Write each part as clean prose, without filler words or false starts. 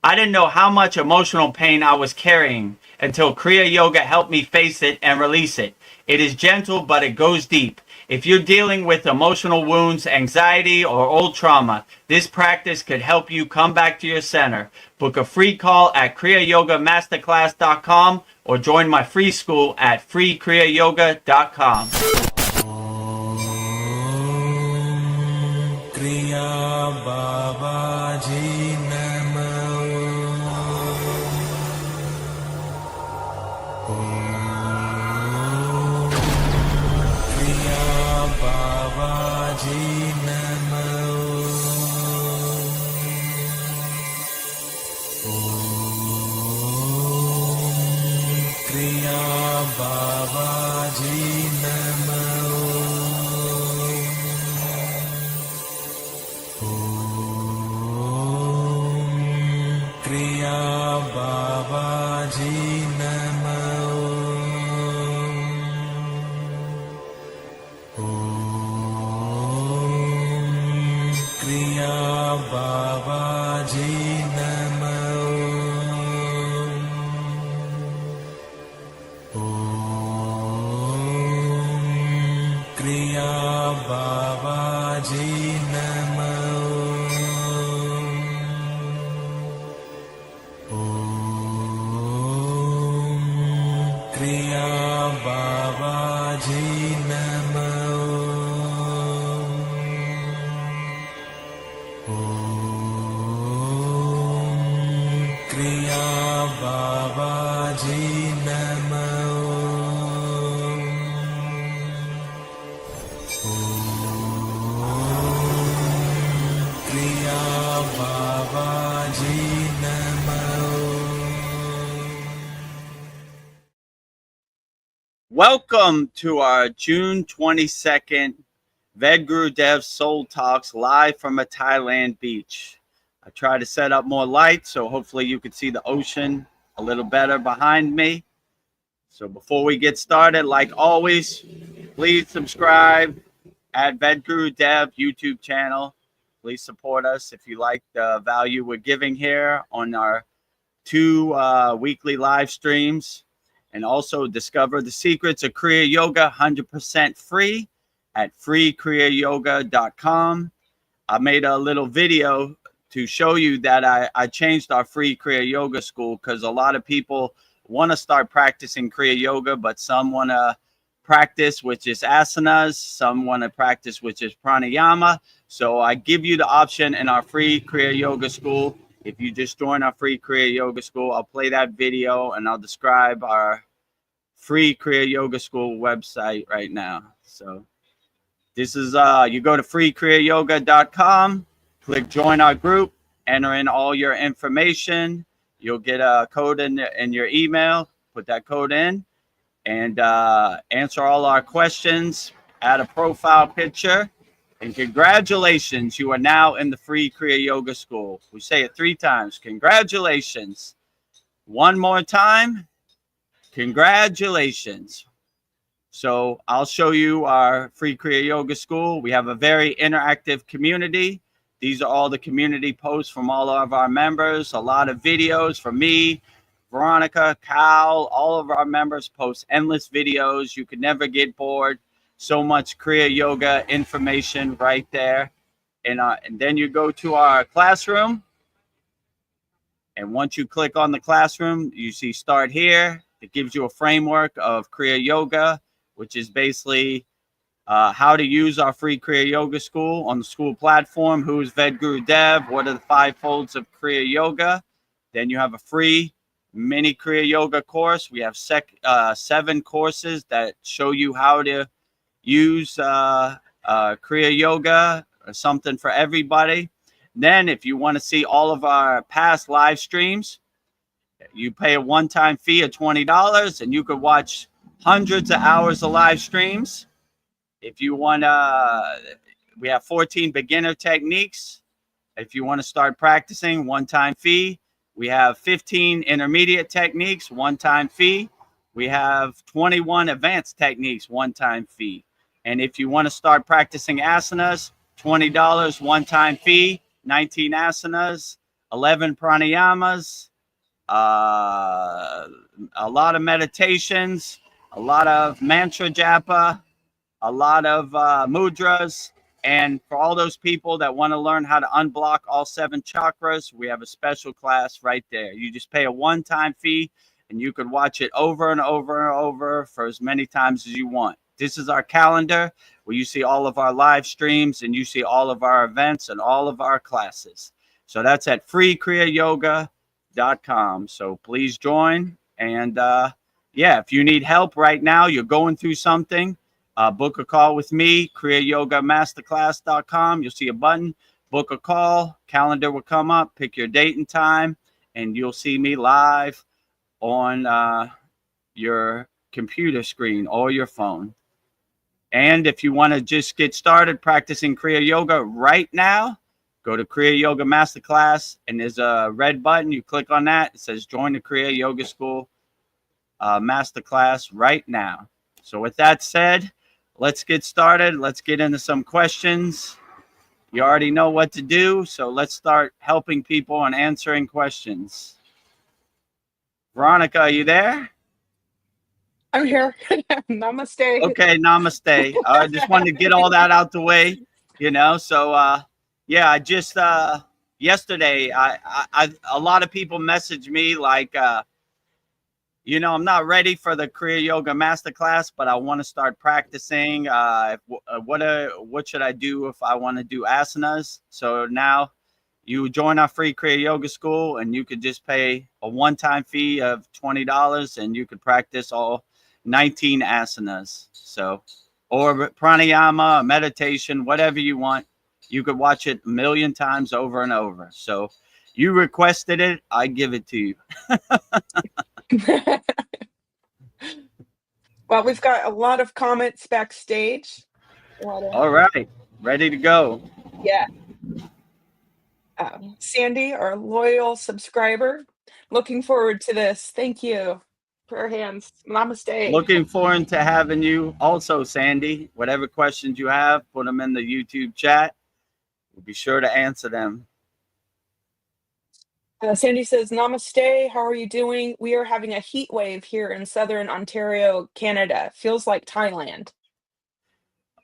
I didn't know how much emotional pain I was carrying until Kriya Yoga helped me face it and release it. It is gentle, but it goes deep. If you're dealing with emotional wounds, anxiety, or old trauma, this practice could help you come back to your center. Book a free call at kriyayogamasterclass.com or join my free school at kriyayogashop.com. Kriya Babaji Namo. Kriya Babaji Namo. Kriya Babaji Namo. Kriya Babaji Namo. Kriya Babaji Namo. Kriya Babaji Namo. Kriya Babaji Namo. Kriya Babaji Namo. Kriya Babaji Namo. Welcome to our June 22nd Vedagurudev Soul Talks live from a Thailand beach. I try to set up more light so hopefully you can see the ocean a little better behind me. So before we get started, like always, please subscribe at Vedagurudev YouTube channel. Please support us if you like the value we're giving here on our two weekly live streams. And also discover the secrets of Kriya Yoga 100% free at freekriyayogashop.com. I made a little video to show you that I changed our free Kriya Yoga school because a lot of people want to start practicing Kriya Yoga, but some want to practice, which is asanas. Some want to practice, which is pranayama. So I give you the option in our free Kriya Yoga school. If you just join our free Kriya Yoga school, I'll play that video and I'll describe our free Kriya Yoga school website right now. So this is, you go to freekriyayogashop.com, click join our group, enter in all your information. You'll get a code in your email, put that code in and answer all our questions, add a profile picture. And congratulations, you are now in the free Kriya Yoga school. We say it 3 times. Congratulations. One more time. Congratulations. So I'll show you our free Kriya Yoga school. We have a very interactive community. These are all the community posts from all of our members. A lot of videos from me, Veronica, Cal, all of our members post endless videos. You could never get bored. So much Kriya Yoga information right there. And then you go to our classroom. And once you click on the classroom, you see start here. It gives you a framework of Kriya Yoga, which is basically how to use our free Kriya Yoga school on the school platform. Who is Vedagurudev? What are the 5 folds of Kriya Yoga? Then you have a free mini Kriya Yoga course. We have 7 courses that show you how to use Kriya Yoga, or something for everybody. Then if you want to see all of our past live streams, you pay a one-time fee of $20 and you could watch hundreds of hours of live streams. If you want we have 14 beginner techniques. If you want to start practicing, one-time fee. We have 15 intermediate techniques, one-time fee. We have 21 advanced techniques, one-time fee. And if you want to start practicing asanas, $20 one-time fee, 19 asanas, 11 pranayamas, a lot of meditations, a lot of mantra japa, a lot of mudras. And for all those people that want to learn how to unblock all 7 chakras, we have a special class right there. You just pay a one-time fee and you could watch it over and over and over for as many times as you want. This is our calendar where you see all of our live streams and you see all of our events and all of our classes. So that's at kriyayogashop.com. So please join. And yeah, if you need help right now, you're going through something, book a call with me, kriyayogamasterclass.com. You'll see a button, book a call, calendar will come up, pick your date and time, and you'll see me live on your computer screen or your phone. And if you want to just get started practicing Kriya Yoga right now, go to Kriya Yoga Masterclass, and there's a red button. You click on that. It says join the Kriya Yoga School Masterclass right now. So with that said, let's get started. Let's get into some questions. You already know what to do, so let's start helping people and answering questions. Veronica, are you there? I'm here. Namaste. Okay, namaste. I just wanted to get all that out the way, you know. So yeah, I just yesterday I a lot of people messaged me like you know, I'm not ready for the Kriya Yoga Masterclass, but I want to start practicing. What should I do if I want to do asanas? So now you join our free Kriya Yoga school, and you could just pay a one-time fee of $20, and you could practice all 19 asanas. So, or pranayama, meditation, whatever you want. You could watch it a million times over and over. So you requested it, I give it to you. Well, we've got a lot of comments backstage. All right, ready to go. Yeah. Sandy, our loyal subscriber, looking forward to this. Thank you. Prayer hands. Namaste. Looking forward to having you also, Sandy. Whatever questions you have, put them in the YouTube chat. We'll be sure to answer them. Sandy says, Namaste. How are you doing? We are having a heat wave here in southern Ontario, Canada. Feels like Thailand.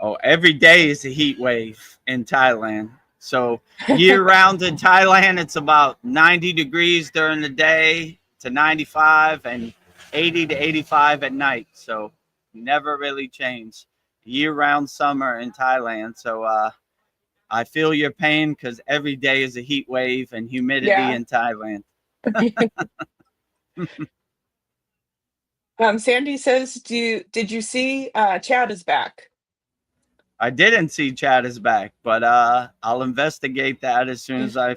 Oh, every day is a heat wave in Thailand. So year round in Thailand, it's about 90 degrees during the day to 95 and 80 to 85 at night. So never really changed. Year round summer in Thailand. So I feel your pain because every day is a heat wave and humidity in Thailand. Sandy says, did you see Chad is back? I didn't see Chad is back, but I'll investigate that as soon as I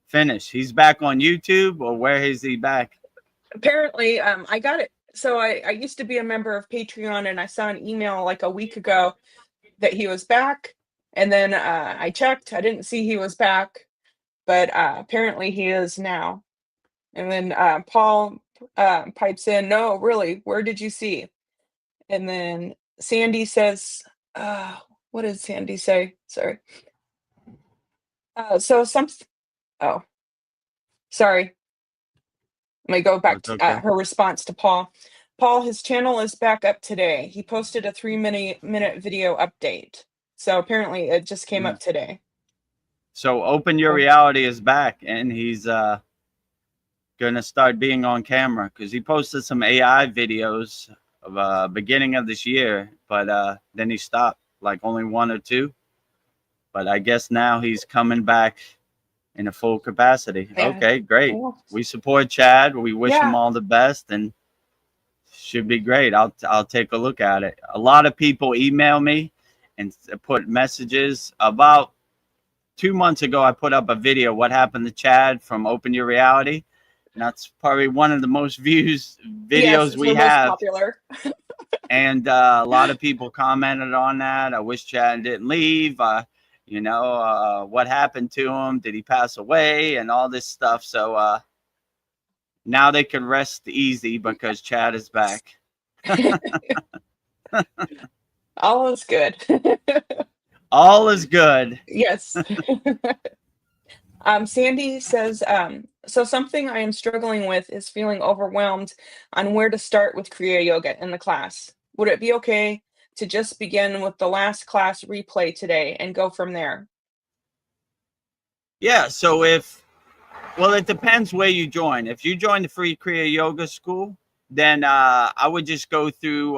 finish. He's back on YouTube, or where is he back? Apparently, I got it. So I used to be a member of Patreon, and I saw an email like a week ago that he was back. And then I checked. I didn't see he was back, but apparently he is now. And then Paul pipes in, no, really, where did you see? And then Sandy says, what did Sandy say? Sorry. Oh, sorry. Let me go back to her response to Paul. Paul, his channel is back up today. He posted a 3-minute video update. So apparently it just came up today. So Open Your Reality is back, and he's going to start being on camera because he posted some AI videos of beginning of this year, but then he stopped, like only 1 or 2. But I guess now he's coming back in a full capacity. Yeah. Okay, great. We support Chad. We wish him all the best, and should be great. I'll take a look at it. A lot of people email me and put messages. About 2 months ago, I put up a video, what happened to Chad from Open Your Reality. And that's probably one of the most views videos we have. Most popular. And a lot of people commented on that. I wish Chad didn't leave. You know, what happened to him? Did he pass away? And all this stuff. So now they can rest easy because Chad is back. All is good. All is good. Yes. Sandy says, so something I am struggling with is feeling overwhelmed on where to start with Kriya Yoga in the class. Would it be okay to just begin with the last class replay today and go from there? Yeah. So well, it depends where you join. If you join the free Kriya Yoga school, then I would just go through,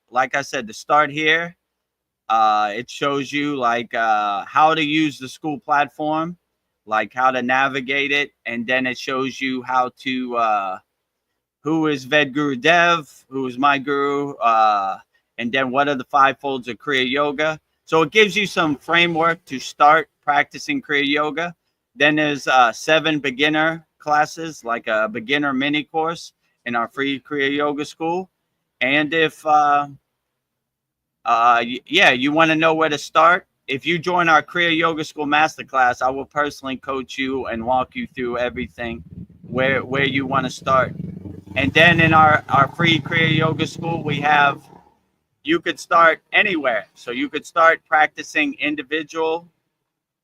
like I said, to start here. It shows you like how to use the school platform, like how to navigate it, and then it shows you how to who is Vedagurudev, who is my guru, and then what are the five folds of Kriya Yoga. So it gives you some framework to start practicing Kriya Yoga. Then there's 7 beginner classes, like a beginner mini course in our free Kriya Yoga school. And if yeah, you want to know where to start, if you join our Kriya Yoga School Masterclass, I will personally coach you and walk you through everything where you want to start. And then in our free Kriya Yoga School, we have, you could start anywhere. So you could start practicing individual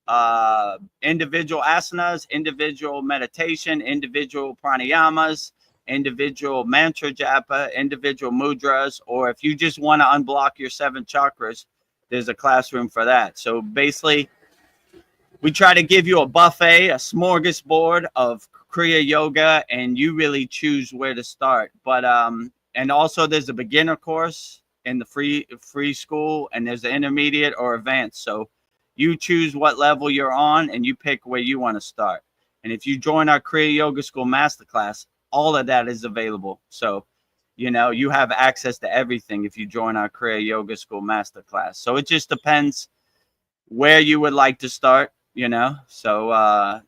asanas, individual meditation, individual pranayamas, individual mantra japa, individual mudras, or if you just want to unblock your 7 chakras, there's a classroom for that. So basically, we try to give you a buffet, a smorgasbord of Kriya Yoga, and you really choose where to start. But and also there's a beginner course in the free school, and there's an intermediate or advanced. So you choose what level you're on, and you pick where you want to start. And if you join our Kriya Yoga School Masterclass, all of that is available. So, you know, you have access to everything if you join our Kriya Yoga School Masterclass. So it just depends where you would like to start, you know. So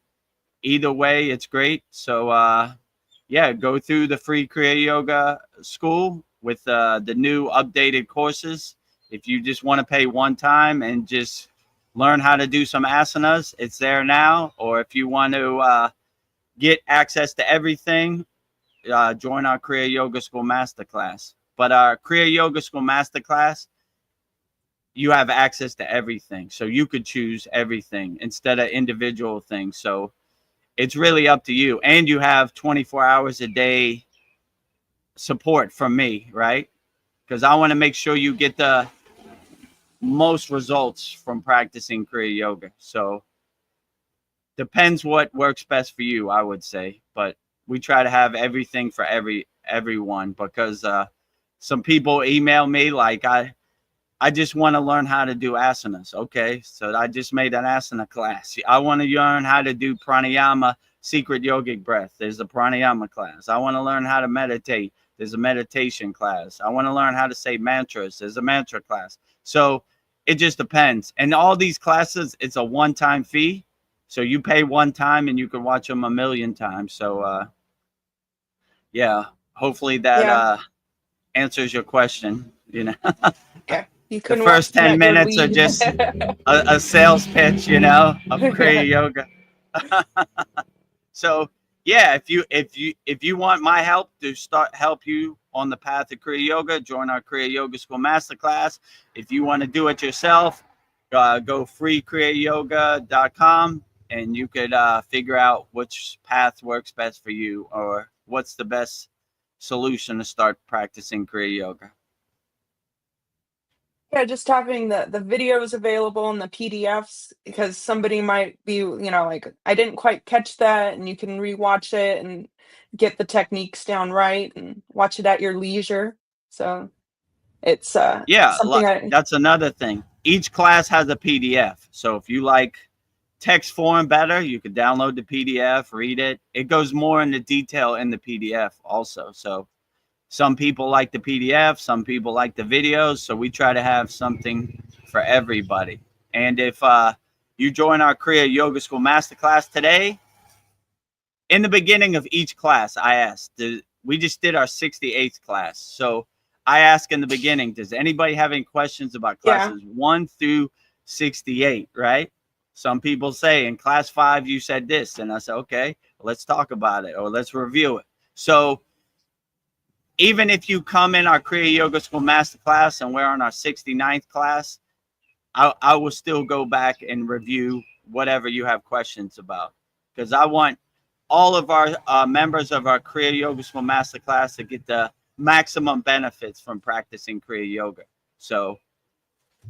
either way, it's great. So yeah, go through the free Kriya Yoga School with the new updated courses. If you just want to pay one time and just learn how to do some asanas, it's there now. Or if you want to get access to everything, join our Kriya Yoga School Masterclass. But our Kriya Yoga School Masterclass, you have access to everything. So you could choose everything instead of individual things. So it's really up to you. And you have 24 hours a day support from me, right? Because I want to make sure you get the most results from practicing Kriya Yoga. So depends what works best for you, I would say. But we try to have everything for everyone, because some people email me like, I just want to learn how to do asanas. Okay, so I just made an asana class. I want to learn how to do pranayama, secret yogic breath. There's a pranayama class. I want to learn how to meditate. There's a meditation class. I want to learn how to say mantras. There's a mantra class. So it just depends. And all these classes, it's a one-time fee. So you pay one time and you can watch them a million times. So yeah, hopefully that answers your question, you know. Yeah. You The can first watch 10 them at your minutes are lead. just a sales pitch, you know, of Kriya Yoga. So yeah, if you want my help to help you on the path of Kriya Yoga, join our Kriya Yoga School Masterclass. If you want to do it yourself, go freekriyayogashop.com, and you could figure out which path works best for you, or what's the best solution to start practicing Kriya Yoga. Yeah, just having the videos available and the PDFs, because somebody might be, you know, like, I didn't quite catch that, and you can rewatch it and get the techniques down right and watch it at your leisure. So it's Yeah, something I that's another thing. Each class has a PDF. So if you like text form better, you could download the PDF, read it. It goes more into detail in the PDF also. So some people like the PDF, some people like the videos. So we try to have something for everybody. And if you join our Kriya Yoga School Masterclass today, in the beginning of each class, I asked, we just did our 68th class. So I ask in the beginning, does anybody have any questions about classes 1 through 68, right? Some people say in class 5, you said this. And I said, okay, let's talk about it, or let's review it. So even if you come in our Kriya Yoga School Masterclass and we're on our 69th class, I will still go back and review whatever you have questions about, because I want all of our members of our Kriya Yoga School Masterclass to get the maximum benefits from practicing Kriya Yoga. So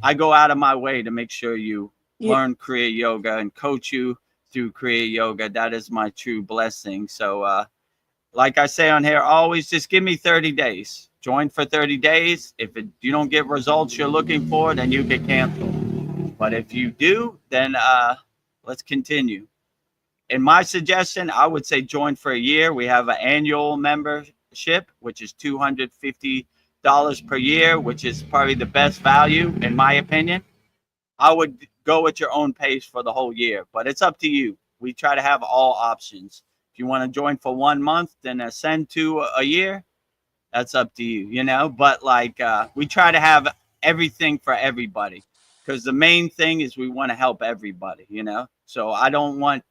I go out of my way to make sure you learn Kriya Yoga and coach you through Kriya Yoga. That is my true blessing. So like I say on here, always just give me 30 days. Join for 30 days. If you don't get results you're looking for, then you get canceled. But if you do, then let's continue. In my suggestion, I would say join for a year. We have an annual membership, which is $250 per year, which is probably the best value, in my opinion. I would go at your own pace for the whole year, but it's up to you. We try to have all options. If you want to join for 1 month, then ascend to a year. That's up to you, you know. But like we try to have everything for everybody, because the main thing is we want to help everybody, you know. So I don't want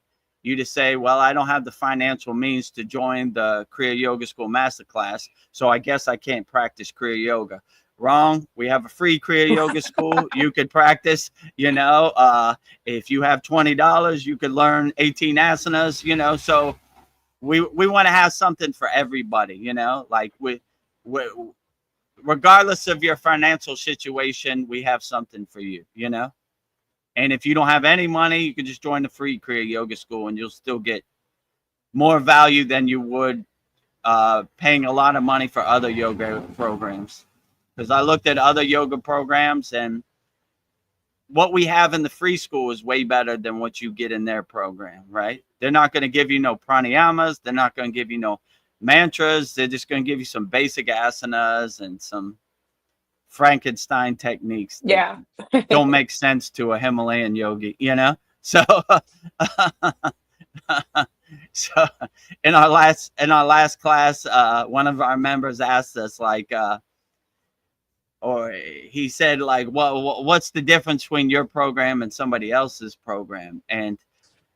you to say, well, I don't have the financial means to join the Kriya Yoga School Masterclass, so I guess I can't practice Kriya Yoga. Wrong. We have a free Kriya Yoga School. You could practice, you know. If you have $20, you could learn 18 asanas, you know. So we want to have something for everybody, you know. Like we regardless of your financial situation, we have something for you, you know. And if you don't have any money, you can just join the free Kriya Yoga School, and you'll still get more value than you would paying a lot of money for other yoga programs. Because I looked at other yoga programs, and what we have in the free school is way better than what you get in their program, right? They're not going to give you no pranayamas. They're not going to give you no mantras. They're just going to give you some basic asanas and some Frankenstein techniques that don't make sense to a Himalayan yogi, you know. So so in our last class, one of our members asked us, like or he said, like, what's the difference between your program and somebody else's program? And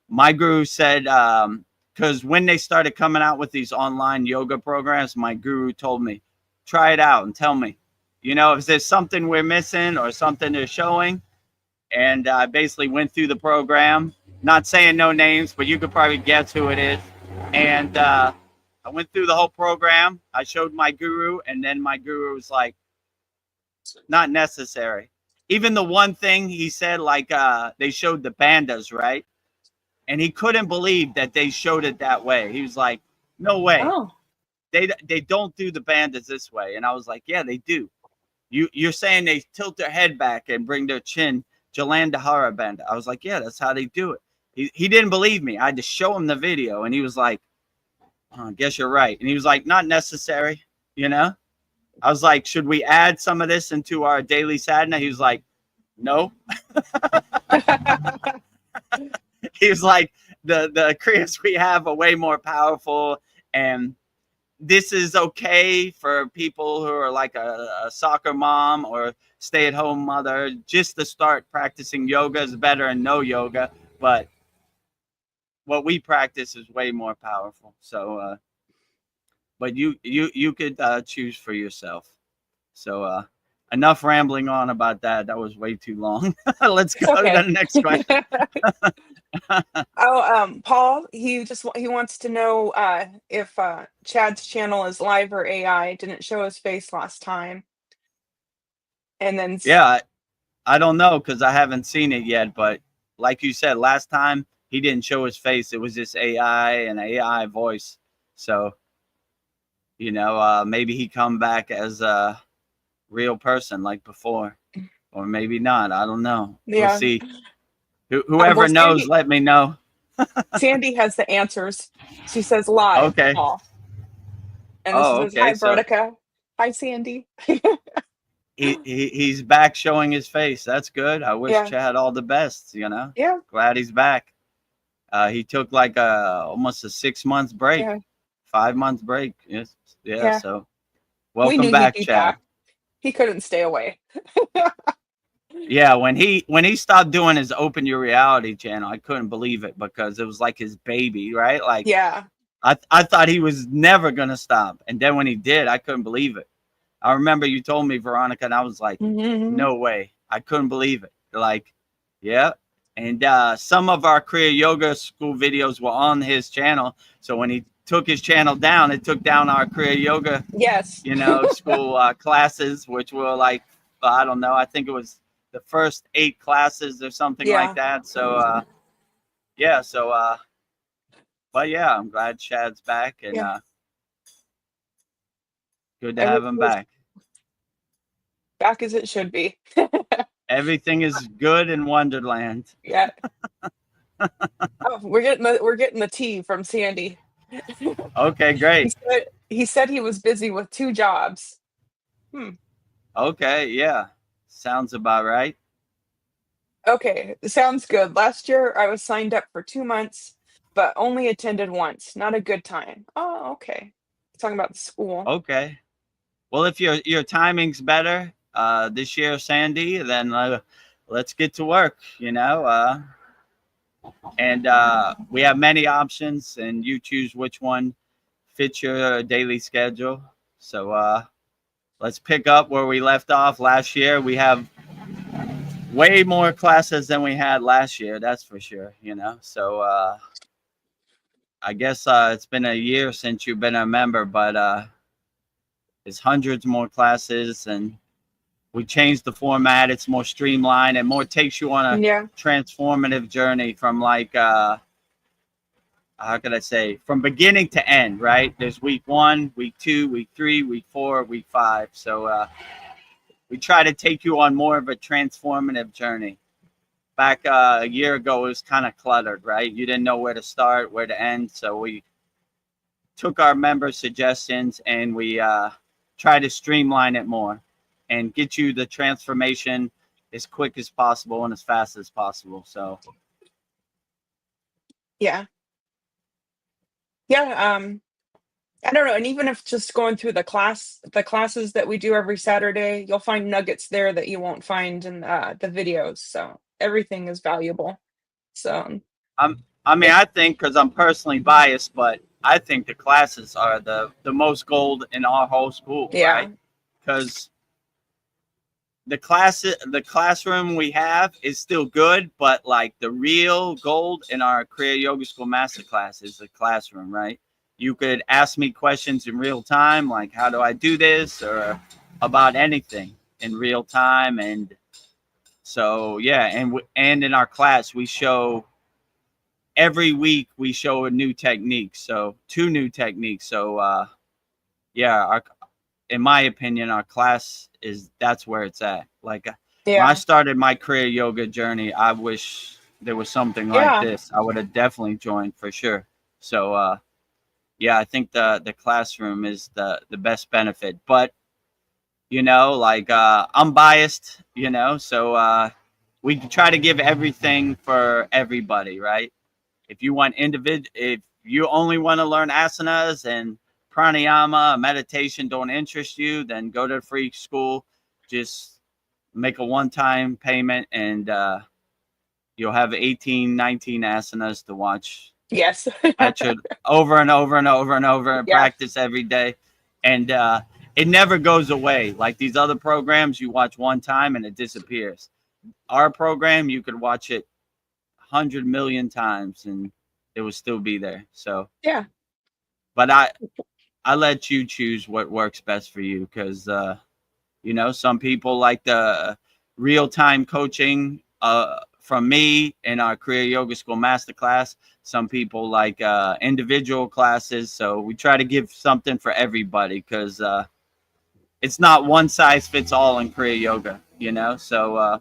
my guru said, because when they started coming out with these online yoga programs, my guru told me, try it out and tell me, you know, if there's something we're missing or something they're showing. And I basically went through the program, not saying no names, but you could probably guess who it is. And I went through the whole program. I showed my guru, and then my guru was like, not necessary. Even the one thing he said, like they showed the bandas, right? And he couldn't believe that they showed it that way. He was like, no way. Oh. They don't do the bandas this way. And I was like, yeah, they do. You're saying they tilt their head back and bring their chin, Jalandhara Banda. I was like, yeah, that's how they do it. He didn't believe me. I had to show him the video, and he was like, oh, I guess you're right. And he was like, not necessary, you know? I was like, should we add some of this into our daily sadhana? He was like, no. He was like, the kriyas we have are way more powerful, and this is okay for people who are like a soccer mom or stay-at-home mother. Just to start practicing yoga is better than no yoga, but what we practice is way more powerful. So but you could choose for yourself. So enough rambling on about that. That was way too long. Let's go to the next question. Paul, he wants to know if Chad's channel is live or AI. Didn't show his face last time. And then yeah, I don't know, because I haven't seen it yet. But like you said, last time he didn't show his face. It was just AI and AI voice. So, you know, maybe he come back as a real person like before, or maybe not. I don't know. Yeah. We'll see. Whoever knows, let me know. Sandy has the answers. She says live. Okay. Paul. And this says, hi, Vertica. Hi, Sandy. He's back showing his face. That's good. I wish Chad all the best, you know. Yeah. Glad he's back. He took like almost a 6 month break. Yeah. 5 month break. Yes. Yeah. So welcome back, Chad. Back. He couldn't stay away. Yeah, when he stopped doing his Open Your Reality channel, I couldn't believe it, because it was like his baby, right? Like, yeah, I thought he was never gonna stop, and then when he did, I couldn't believe it. I remember you told me, Veronica, and I was like, no way. I couldn't believe it. Like, yeah, And some of our Kriya Yoga School videos were on his channel. So when he took his channel down, it took down our Kriya Yoga, Yes. school classes, which were like, I don't know, I think it was the first 8 classes or something like Yeah. that. So, yeah. So, but yeah, I'm glad Chad's back, and Yeah. good to have him Everything is back. back as it should be. Everything is good in Wonderland. Yeah. Oh, we're getting the tea from Sandy. Okay, He great. said he said he was busy with 2 jobs. Hmm. Okay, yeah. Sounds about right. Okay, sounds good. Last year I was signed up for 2 months, but only attended once. Not a good time. Oh, okay. Talking about the school. Okay. Well, if your timing's better this year, Sandy, then let's get to work. And we have many options, and you choose which one fits your daily schedule. So let's pick up where we left off last year. We have way more classes than we had last year, that's for sure. So I guess it's been a year since you've been a member, but there's hundreds more classes, and we changed the format. It's more streamlined and more takes you on a Yeah. transformative journey from like how could I say, from beginning to end, right? There's week 1, week 2, week 3, week 4, week 5. So we try to take you on more of a transformative journey. Back a year ago, it was kind of cluttered, right? You didn't know where to start, where to end. So we took our member suggestions, and we try to streamline it more and get you the transformation as quick as possible and as fast as possible. So Yeah. Yeah, I don't know, and even if just going through the classes that we do every Saturday, you'll find nuggets there that you won't find in the videos. So everything is valuable. So I mean, it, I think, because I'm personally biased, but I think the classes are the most gold in our whole school, yeah, right? Because the classroom we have is still good, but like the real gold in our Kriya Yoga School Masterclass is the classroom, right? You could ask me questions in real time, like how do I do this, or about anything in real time. And so yeah, and in our class we show every week, we show a new technique, so 2 new techniques. So yeah, in my opinion, our class that's where it's at. Like when I yeah, started my Kriya Yoga journey, I wish there was something like yeah, this. I would have definitely joined for sure. So yeah, I think the classroom is the best benefit. But like I'm biased, so we try to give everything for everybody, right? If you only want to learn asanas and pranayama, meditation don't interest you, then go to the free school. Just make a one-time payment, and you'll have 18, 19 asanas to watch yes, at your over and over and over and over, and yeah, practice every day. And it never goes away. Like these other programs, you watch one time and it disappears. Our program, you could watch it 100 million times and it will still be there. So, yeah, but I let you choose what works best for you, because some people like the real time coaching from me in our Kriya Yoga School Masterclass. Some people like individual classes. So we try to give something for everybody, because it's not one size fits all in Kriya Yoga. So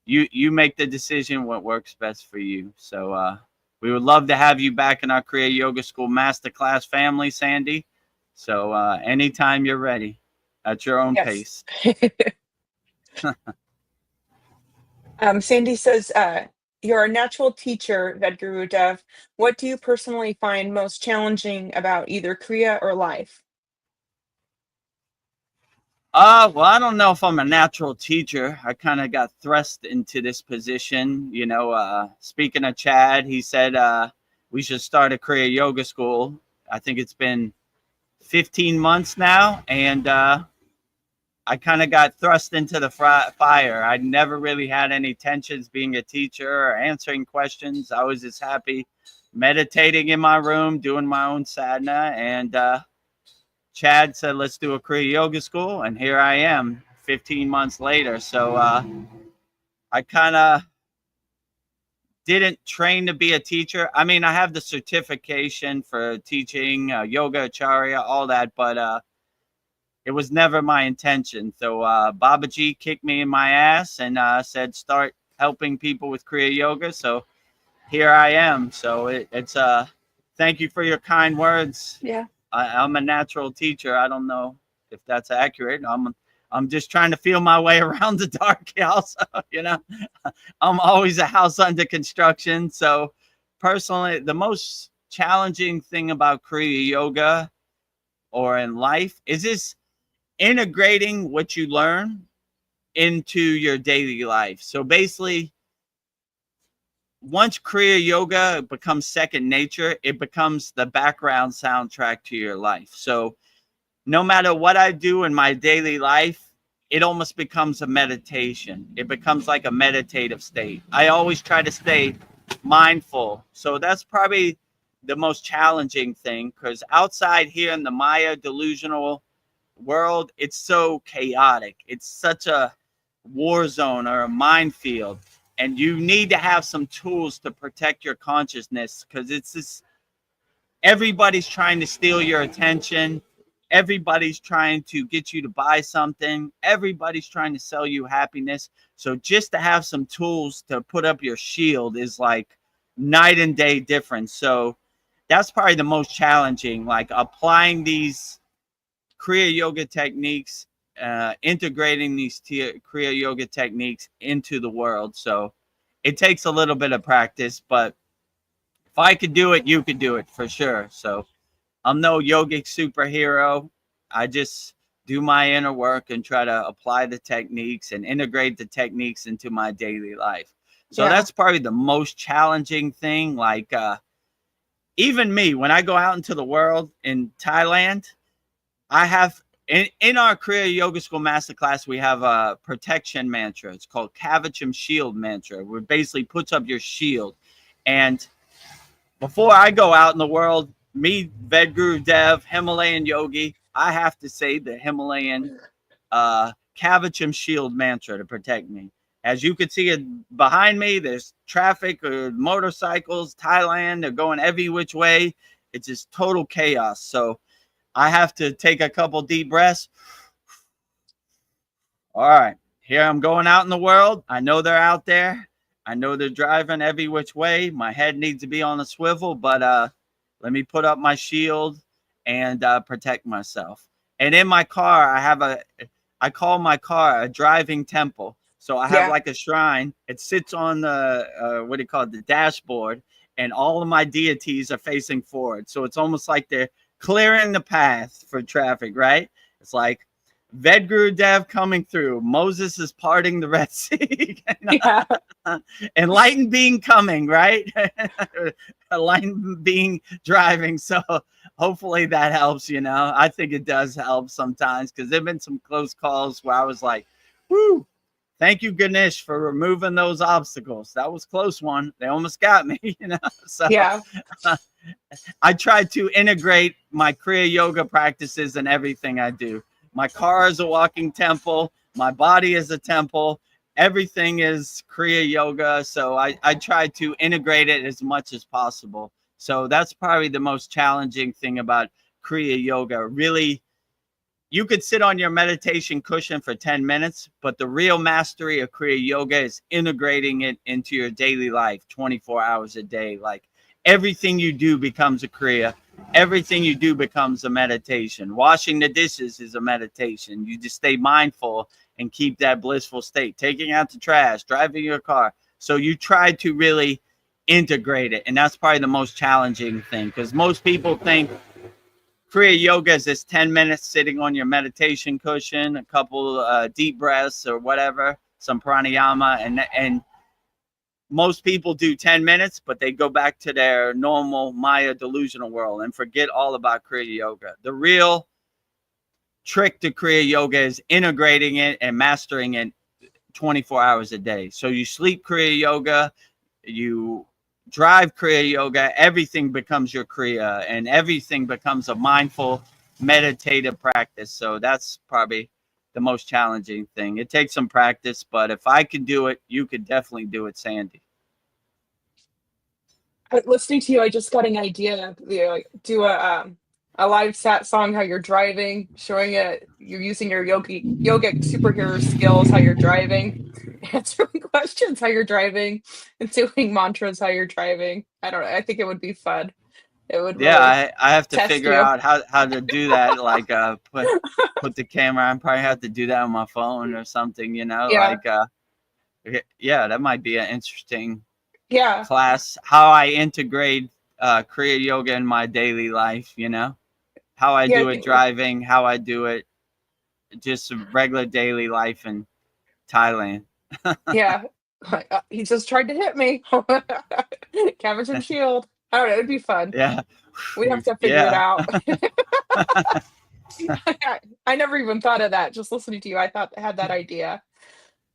you make the decision what works best for you. So we would love to have you back in our Kriya Yoga School Masterclass family, Sandy. So anytime you're ready, at your own yes. pace. Sandy says, you're a natural teacher, Vedagurudev. What do you personally find most challenging about either Kriya or life? Well, I don't know if I'm a natural teacher. I kind of got thrust into this position. Speaking of Chad, he said we should start a Kriya Yoga School. I think it's been 15 months now, and I kind of got thrust into the fire. I never really had any tensions being a teacher or answering questions. I was just happy meditating in my room, doing my own sadhana. And Chad said, let's do a Kriya Yoga school. And here I am 15 months later. So I kind of didn't train to be a teacher. I mean, I have the certification for teaching yoga, acharya, all that, but it was never my intention. So Babaji kicked me in my ass and said, start helping people with Kriya Yoga. So here I am. So it's thank you for your kind words. Yeah. I'm a natural teacher. I don't know if that's accurate. I'm just trying to feel my way around the dark house. You know, I'm always a house under construction. So personally, the most challenging thing about Kriya Yoga or in life is this integrating what you learn into your daily life. So basically, once Kriya Yoga becomes second nature, it becomes the background soundtrack to your life. So no matter what I do in my daily life, it almost becomes a meditation. It becomes like a meditative state. I always try to stay mindful. So that's probably the most challenging thing, because outside here in the Maya delusional world, it's so chaotic. It's such a war zone or a minefield. And you need to have some tools to protect your consciousness, because it's this, everybody's trying to steal your attention. Everybody's trying to get you to buy something. Everybody's trying to sell you happiness. So just to have some tools to put up your shield is like night and day difference. So that's probably the most challenging, like applying these Kriya Yoga techniques, integrating these Kriya Yoga techniques into the world. So it takes a little bit of practice, but if I could do it, you could do it for sure. So I'm no yogic superhero. I just do my inner work and try to apply the techniques and integrate the techniques into my daily life. So that's probably the most challenging thing. Like even me, when I go out into the world in Thailand, I have in our Kriya Yoga School Masterclass, we have a protection mantra. It's called Kavacham Shield Mantra, where it basically puts up your shield. And before I go out in the world, me, Vedagurudev, Himalayan yogi, I have to say the Himalayan Kavacham Shield Mantra to protect me. As you can see it behind me, there's traffic, motorcycles, Thailand, they're going every which way. It's just total chaos. So I have to take a couple deep breaths. All right, here I'm going out in the world. I know they're out there. I know they're driving every which way. My head needs to be on a swivel, but let me put up my shield and protect myself. And in my car, I call my car a driving temple. So I have like a shrine. It sits on the, what do you call it, the dashboard, and all of my deities are facing forward. So it's almost like they're clearing the path for traffic, right? It's like Vedagurudev coming through. Moses is parting the Red Sea. Enlightened being coming, right? Enlightened being driving. So hopefully that helps, you know. I think it does help sometimes, because there have been some close calls where I was like, whoo, thank you, Ganesh, for removing those obstacles. That was a close one. They almost got me, you know. So I try to integrate my Kriya Yoga practices in everything I do. My car is a walking temple. My body is a temple. Everything is Kriya Yoga. So I try to integrate it as much as possible. So that's probably the most challenging thing about Kriya Yoga. Really, you could sit on your meditation cushion for 10 minutes, but the real mastery of Kriya Yoga is integrating it into your daily life 24 hours a day. Like everything you do becomes a Kriya. Everything you do becomes a meditation. Washing the dishes is a meditation. You just stay mindful and keep that blissful state. Taking out the trash, driving your car. So you try to really integrate it. And that's probably the most challenging thing, because most people think Kriya Yoga is this 10 minutes sitting on your meditation cushion, a couple deep breaths or whatever, some pranayama, and most people do 10 minutes, but they go back to their normal Maya delusional world and forget all about Kriya Yoga. The real trick to Kriya Yoga is integrating it and mastering it 24 hours a day. So you sleep Kriya Yoga, you drive Kriya Yoga, everything becomes your Kriya, and everything becomes a mindful meditative practice. So that's probably the most challenging thing. It takes some practice, but if I could do it, you could definitely do it, Sandy. Listening to you, I just got an idea. You know, like, do a live sat song how you're driving, showing it you're using your yogic superhero skills how you're driving, answering questions how you're driving, and doing mantras how you're driving. I don't know. I think it would be fun. It would really Yeah, I have to test figure you. out how to do that. Like put the camera. I probably have to do that on my phone or something. You know, Yeah, like yeah, that might be an interesting yeah, class. How I integrate Kriya Yoga in my daily life. You know, how I yeah. I do it think we driving, how I do it just regular daily life in Thailand. Yeah. He just tried to hit me. Cabbage and shield. I don't know. It'd be fun. Yeah, We have to figure it yeah. out. I never even thought of that. Just listening to you, I thought I had that idea.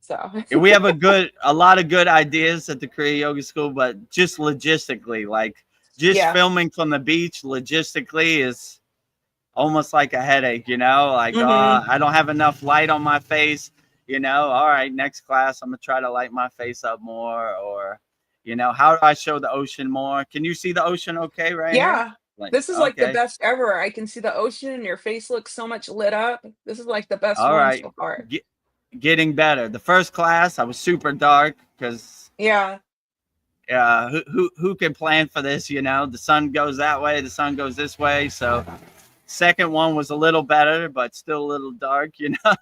So We have a lot of good ideas at the Kriya Yoga School, but just logistically, like just yeah. filming from the beach, logistically is almost like a headache, you know, like, Hmm. I don't have enough light on my face, you know, all right, next class, I'm gonna try to light my face up more, or, you know, how do I show the ocean more? Can you see the ocean okay right here? Yeah. Like, This is like the okay, best ever. I can see the ocean and your face looks so much lit up. This is like the best all one right, so far. getting better. The first class, I was super dark because Yeah. who can plan for this? You know, the sun goes that way, the sun goes this way. So second one was a little better, but still a little dark. You know,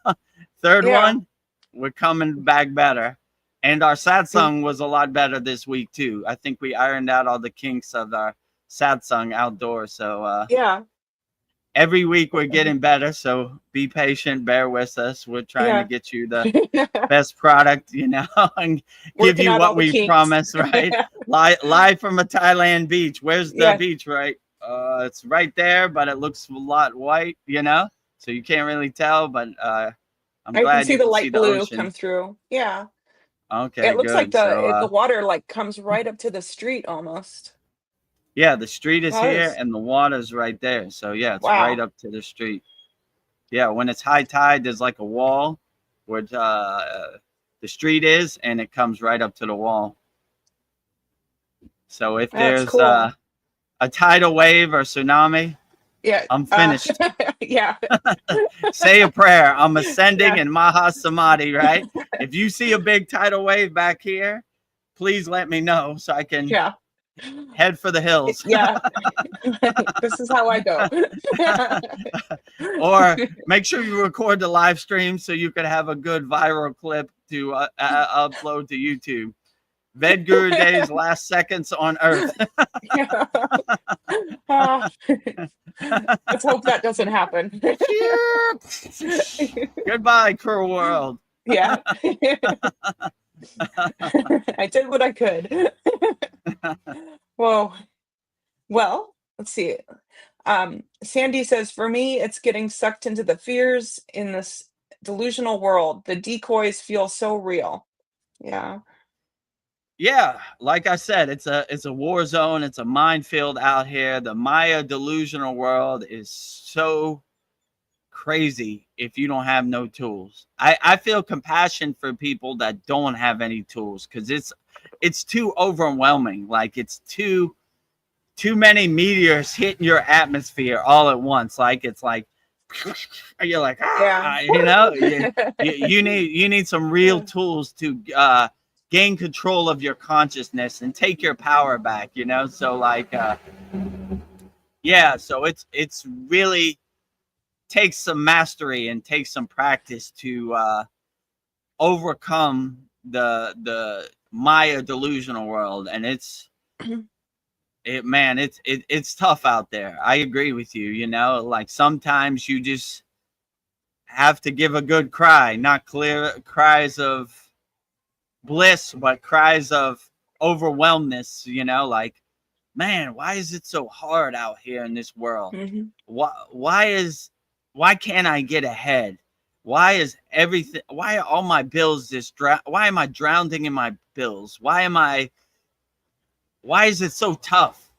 third Yeah. one, we're coming back better, and our satsang was a lot better this week too. I think we ironed out all the kinks of our satsang outdoors. So Yeah. every week we're getting better. So be patient, bear with us. We're trying to Yeah. get you the best product, you know, and give Working you out all what the we kinks. promise, right? Live from a Thailand beach. Where's the Yeah. beach, right? It's right there, but it looks a lot white, you know, so you can't really tell, but I'm I can glad see you the can see light the blue come ocean. through. Yeah. Okay, It looks like good. So the water, like, comes right up to the street almost. yeah, the street is here Does. and the water's right there. So yeah, it's right Wow. up to the street. Yeah, when it's high tide, there's like a wall where the street is, and it comes right up to the wall. So if That's there's cool. a tidal wave or tsunami, Yeah, I'm finished. yeah, Say a prayer. I'm ascending yeah, in Maha Samadhi, right? If you see a big tidal wave back here, please let me know so I can yeah, head for the hills. yeah. This is how I go. Or make sure you record the live stream so you could have a good viral clip to upload to YouTube. Vedgurudev's last seconds on Earth. Yeah. Let's hope that doesn't happen. Goodbye, cruel world. Yeah. I did what I could. Whoa. Well, let's see. Sandy says, for me, it's getting sucked into the fears in this delusional world. The decoys feel so real. Yeah. Yeah, like I said, it's a war zone. It's a minefield out here. The Maya delusional world is so crazy if you don't have no tools. I feel compassion for people that don't have any tools because it's too overwhelming. Like it's too many meteors hitting your atmosphere all at once. Like it's like you're like Yeah. you know, you need some real tools to gain control of your consciousness and take your power back. You know, so like yeah, so it's really takes some mastery and takes some practice to overcome the Maya delusional world, and it's tough out there. I agree with you. You know, like sometimes you just have to give a good cry, not clear cries of bliss, but cries of overwhelmness. You know, like man, why is it so hard out here in this world? Hmm. Why is why can't I get ahead? Why is everything, why are all my bills why am I drowning in my bills? Why is it so tough?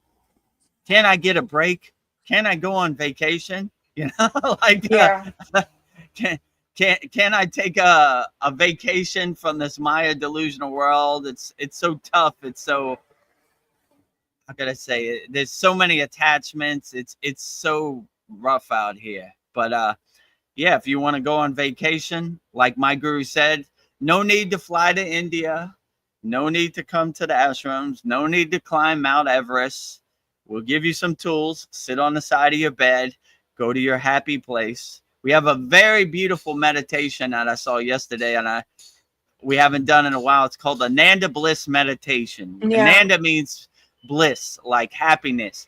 Can I get a break? Can I go on vacation? You know, like, Yeah. can, can I take a vacation from this Maya delusional world? It's so tough. It's so, how can I say it? There's so many attachments. It's so rough out here. But yeah, if you want to go on vacation, like my guru said, no need to fly to India, no need to come to the ashrams, no need to climb Mount Everest. We'll give you some tools. Sit on the side of your bed, go to your happy place. We have a very beautiful meditation that I saw yesterday, and we haven't done in a while. It's called Ananda Bliss meditation. Yeah. Ananda means bliss, like happiness.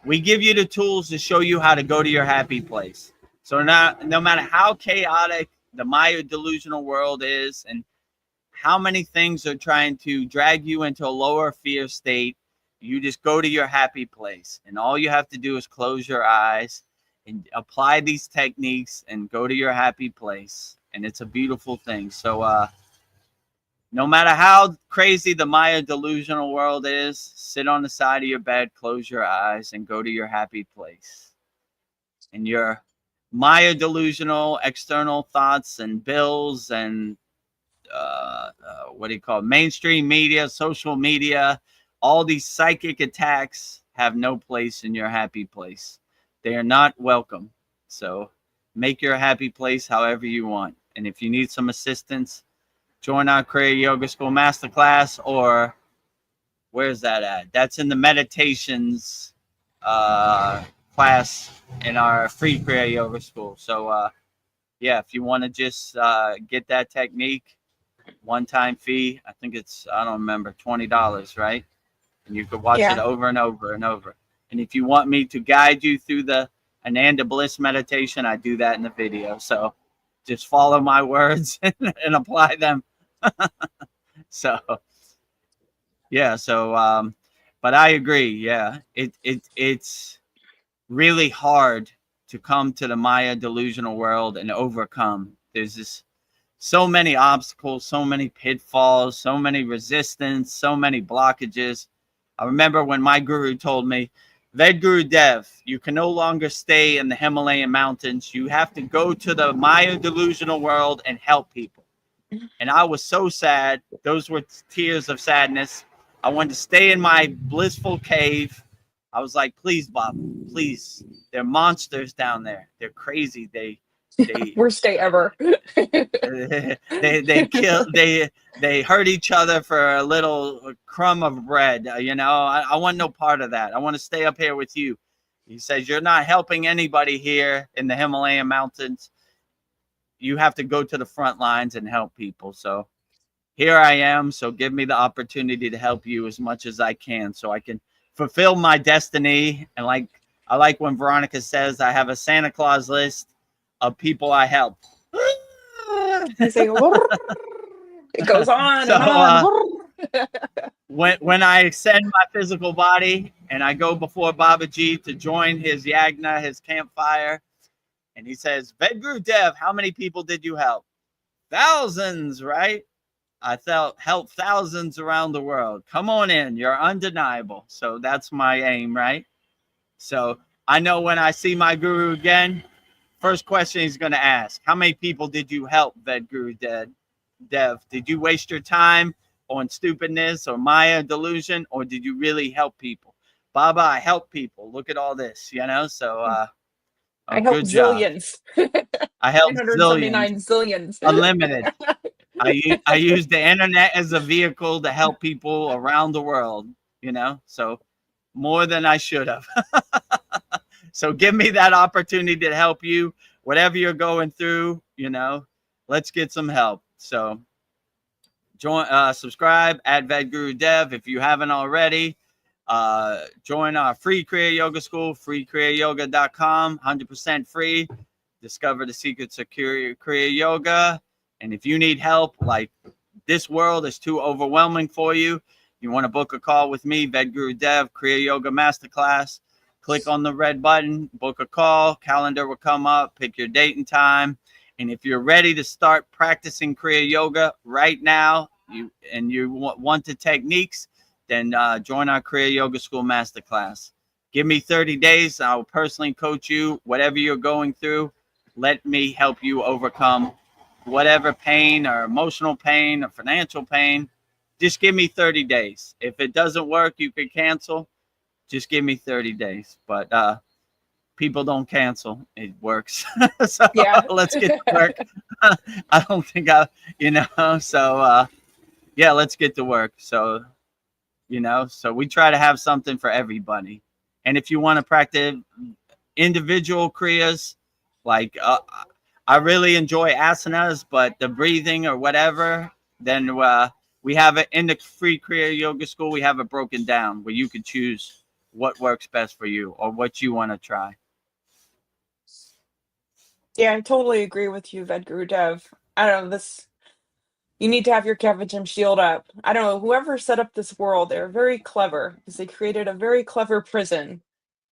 We give you the tools to show you how to go to your happy place. So now, no matter how chaotic the Maya delusional world is, and how many things are trying to drag you into a lower fear state, you just go to your happy place. And all you have to do is close your eyes and apply these techniques and go to your happy place. And it's a beautiful thing. So no matter how crazy the Maya delusional world is, sit on the side of your bed, close your eyes, and go to your happy place. And your Maya delusional external thoughts and bills and what do you call it? Mainstream media, social media, all these psychic attacks have no place in your happy place. They are not welcome. So make your happy place however you want. And if you need some assistance, join our Kriya Yoga School Masterclass, or where's that at? That's in the meditations class in our free Kriya Yoga School. So yeah, if you want to just get that technique, one-time fee, I think it's, I don't remember, $20, right? And you could watch it over and over and over. And if you want me to guide you through the Ananda Bliss meditation, I do that in the video. So just follow my words and apply them. So yeah, so but I agree. Yeah, it's really hard to come to the Maya delusional world and overcome. There's this so many obstacles, so many pitfalls, so many resistance, so many blockages. I remember when my guru told me, Vedagurudev, you can no longer stay in the Himalayan mountains. You have to go to the Maya delusional world and help people. And I was so sad. Those were tears of sadness. I wanted to stay in my blissful cave. I was like, please, Bob, please. They're monsters down there. They're crazy. Worst day ever. they hurt each other for a little crumb of bread. You know, I want no part of that. I want to stay up here with you. He says, you're not helping anybody here in the Himalayan mountains. You have to go to the front lines and help people. So here I am. So give me the opportunity to help you as much as I can, so I can fulfill my destiny. And I like when Veronica says, I have a Santa Claus list of people I help. I say, it goes on so, and on. When I send my physical body and I go before Babaji to join his yagna, his campfire, and he says, Vedagurudev, how many people did you help? Thousands, right? I helped thousands around the world. Come on in. You're undeniable. So that's my aim, right? So I know when I see my guru again, first question he's going to ask, how many people did you help, Vedagurudev? Did you waste your time on stupidness or Maya delusion, or did you really help people? Baba, I help people. Look at all this, you know? So I help zillions. I help 979 zillions. Unlimited. I use the internet as a vehicle to help people around the world, you know? So more than I should have. So give me that opportunity to help you, whatever you're going through, you know, let's get some help. So join, subscribe at Vedagurudev if you haven't already. Join our free Kriya Yoga School, kriyayogashop.com, 100% free. Discover the secrets of Kriya Yoga. And if you need help, like this world is too overwhelming for you, you want to book a call with me, Vedagurudev, Kriya Yoga Masterclass, click on the red button, book a call, calendar will come up, pick your date and time. And if you're ready to start practicing Kriya Yoga right now, you want the techniques, then join our Kriya Yoga School Masterclass. Give me 30 days. I will personally coach you. Whatever you're going through, let me help you overcome whatever pain or emotional pain or financial pain. Just give me 30 days. If it doesn't work, you can cancel. Just give me 30 days. But people don't cancel. It works. So Yeah. let's get to work. I don't think so yeah, let's get to work. So, so we try to have something for everybody. And if you want to practice individual kriyas, like I really enjoy asanas, but the breathing or whatever, then we have it in the free Kriya Yoga School. We have it broken down where you can choose what works best for you or what you want to try. Yeah, I totally agree with you, Vedagurudev. I don't know, you need to have your Kavacham shield up. I don't know, whoever set up this world, they're very clever because they created a very clever prison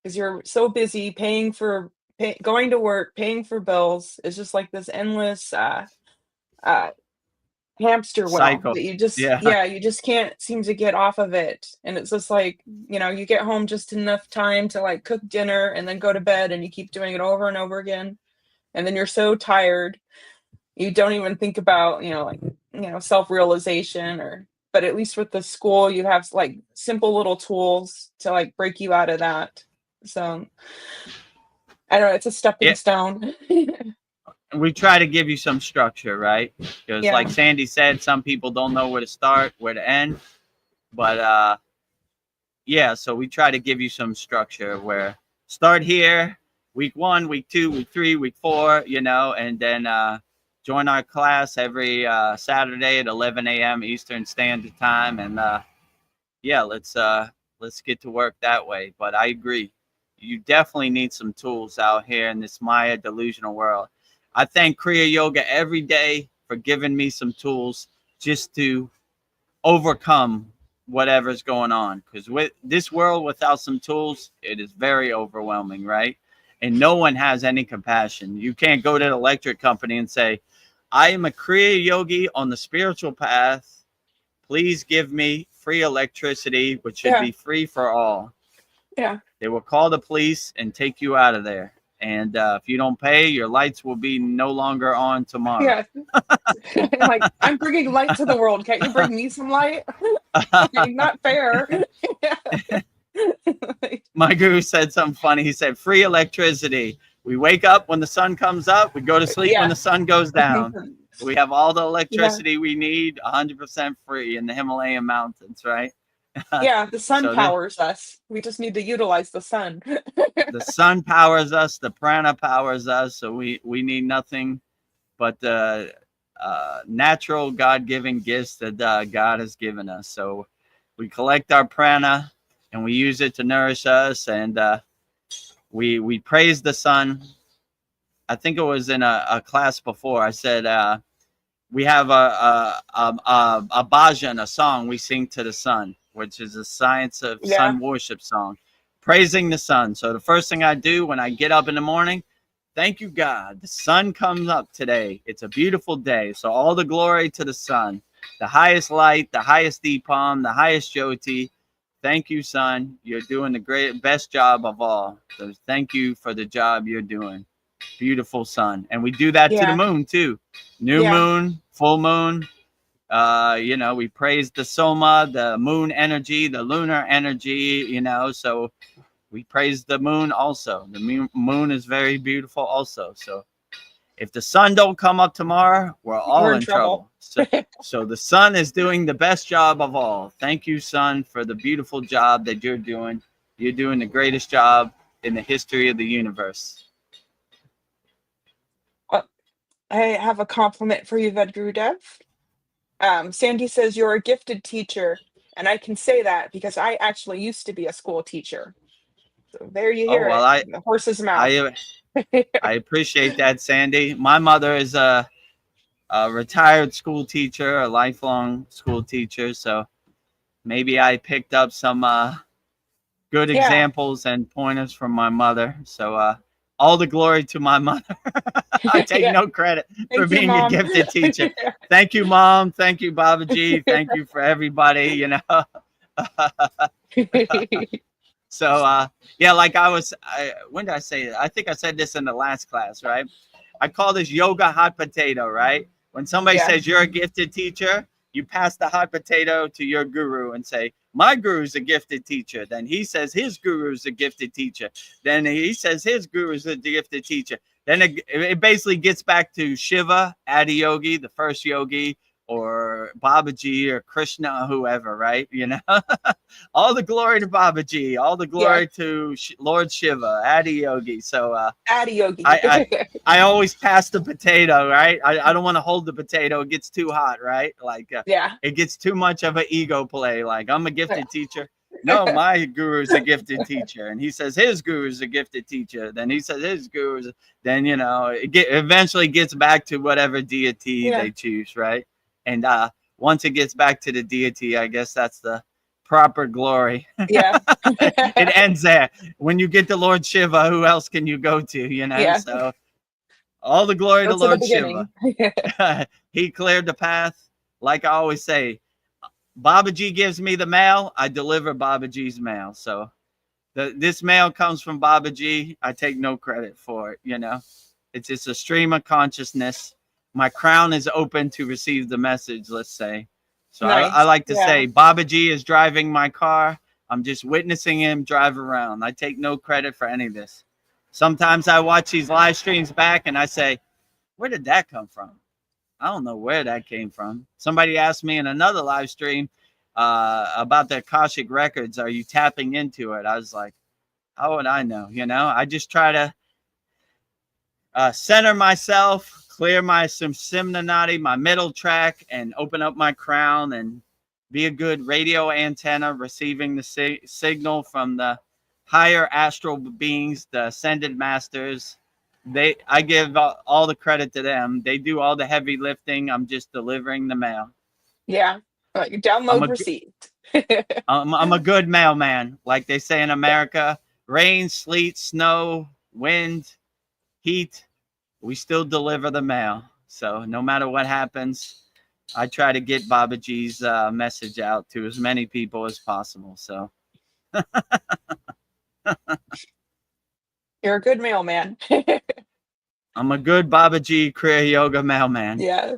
because you're so busy going to work, paying for bills. It's just like this endless uh, hamster wheel Cycle. that you just, Yeah. yeah, you just can't seem to get off of it. And it's just like, you get home just enough time to like cook dinner and then go to bed, and you keep doing it over and over again. And then you're so tired, you don't even think about, self-realization but at least with the school, you have like simple little tools to like break you out of that. So I don't know, it's a stepping stone. We try to give you some structure, right? Because Yeah. like Sandy said, some people don't know where to start, where to end. But yeah, so we try to give you some structure where start here, week 1, week 2, week 3, week 4, and then join our class every Saturday at 11 a.m. Eastern Standard Time. And yeah, let's get to work that way. But I agree. You definitely need some tools out here in this Maya delusional world. I thank Kriya Yoga every day for giving me some tools just to overcome whatever's going on. Because with this world without some tools, it is very overwhelming, right? And no one has any compassion. You can't go to the electric company and say, I am a Kriya yogi on the spiritual path. Please give me free electricity, which should be free for all. Yeah. They will call the police and take you out of there. And if you don't pay, your lights will be no longer on tomorrow. Yeah. Like, I'm bringing light to the world. Can't you bring me some light? Not fair. My guru said something funny. He said, free electricity. We wake up when the sun comes up. We go to sleep when the sun goes down. We have all the electricity we need, 100% free in the Himalayan mountains, right? Yeah, the sun powers us. We just need to utilize the sun. The sun powers us. The prana powers us. So we need nothing but the natural God-given gifts that God has given us. So we collect our prana and we use it to nourish us. And we praise the sun. I think it was in a class before. I said we have a bhajan, a song we sing to the sun, which is a science of sun worship song, praising the sun. So the first thing I do when I get up in the morning, thank you, God. The sun comes up today. It's a beautiful day. So all the glory to the sun, the highest light, the highest deepam, the highest jyoti. Thank you, sun. You're doing the best job of all. So thank you for the job you're doing. Beautiful sun. And we do that to the moon too. New moon, full moon. We praise the soma, the moon energy, the lunar energy, so we praise the moon also. The moon is very beautiful also. So if the sun don't come up tomorrow, we're all in trouble. So the sun is doing the best job of all. Thank you, sun, for the beautiful job that you're doing. You're doing the greatest job in the history of the universe. I have a compliment for you, Vedagurudev. Sandy says you're a gifted teacher, and I can say that because I actually used to be a school teacher. So there you hear it, the horse's mouth. I appreciate that, Sandy. My mother is a retired school teacher, a lifelong school teacher, so maybe I picked up some good Yeah. examples and pointers from my mother. So all the glory to my mother. I take Yeah. no credit for Thank you, being a Mom. gifted teacher. Thank you, Mom. Thank you, Babaji. Thank you for everybody, you know. So yeah, like when did I say it? I think I said this in the last class, right? I call this yoga hot potato, right? When somebody Yeah. says you're a gifted teacher, you pass the hot potato to your guru and say, my guru's a gifted teacher. Then he says his guru's a gifted teacher. Then he says his guru's a gifted teacher. Then it basically gets back to Shiva, Adiyogi, the first yogi, or Babaji or Krishna, or whoever, right? You know, all the glory to Babaji, all the glory to Lord Shiva, Adiyogi. So Adiyogi. I always pass the potato, right? I don't want to hold the potato. It gets too hot, right? Like Yeah. it gets too much of an ego play. Like I'm a gifted teacher. No, my guru's a gifted teacher. And he says his guru's a gifted teacher. Then he says his guru's, then, you know, eventually gets back to whatever deity they choose, right? And once it gets back to the deity, I guess that's the proper glory. Yeah. It ends there. When you get to Lord Shiva, who else can you go to, you know? Yeah. So all the glory Go to to the Lord beginning. Shiva. He cleared the path. Like I always say, Babaji gives me the mail, I deliver Babaji's mail. So this mail comes from Babaji. I take no credit for it, you know. It's just a stream of consciousness. My crown is open to receive the message, let's say. So Nice. I like to say Babaji is driving my car. I'm just witnessing him drive around. I take no credit for any of this. Sometimes I watch these live streams back and I say, where did that come from? I don't know where that came from. Somebody asked me in another live stream about the Akashic records. Are you tapping into it? I was like, how would I know? You know, I just try to center myself, clear my Simnanati, my middle track, and open up my crown and be a good radio antenna receiving the signal from the higher astral beings, the ascended masters. I give all the credit to them. They do all the heavy lifting. I'm just delivering the mail. Yeah. Download receipt. I'm a good mailman. Like they say in America, rain, sleet, snow, wind, heat, we still deliver the mail. So no matter what happens, I try to get Babaji's message out to as many people as possible. So You're a good mailman. I'm a good Babaji Kriya Yoga mailman. Yeah.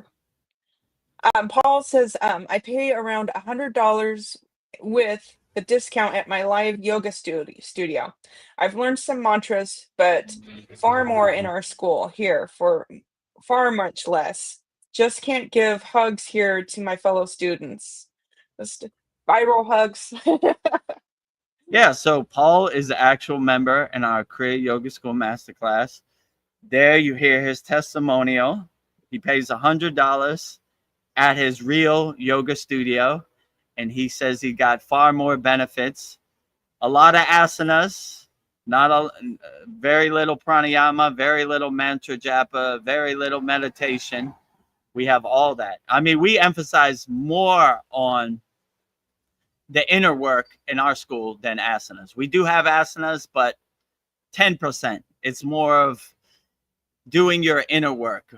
Paul says, I pay around $100 with the discount at my live yoga studio. I've learned some mantras, but far more in our school here for far much less. Just can't give hugs here to my fellow students. Just viral hugs. Yeah, so Paul is the actual member in our Kriya Yoga School Masterclass. There you hear his testimonial. He pays $100 at his real yoga studio, and he says he got far more benefits. A lot of asanas, very little pranayama, very little mantra japa, very little meditation. We have all that. I mean, we emphasize more on the inner work in our school than asanas. We do have asanas, but 10%. It's more of doing your inner work,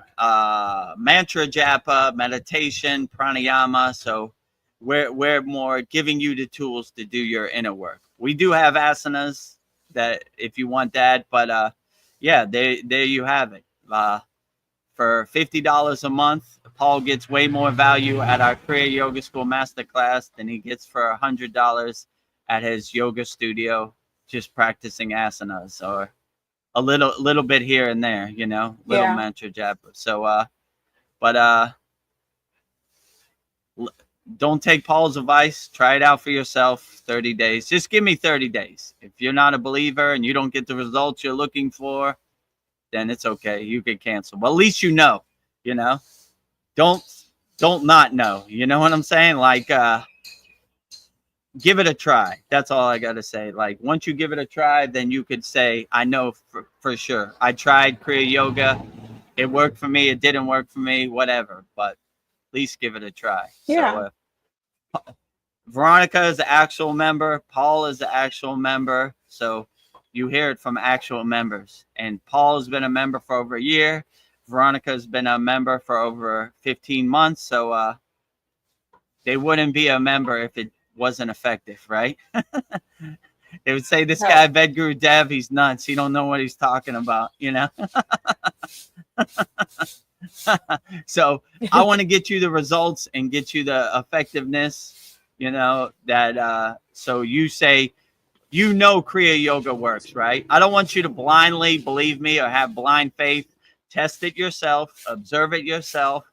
mantra japa, meditation, pranayama. So we're more giving you the tools to do your inner work. We do have asanas that if you want that, but yeah, there you have it. For $50 a month, Paul gets way more value at our Kriya Yoga School Masterclass than he gets for $100 at his yoga studio, just practicing asanas or a little bit here and there, you know, little mantra japa. So, but don't take Paul's advice. Try it out for yourself. 30 days. Just give me 30 days. If you're not a believer and you don't get the results you're looking for, then it's okay. You can cancel. But at least you know. Don't not know. You know what I'm saying? Like, give it a try. That's all I got to say. Like, once you give it a try, then you could say, I know for sure. I tried Kriya Yoga. It worked for me. It didn't work for me. Whatever. But at least give it a try. Yeah. So, Veronica is the actual member. Paul is the actual member. So you hear it from actual members. And Paul has been a member for over a year. Veronica has been a member for over 15 months. So they wouldn't be a member if it wasn't effective, right? They would say, this guy, Vedagurudev, he's nuts. He don't know what he's talking about, you know? So I want to get you the results and get you the effectiveness, you know, that so you say, you know, Kriya Yoga works, right? I don't want you to blindly believe me or have blind faith. Test it yourself, observe it yourself,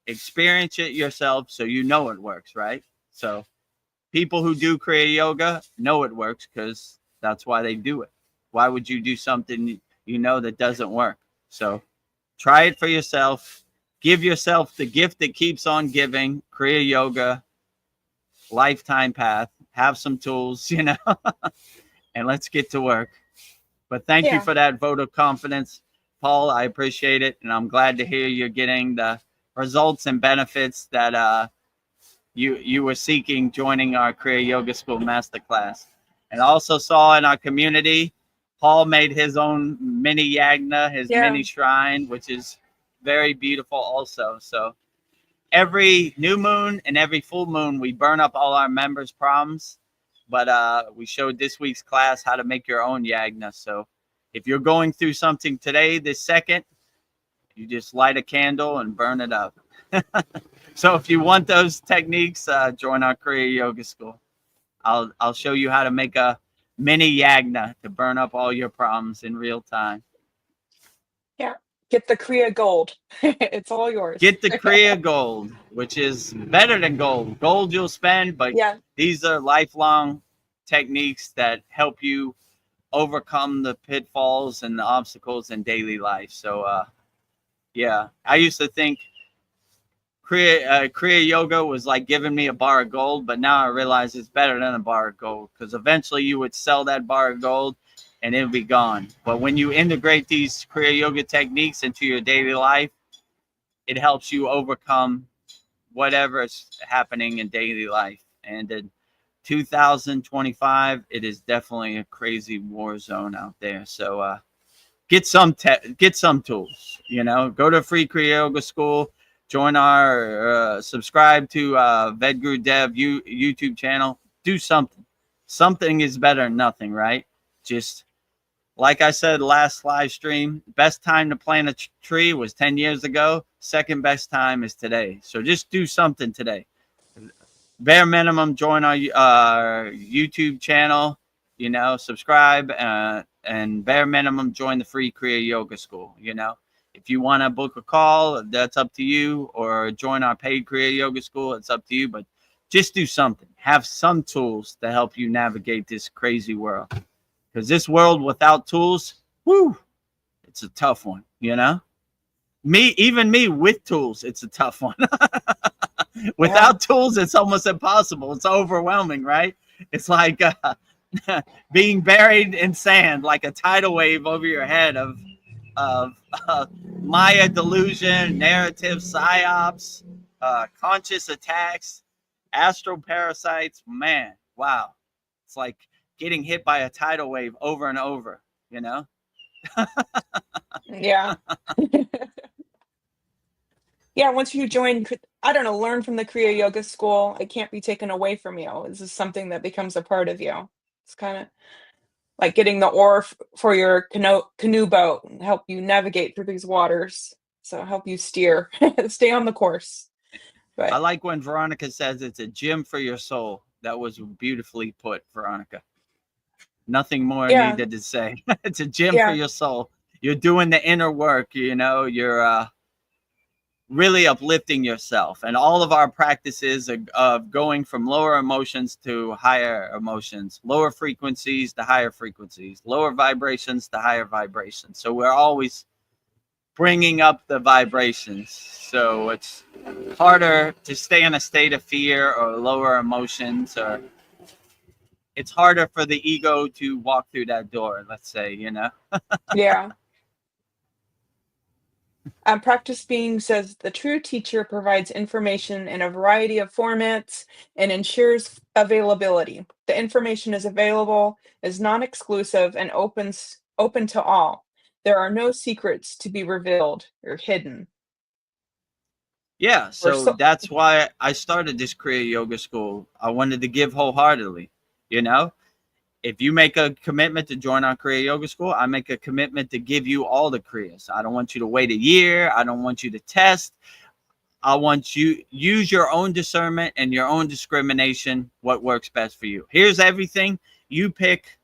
experience it yourself, so you know it works, right? So people who do Kriya Yoga know it works because that's why they do it. Why would you do something you know that doesn't work? So try it for yourself. Give yourself the gift that keeps on giving, Kriya Yoga, lifetime path. Have some tools, you know, and let's get to work. But thank you for that vote of confidence, Paul. I appreciate it. And I'm glad to hear you're getting the results and benefits that you were seeking joining our Kriya Yoga School Masterclass. And I also saw in our community, Paul made his own mini yagna, his mini shrine, which is very beautiful also. So every new moon and every full moon, we burn up all our members' problems. But we showed this week's class how to make your own yagna. So if you're going through something today, this second, you just light a candle and burn it up. So if you want those techniques, join our Kriya Yoga School. I'll show you how to make a mini yagna to burn up all your problems in real time. Yeah. Get the Kriya gold. It's all yours. Get the Kriya gold, which is better than gold. Gold you'll spend, but these are lifelong techniques that help you overcome the pitfalls and the obstacles in daily life. So, yeah, I used to think Kriya Yoga was like giving me a bar of gold, but now I realize it's better than a bar of gold because eventually you would sell that bar of gold and it'll be gone. But when you integrate these Kriya Yoga techniques into your daily life, it helps you overcome whatever is happening in daily life. And in 2025, it is definitely a crazy war zone out there. So get some tools, you know, go to free Kriya Yoga School, join our subscribe to Vedagurudev YouTube channel. Do something. Something is better than nothing, right? Just like I said last live stream, best time to plant a tree was 10 years ago. Second best time is today. So just do something today. Bare minimum, join our YouTube channel, you know, subscribe, and bare minimum, join the free Kriya Yoga School, you know. If you want to book a call, that's up to you, or join our paid Kriya Yoga School, it's up to you. But just do something. Have some tools to help you navigate this crazy world. Because this world without tools, whoo, it's a tough one, you know? Even me with tools, it's a tough one. Without tools, it's almost impossible. It's overwhelming, right? It's like being buried in sand, like a tidal wave over your head of Maya delusion, narrative psyops, conscious attacks, astral parasites. Man, wow. It's like getting hit by a tidal wave over and over, you know? Yeah. Yeah, once you join, I don't know, learn from the Kriya Yoga School, it can't be taken away from you. This is something that becomes a part of you. It's kind of like getting the oar for your canoe boat and help you navigate through these waters. So help you steer, stay on the course. But I like when Veronica says it's a gym for your soul. That was beautifully put, Veronica. Nothing more needed to say. It's a gym for your soul. You're doing the inner work, you know, you're really uplifting yourself. And all of our practices of going from lower emotions to higher emotions, lower frequencies to higher frequencies, lower vibrations to higher vibrations. So we're always bringing up the vibrations. So it's harder to stay in a state of fear or lower emotions, or it's harder for the ego to walk through that door, let's say, you know? yeah. Practice Being says the true teacher provides information in a variety of formats and ensures availability. The information is available, is non-exclusive, and open to all. There are no secrets to be revealed or hidden. Yeah, Or so so that's why I started this Kriya Yoga School. I wanted to give wholeheartedly. You know, if you make a commitment to join our Kriya Yoga School, I make a commitment to give you all the Kriyas. I don't want you to wait a year. I don't want you to test. I want you use your own discernment and your own discrimination, what works best for you. Here's everything. You pick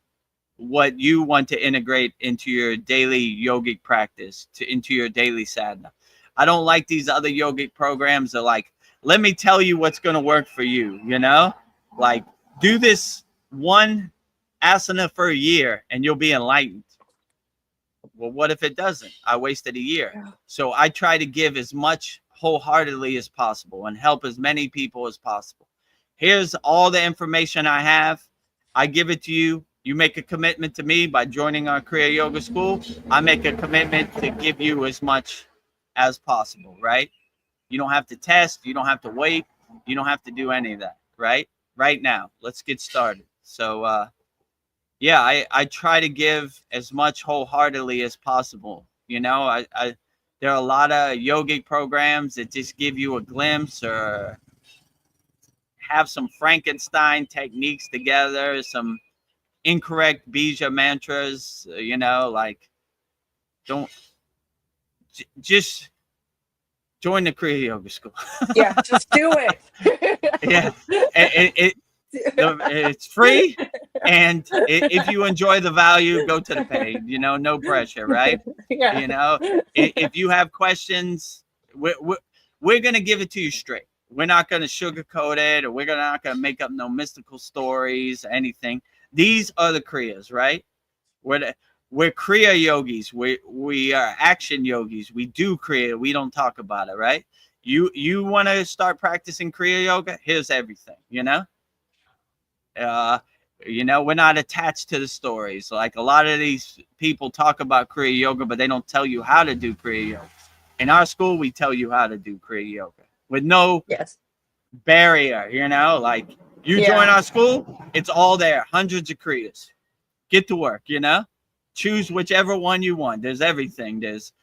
what you want to integrate into your daily yogic practice, into your daily sadhana. I don't like these other yogic programs that like, let me tell you what's going to work for you, you know? Like, do this one asana for a year and you'll be enlightened. Well, what if it doesn't? I wasted a year. Yeah. So I try to give as much wholeheartedly as possible and help as many people as possible. Here's all the information I have. I give it to you. You make a commitment to me by joining our Kriya Yoga School. I make a commitment to give you as much as possible, right? You don't have to test. You don't have to wait. You don't have to do any of that, right? Right now, let's get started. So, yeah, I try to give as much wholeheartedly as possible. You know, there are a lot of yogic programs that just give you a glimpse or have some Frankenstein techniques together, some incorrect bija mantras, you know, like don't just join the Kriya Yoga School. Yeah, just do it. Yeah, it's free, and if you enjoy the value, go to the page. You know, no pressure, right? Yeah. You know, if you have questions, we're gonna give it to you straight. We're not gonna sugarcoat it, or we're not gonna make up no mystical stories, anything. These are the Kriyas, right? We're Kriya yogis. We are action yogis. We do Kriya. We don't talk about it, right? You want to start practicing Kriya yoga? Here's everything. You know, we're not attached to the stories. Like a lot of these people talk about Kriya yoga, but they don't tell you how to do Kriya yoga. In our school, we tell you how to do Kriya yoga with no Yes. barrier. You know, like you join our school, it's all there. Hundreds of Kriyas. Get to work. You know. Choose whichever one you want. There's everything. There's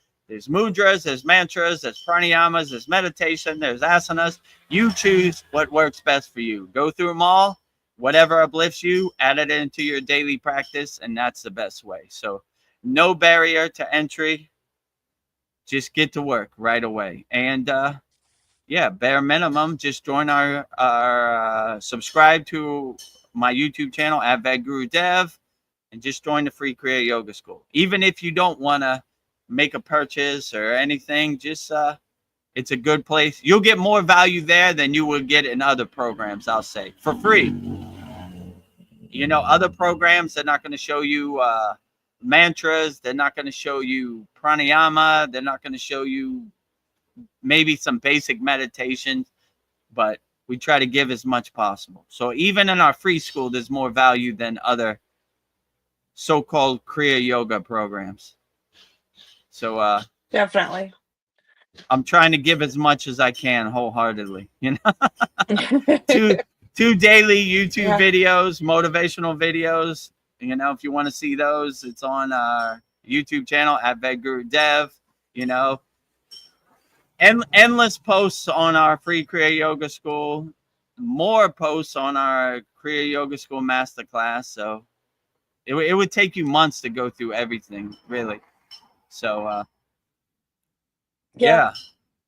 mudras, there's mantras, there's pranayamas, there's meditation, there's asanas. You choose what works best for you. Go through them all. Whatever uplifts you, add it into your daily practice, and that's the best way. So no barrier to entry. Just get to work right away. And yeah, bare minimum, just join our subscribe to my YouTube channel at Vedagurudev. And just join the free Kriya Yoga School. Even if you don't want to make a purchase or anything, just it's a good place. You'll get more value there than you will get in other programs, I'll say, for free. You know, other programs, they're not going to show you mantras. They're not going to show you pranayama. They're not going to show you maybe some basic meditation, but we try to give as much possible. So even in our free school, there's more value than other so-called Kriya yoga programs. So Definitely. I'm trying to give as much as I can wholeheartedly, you know. two daily YouTube videos, motivational videos. You know, if you want to see those, it's on our YouTube channel at Vedagurudev. You know, endless posts on our free Kriya Yoga School, more posts on our Kriya Yoga School Masterclass. So it would take you months to go through everything, really. So yeah.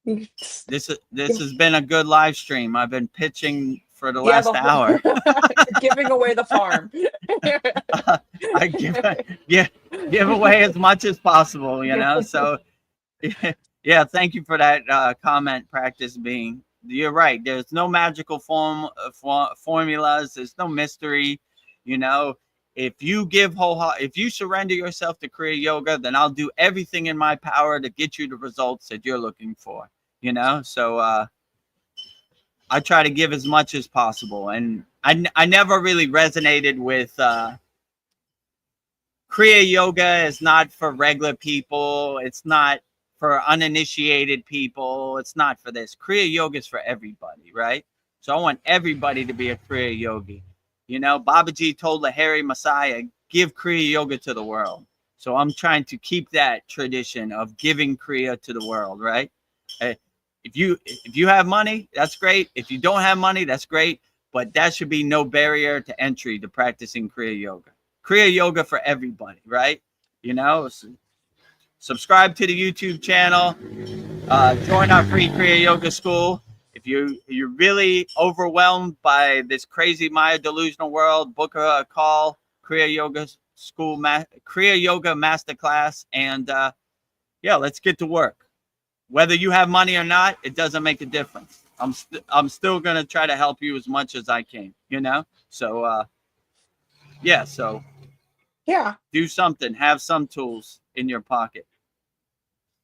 This has been a good live stream. I've been pitching for the last hour. Giving away the farm. I give away as much as possible, you know. So yeah, thank you for that comment. Practice being. You're right. There's no magical formulas. There's no mystery, you know. If you if you surrender yourself to Kriya Yoga, then I'll do everything in my power to get you the results that you're looking for, you know? So I try to give as much as possible. And I never really resonated with Kriya Yoga is not for regular people. It's not for uninitiated people. It's not for this. Kriya Yoga is for everybody, right? So I want everybody to be a Kriya Yogi. You know, Babaji told the Hairy Messiah, give Kriya Yoga to the world. So I'm trying to keep that tradition of giving Kriya to the world, right? If you have money, that's great. If you don't have money, that's great. But that should be no barrier to entry to practicing Kriya Yoga. Kriya Yoga for everybody, right? You know, subscribe to the YouTube channel. Join our free Kriya Yoga school. If you're really overwhelmed by this crazy Maya delusional world, book a call. Kriya Yoga school, Kriya Yoga Masterclass, and yeah, let's get to work. Whether you have money or not, it doesn't make a difference. I'm still gonna try to help you as much as I can. You know, so yeah, so Yeah. do something. Have some tools in your pocket.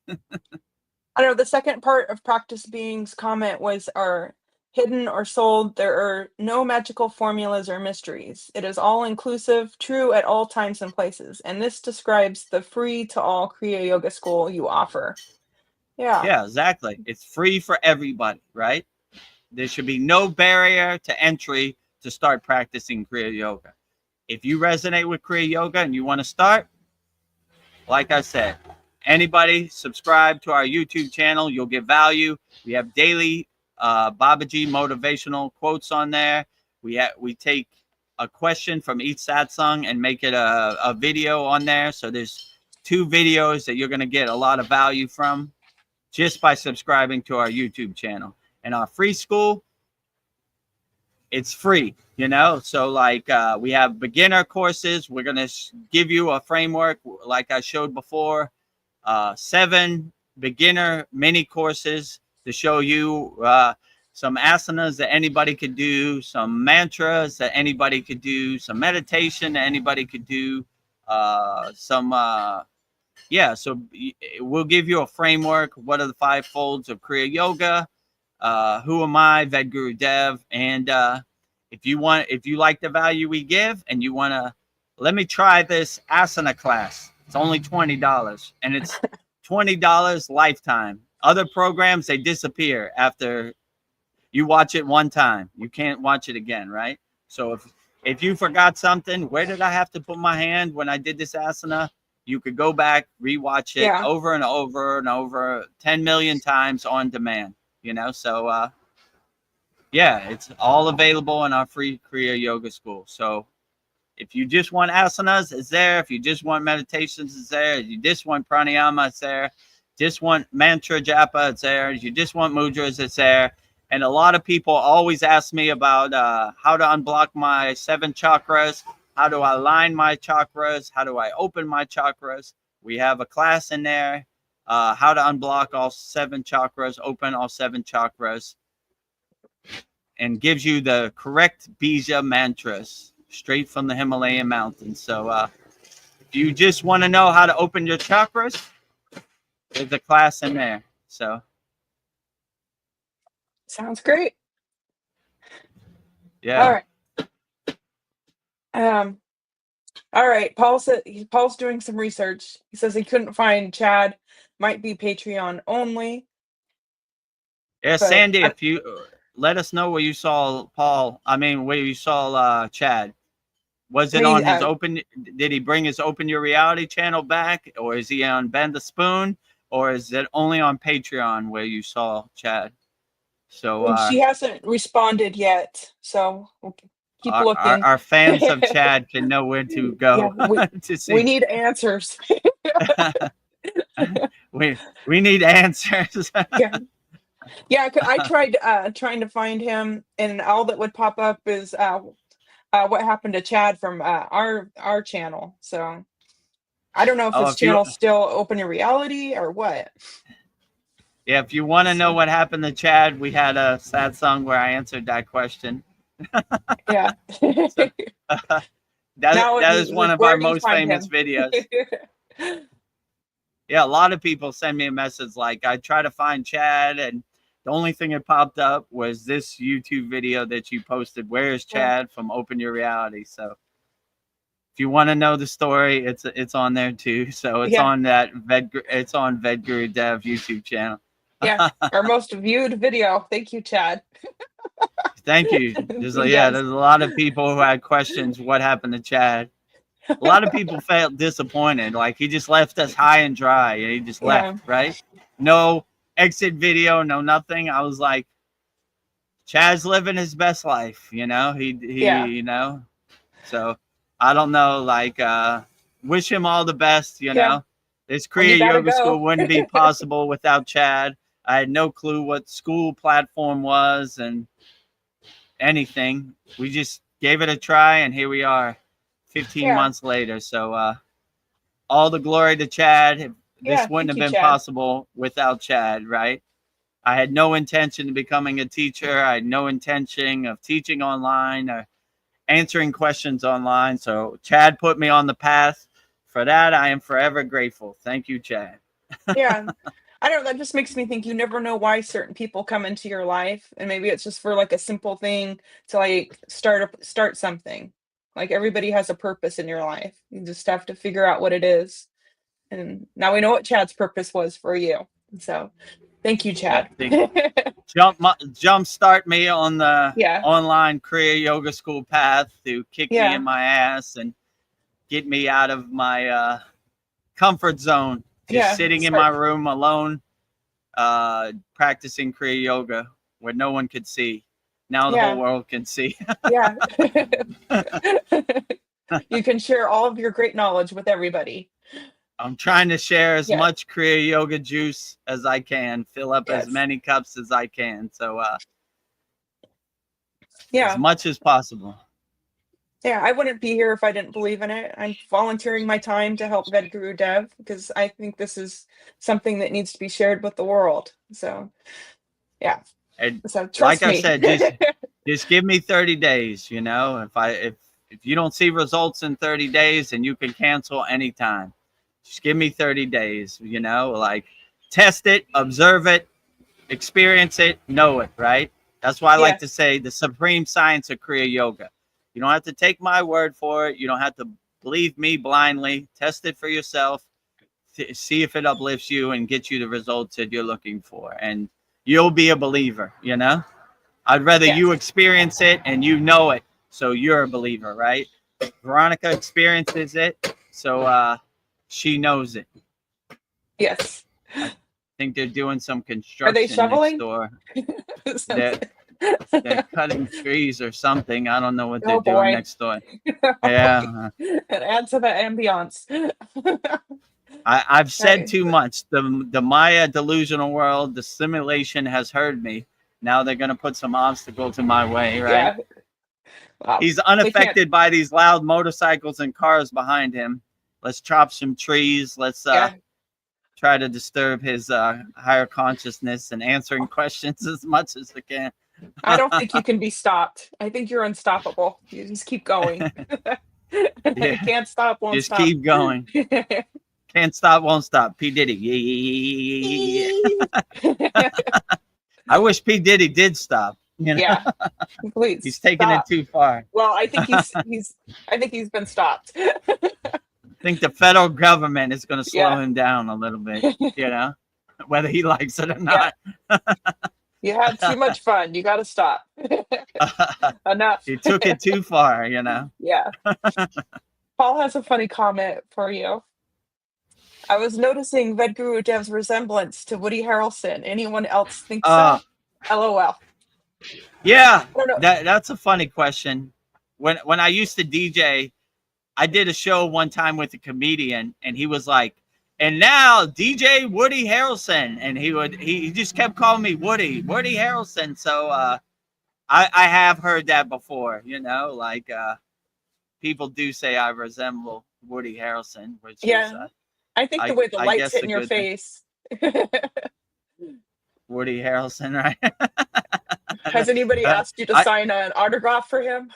I know the second part of Practice Being's comment was are hidden or sold. There are no magical formulas or mysteries. It is all inclusive, true at all times and places. And this describes the free to all Kriya Yoga school you offer. Yeah. Yeah, exactly. It's free for everybody, right? There should be no barrier to entry to start practicing Kriya Yoga. If you resonate with Kriya Yoga and you want to start, like I said, anybody subscribe to our YouTube channel, you'll get value. We have daily Babaji motivational quotes on there. We take a question from each satsang and make it a video on there. So there's 2 videos that you're going to get a lot of value from just by subscribing to our YouTube channel. And our free school, it's free, you know. So like we have beginner courses. We're going to give you a framework like I showed before. 7 beginner mini courses to show you some asanas that anybody could do, some mantras that anybody could do, some meditation that anybody could do, yeah, so we'll give you a framework. What are the 5 folds of Kriya Yoga? Who am I, Vedagurudev? And if you like the value we give and you want to, let me try this asana class. It's only $20 and it's $20 lifetime. Other programs, they disappear after you watch it one time. You can't watch it again, right? So if you forgot something, where did I have to put my hand when I did this asana? You could go back, rewatch it over and over and over 10 million times on demand, you know? So, yeah, it's all available in our free Kriya Yoga school. So if you just want asanas, it's there. If you just want meditations, it's there. If you just want pranayama, it's there. Just want mantra japa, it's there. If you just want mudras, it's there. And a lot of people always ask me about how to unblock my 7 chakras. How do I align my chakras? How do I open my chakras? We have a class in there. How to unblock all 7 chakras, open all 7 chakras, and gives you the correct bija mantras straight from the Himalayan mountains. So if you just want to know how to open your chakras, there's a class in there. So Sounds great. yeah. All right. All right. Paul's doing some research. He says he couldn't find Chad. Might be Patreon only. Yeah, Sandy, if you let us know where you saw Paul. I mean, where you saw Chad. Was it on his open? Did he bring his Open Your Reality channel back, or is he on Bend the Spoon, or is it only on Patreon where you saw Chad? So she hasn't responded yet, so we'll keep looking. Our fans of Chad can know where to go to see. We need answers. we need answers. Yeah. I tried trying to find him, and all that would pop up is what happened to Chad from our channel. So I don't know if his channel's still Open Your Reality or what. Yeah, if you want to know what happened to Chad, we had a sad song where I answered that question. Yeah. So, that is one of our most famous videos. Yeah, a lot of people send me a message like, I try to find Chad, and the only thing that popped up was this YouTube video that you posted. Where is Chad from Open Your Reality? So if you want to know the story, it's on there too. So it's on that it's on Vedagurudev YouTube channel. Yeah, our most viewed video. Thank you, Chad. Thank you. There's a lot of people who had questions. What happened to Chad? A lot of people felt disappointed. Like he just left us high and dry. And he just left, right? No exit video, no nothing. I was like, Chad's living his best life, you know. He you know. So I don't know, like wish him all the best, you know. This Kriya Yoga School wouldn't be possible without Chad. I had no clue what school platform was and anything. We just gave it a try, and here we are 15 months later. So all the glory to Chad. This wouldn't have been possible without Chad, right? I had no intention of becoming a teacher. I had no intention of teaching online or answering questions online. So Chad put me on the path. For that, I am forever grateful. Thank you, Chad. Yeah. I don't know, that just makes me think you never know why certain people come into your life, and maybe it's just for like a simple thing to like start something. Like everybody has a purpose in your life. You just have to figure out what it is. And now we know what Chad's purpose was for you. So thank you, Chad. Jump start me on the online Kriya Yoga School path to kick me in my ass and get me out of my comfort zone. Just sitting in my room alone, practicing Kriya Yoga where no one could see. Now the whole world can see. You can share all of your great knowledge with everybody. I'm trying to share as much Kriya Yoga juice as I can, fill up as many cups as I can. So as much as possible. Yeah, I wouldn't be here if I didn't believe in it. I'm volunteering my time to help Vedagurudev because I think this is something that needs to be shared with the world. So, yeah. And so trust like me. I said, just give me 30 days. You know, if you don't see results in 30 days, and you can cancel anytime. Just give me 30 days. You know, like test it, observe it, experience it, know it. Right. That's why I like to say the supreme science of Kriya Yoga. You don't have to take my word for it. You don't have to believe me blindly. Test it for yourself. See if it uplifts you and gets you the results that you're looking for. And you'll be a believer, you know? I'd rather you experience it and you know it, so you're a believer, right? Veronica experiences it, so she knows it. Yes. I think they're doing some construction. Are they shoveling? Next door. They're cutting trees or something. I don't know what they're doing next door. Yeah. It adds to the ambiance. I've said too much. The Maya delusional world, the simulation has heard me. Now they're going to put some obstacles in my way, right? Yeah. Wow. He's unaffected by these loud motorcycles and cars behind him. Let's chop some trees. Let's try to disturb his higher consciousness and answering questions as much as I can. I don't think you can be stopped. I think you're unstoppable. You just keep going. Can't stop, won't just stop. Keep going. Can't stop, won't stop. P. Diddy. Yeah. I wish P. Diddy did stop. You know? Yeah. Please. He's taking it too far. Well, I think he's been stopped. I think the federal government is going to slow him down a little bit, you know, whether he likes it or not. You had too much fun. You got to stop. Enough. You took it too far, you know. Yeah. Paul has a funny comment for you. I was noticing Vedagurodev's resemblance to Woody Harrelson. Anyone else think so? LOL. Yeah, that's a funny question. When I used to DJ, I did a show one time with a comedian, and he was like, "And now DJ Woody Harrelson," and he just kept calling me Woody Harrelson. So I have heard that before, you know, like people do say I resemble Woody Harrelson, which is I think the way the lights hit in your face. Woody Harrelson, right? Has anybody asked you to sign an autograph for him?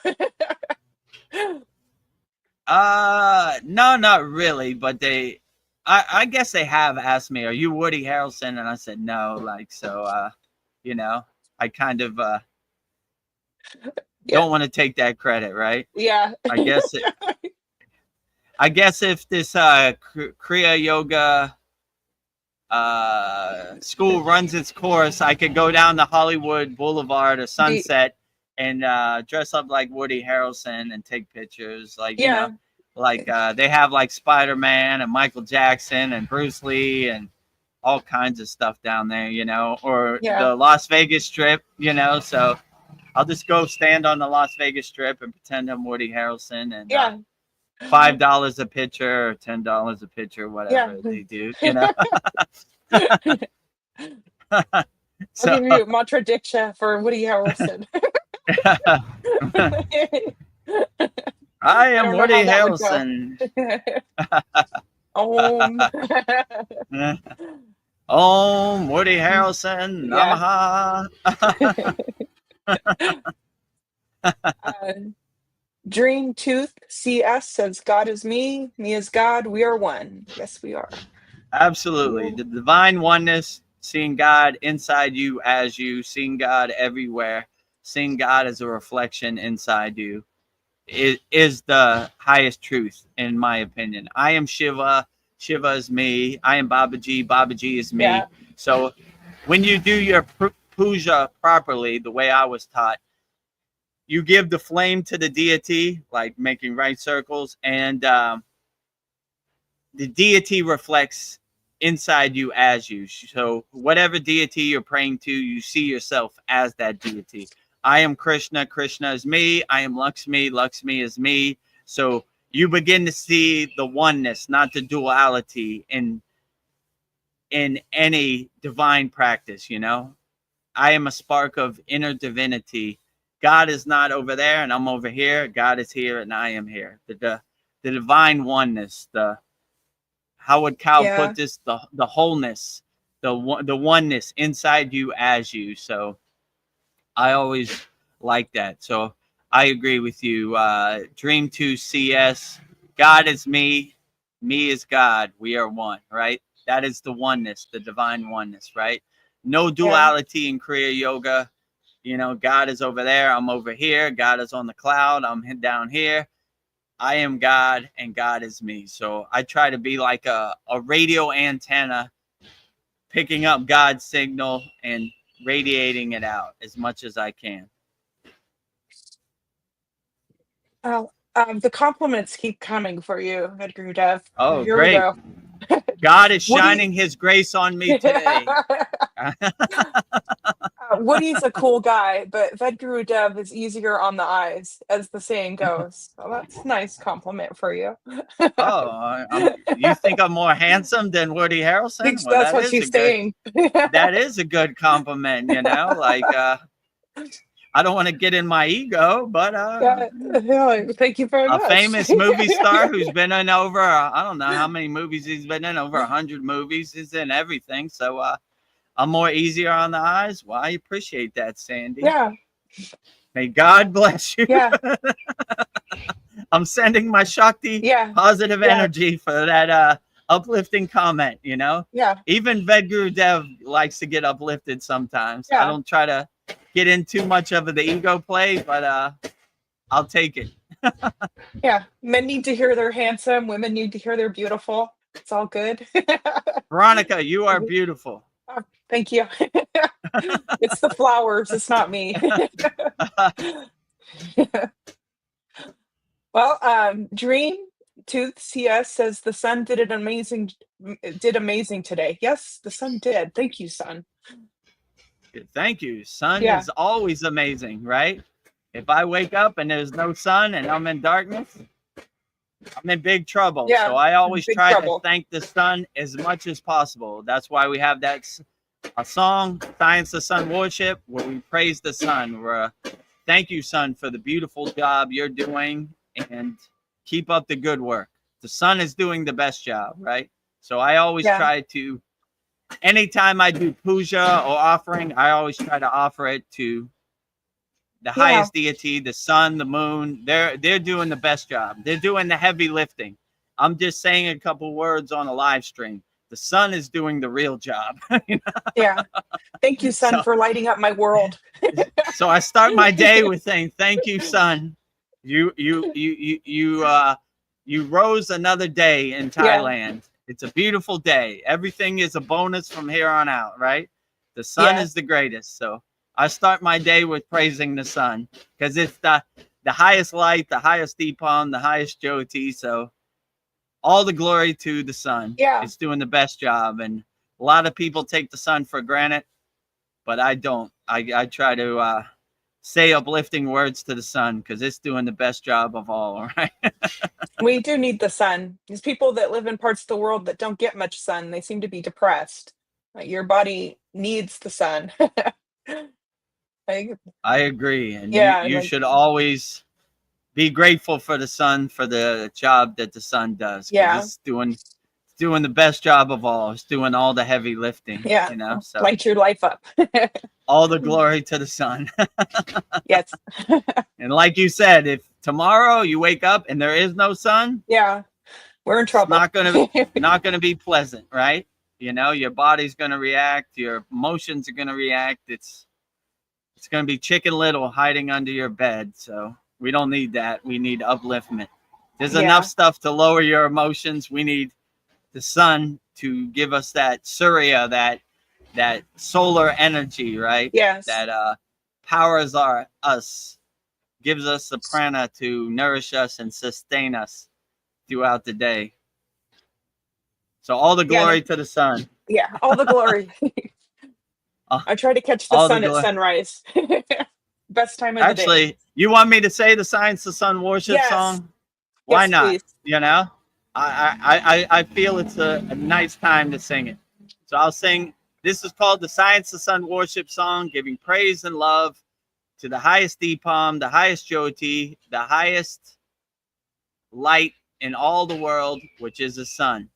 No, not really, but I guess they have asked me, "Are you Woody Harrelson?" And I said no, like, so you know, I kind of don't want to take that credit, right? Yeah. I guess I guess if this Kriya Yoga school runs its course, I could go down to Hollywood Boulevard or Sunset and dress up like Woody Harrelson and take pictures. Like, you know, like they have like Spider-Man and Michael Jackson and Bruce Lee and all kinds of stuff down there, you know, or the Las Vegas Strip, you know. So I'll just go stand on the Las Vegas Strip and pretend I'm Woody Harrelson and $5 a picture or $10 a picture, whatever they do, you know. I'll give you mantra diksha for Woody Harrelson. I am Woody Harrelson. Om Woody Harrelson. Namaha. Dream Tooth CS says, God is me is God, we are one. Yes, we are. Absolutely. The divine oneness, seeing God inside you as you, seeing God everywhere, seeing God as a reflection inside you is the highest truth, in my opinion. I am Shiva. Shiva is me. I am Babaji. Babaji is me. Yeah. So when you do your puja properly, the way I was taught, you give the flame to the deity, like making right circles, and the deity reflects inside you as you. So whatever deity you're praying to, you see yourself as that deity. I am Krishna. Krishna is me. I am Lakshmi. Lakshmi is me. So you begin to see the oneness, not the duality in any divine practice, you know. I am a spark of inner divinity. God is not over there and I'm over here. God is here and I am here. The divine oneness, how would Cal put this? The wholeness, the oneness inside you as you. So I always like that. So I agree with you. Dream 2 CS. God is me. Me is God. We are one, right? That is the oneness, the divine oneness, right? No duality in Kriya Yoga. You know, God is over there. I'm over here. God is on the cloud. I'm down here. I am God and God is me. So I try to be like a radio antenna, picking up God's signal and radiating it out as much as I can. The compliments keep coming for you, Vedagurudev. Oh, here great. We go. God is shining his grace on me today. Woody's a cool guy, but Vedagurudev is easier on the eyes, as the saying goes. So that's a nice compliment for you. You think I'm more handsome than Woody Harrelson? Well, that's what she's saying. That is a good compliment, you know, like I don't want to get in my ego, but thank you very much. A famous movie star who's been in over, I don't know how many movies he's been in, over 100 movies. He's in everything. So I'm more easier on the eyes. Well, I appreciate that, Sandy. Yeah. May God bless you. Yeah. I'm sending my Shakti positive energy for that uplifting comment, you know? Yeah. Even Vedagurudev likes to get uplifted sometimes. I don't try to get in too much of the ego play, but I'll take it. Yeah. Men need to hear they're handsome. Women need to hear they're beautiful. It's all good. Veronica, you are beautiful. Thank you. It's the flowers. It's not me. Well, Dream Tooth CS says the sun did amazing today. Yes, the sun did. Thank you, sun. Thank you. Sun is always amazing, right? If I wake up and there's no sun and I'm in darkness, I'm in big trouble. Yeah, so I always try to thank the sun as much as possible. That's why we have a song, Science of Sun Worship, where we praise the sun. Thank you, sun, for the beautiful job you're doing and keep up the good work. The sun is doing the best job, right? So I always try to, anytime I do puja or offering, I always try to offer it to the highest deity, the sun, the moon. They're doing the best job. They're doing the heavy lifting. I'm just saying a couple words on a live stream. The sun is doing the real job. You know? Yeah. Thank you, sun, for lighting up my world. So I start my day with saying, thank you, sun. You You rose another day in Yeah. Thailand. It's a beautiful day. Everything is a bonus from here on out, right? The sun Yeah. is the greatest. So I start my day with praising the sun because it's the highest light, the highest Deepam, the highest Jyoti. So all the glory to the sun. Yeah. It's doing the best job. And a lot of people take the sun for granted, but I don't. I try to say uplifting words to the sun because it's doing the best job of all, right? We do need the sun. These people that live in parts of the world that don't get much sun, they seem to be depressed. Your body needs the sun. I agree. And Yeah, you like, should always be grateful for the sun, for the job that the sun does. Because yeah, it's doing the best job of all. It's doing all the heavy lifting, yeah. So Light your life up. all the glory to the sun. Yes. And like you said, if tomorrow you wake up and there is no sun, Yeah, we're in it's trouble. not gonna be pleasant, right? Your body's gonna react, your emotions are gonna react. It's gonna be Chicken Little hiding under your bed. So we don't need that. We need upliftment. There's Yeah. enough stuff to lower your emotions. We need the sun to give us that Surya, that solar energy, right? Yes. That powers us, gives us the prana to nourish us and sustain us throughout the day. So all the glory to the sun. Yeah, all the glory. I try to catch the all the sun at glory. sunrise. Best time of the day. Actually, you want me to say the Science of Sun worship Yes. song? Why Yes, not? please. I feel it's a nice time to sing it. So I'll sing. This is called the Science of Sun worship song, giving praise and love to the highest Deepam, the highest Jyoti, the highest light in all the world, which is the sun.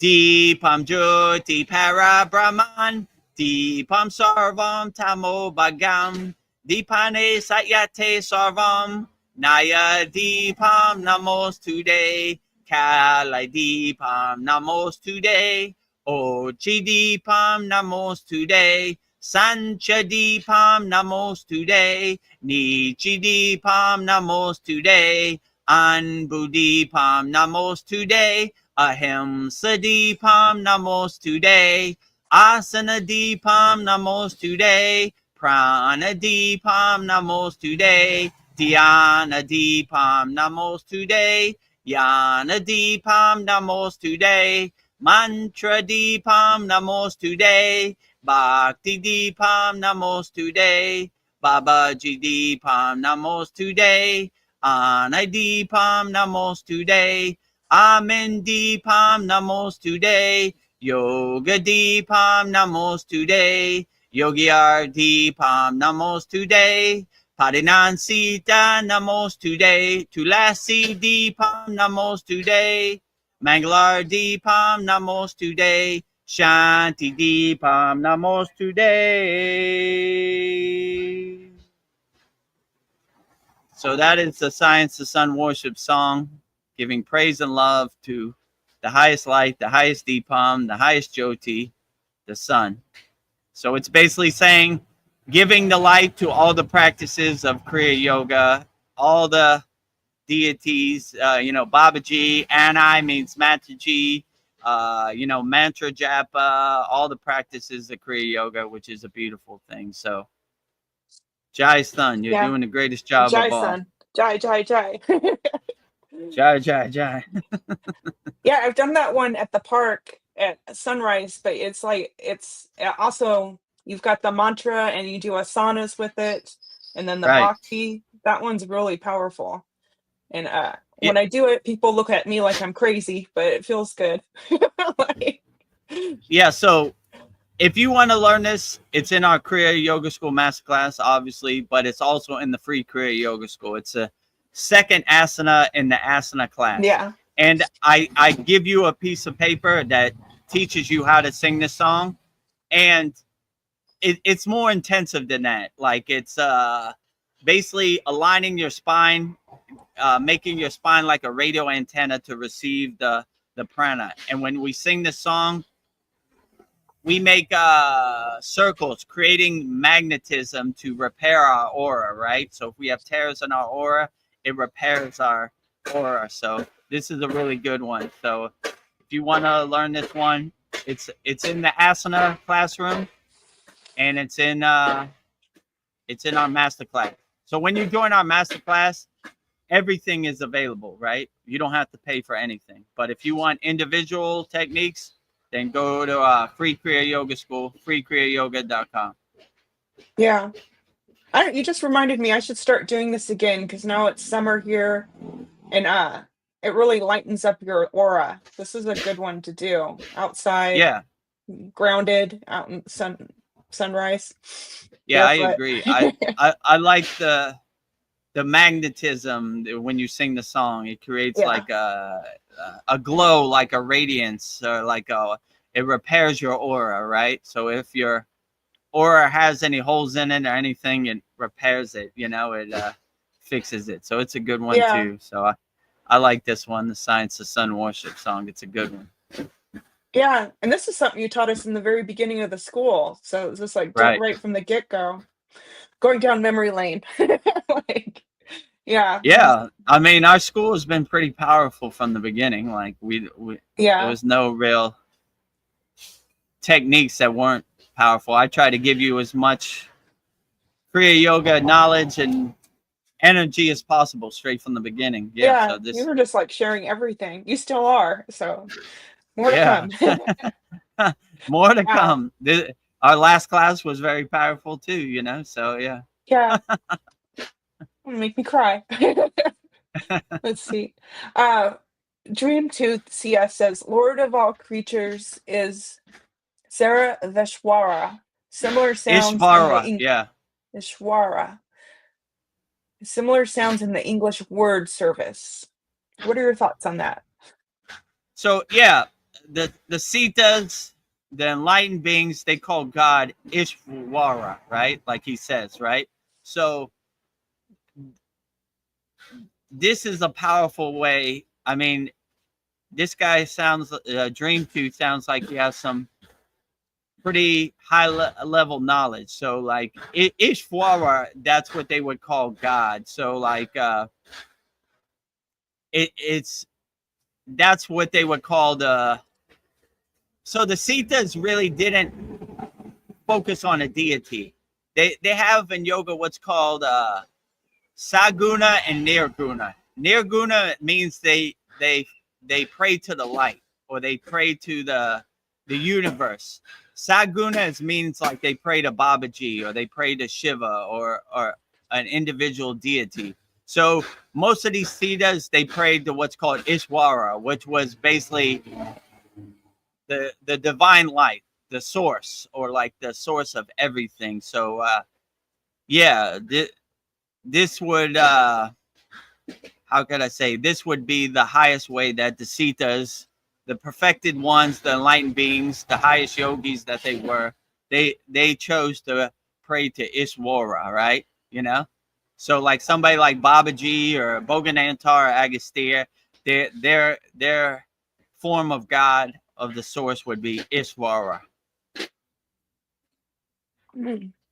Deepam Jyoti Para Brahman, Deepam Sarvam Tamo Bhagam, Deepane Satyate Sarvam, Naya Deepam Namos today, Kalai Deepam Namos today, Ochi Deepam Namos today, Sancha Deepam Namos today, Nichi Deepam Namos today, Anbu Deepam Namos today, Ahimsa Deepam Namos today, Asana Deepam Namos today, Prana Deepam Namos today, Dhyana Deepam Namos today, Yana Deepam Namos today, Mantra Deepam Namos today, Bhakti Deepam Namos today, Babaji Deepam Namos today, Anai Deepam Namos today, Amen Deepam Namos today, Yoga Deepam Namos today, Yogiar Deepam Namos today, Padinansita Namos today, Tulasi Deepam Namos today, Manglar Deepam Namos today, Shanti Deepam Namos today. So that is the Science of Sun worship song, giving praise and love to the highest light, the highest Deepam, the highest Jyoti, the sun. So it's basically saying, giving the light to all the practices of Kriya Yoga, all the deities, Babaji, Anai means Mataji, mantra japa, all the practices of Kriya Yoga, which is a beautiful thing. So Jai Sun, you're doing the greatest job Jai of all. Sun. Jai. Jai, jai, jai. Yeah, I've done that one at the park at sunrise, but it's also, you've got the mantra and you do asanas with it, and then the bhakti. That one's really powerful. And when I do it, people look at me like I'm crazy, but it feels good. Yeah, so if you want to learn this, it's in our Kriya Yoga School Masterclass, obviously, but it's also in the free Kriya Yoga School. It's a second asana in the asana class. Yeah. And I give you a piece of paper that teaches you how to sing this song. And it's more intensive than that. Like, it's basically aligning your spine, making your spine like a radio antenna to receive the prana. And when we sing this song, we make circles, creating magnetism to repair our aura, right? So if we have tears in our aura, it repairs our aura. So This is a really good one. So if you want to learn this one, it's in the asana classroom, and it's in our masterclass. So when you join our masterclass, everything is available, right? You don't have to pay for anything. But if you want individual techniques, then go to free Kriya Yoga School, freekriyayogashop.com. Yeah. You just reminded me I should start doing this again because now it's summer here, and it really lightens up your aura. This is a good one to do outside, Yeah, grounded, out in sunrise. yeah, I Barefoot. agree. I like the magnetism when you sing the song. It creates Yeah. like a glow, like a radiance, or like it repairs your aura, right? So if your aura has any holes in it or anything, it repairs it. It fixes it. So it's a good one Yeah. too. So I like this one, the Science of Sun Worship song. It's a good one. Yeah. And this is something you taught us in the very beginning of the school. So it's just like Right. right from the get-go. Going down memory lane. Like, yeah. Yeah. I mean, our school has been pretty powerful from the beginning. Like there Yeah. was no real techniques that weren't powerful. I try to give you as much Kriya Yoga knowledge and energy as possible straight from the beginning. Yeah. So You were just like sharing everything. You still are. So more to yeah. come. More to Wow. come. Our last class was very powerful too, so yeah. Yeah. Gonna make me cry. Let's see. Dream Tooth CS says, Lord of all creatures is Sarah Veshwara. Similar sounds in the Ishvara, yeah. Ishwara. Similar sounds in the English word service. What are your thoughts on that? So yeah, the Sitas, the enlightened beings, they call God Ishvara, right? Like he says, right? So this is a powerful way. I mean, this guy sounds, Dream Tooth sounds like he has some pretty high level knowledge. So like Ishvara, that's what they would call God. So like it's that's what they would call so the Sitas really didn't focus on a deity. They have in yoga what's called saguna and nirguna. Nirguna means they pray to the light, or they pray to the universe. Saguna means like they pray to Babaji, or they pray to Shiva, or an individual deity. So most of these Siddhas, they prayed to what's called Ishvara, which was basically the divine light, the source, or like the source of everything. So yeah, this would how could I say, this would be the highest way that the Siddhas, the perfected ones, the enlightened beings, the highest yogis that they were, they chose to pray to Ishvara, right? So like somebody like Babaji or Bhoganantar or Agastya, their form of God, of the source, would be Ishvara.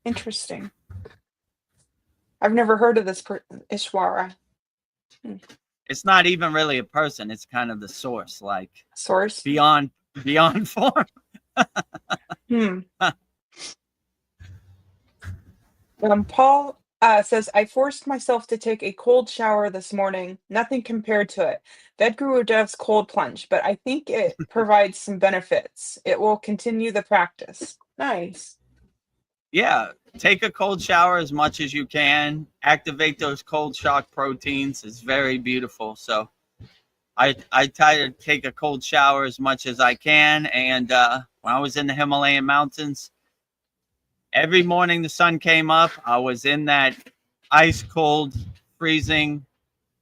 Interesting. I've never heard of this Ishwara. It's not even really a person. It's kind of the source, like Source. beyond form. Paul says, I forced myself to take a cold shower this morning. Nothing compared to it. Vedgurudev's cold plunge, but I think it provides some benefits. It will continue the practice. Nice. Yeah, take a cold shower as much as you can. Activate those cold shock proteins. It's very beautiful. So I try to take a cold shower as much as I can. And when I was in the Himalayan mountains, every morning the sun came up, I was in that ice cold, freezing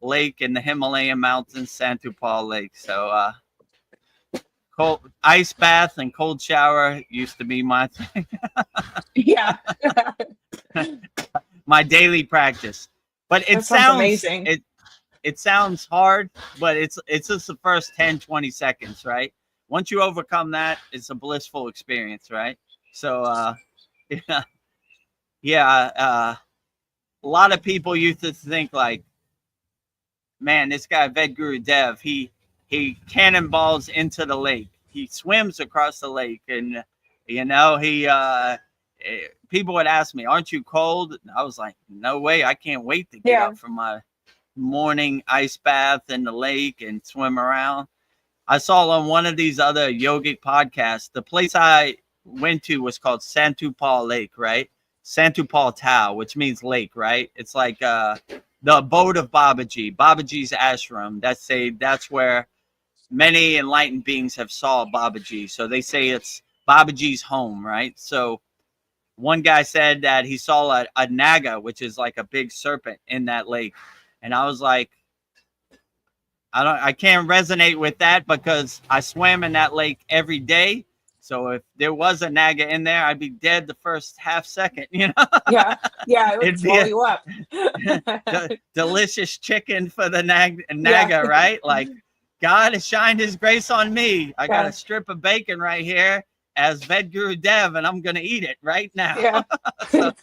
lake in the Himalayan mountains, Santupal Lake. So cold ice bath and cold shower used to be my thing. Yeah. My daily practice. But it sounds amazing. It sounds hard, but it's just the first 10-20 seconds, right? Once you overcome that, it's a blissful experience, right? So yeah, a lot of people used to think like man, this guy Vedagurudev, he cannonballs into the lake. He swims across the lake, and people would ask me, "Aren't you cold?" And I was like, "No way! I can't wait to get up from my morning ice bath in the lake and swim around." I saw on one of these other yogic podcasts, the place I went to was called Santupal Lake, right? Santupal Tao, which means lake, right? It's like the abode of Babaji, Babaji's ashram. That's where many enlightened beings have saw Babaji. So they say it's Babaji's home, right? So one guy said that he saw a naga, which is like a big serpent in that lake. And I was like, I can't resonate with that because I swam in that lake every day. So if there was a naga in there, I'd be dead the first half second, you know? Yeah, it would swallow you up. Delicious chicken for the naga, right? Like, God has shined his grace on me. I got a strip of bacon right here as Vedagurudev, and I'm going to eat it right now. Yeah. So,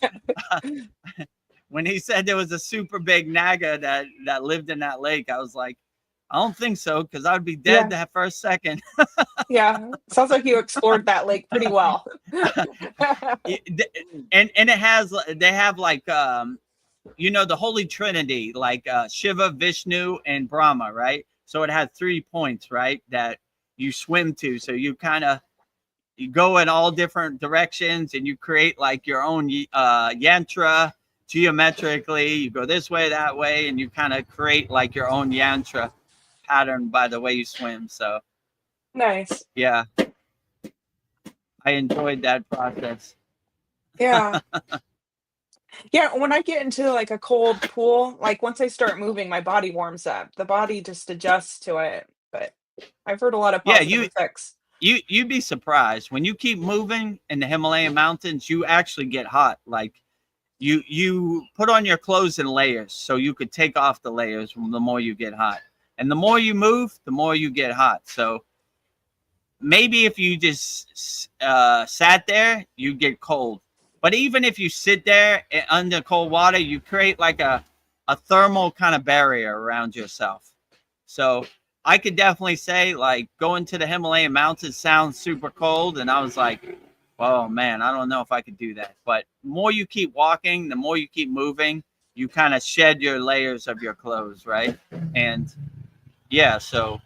when he said there was a super big naga that lived in that lake, I was like, I don't think so, because I would be dead that first second. Yeah, sounds like you explored that lake pretty well. And they have like the Holy Trinity, like Shiva, Vishnu, and Brahma, right? So it has 3 points, right, that you swim to. So you go in all different directions, and you create like your own yantra geometrically. You go this way, that way, and you kind of create like your own yantra pattern by the way you swim. So nice. Yeah, I enjoyed that process. Yeah. Yeah, when I get into like a cold pool, like once I start moving, my body warms up. The body just adjusts to it. But I've heard a lot of positive effects. You'd be surprised when you keep moving in the Himalayan mountains. You actually get hot. Like you put on your clothes in layers, so you could take off the layers the more you get hot. And the more you move, the more you get hot. So maybe if you just sat there, you get cold. But even if you sit there under cold water, you create like a thermal kind of barrier around yourself. So I could definitely say, like, going to the Himalayan mountains sounds super cold. And I was like, oh, man, I don't know if I could do that. But the more you keep walking, the more you keep moving, you kind of shed your layers of your clothes, right? And yeah, so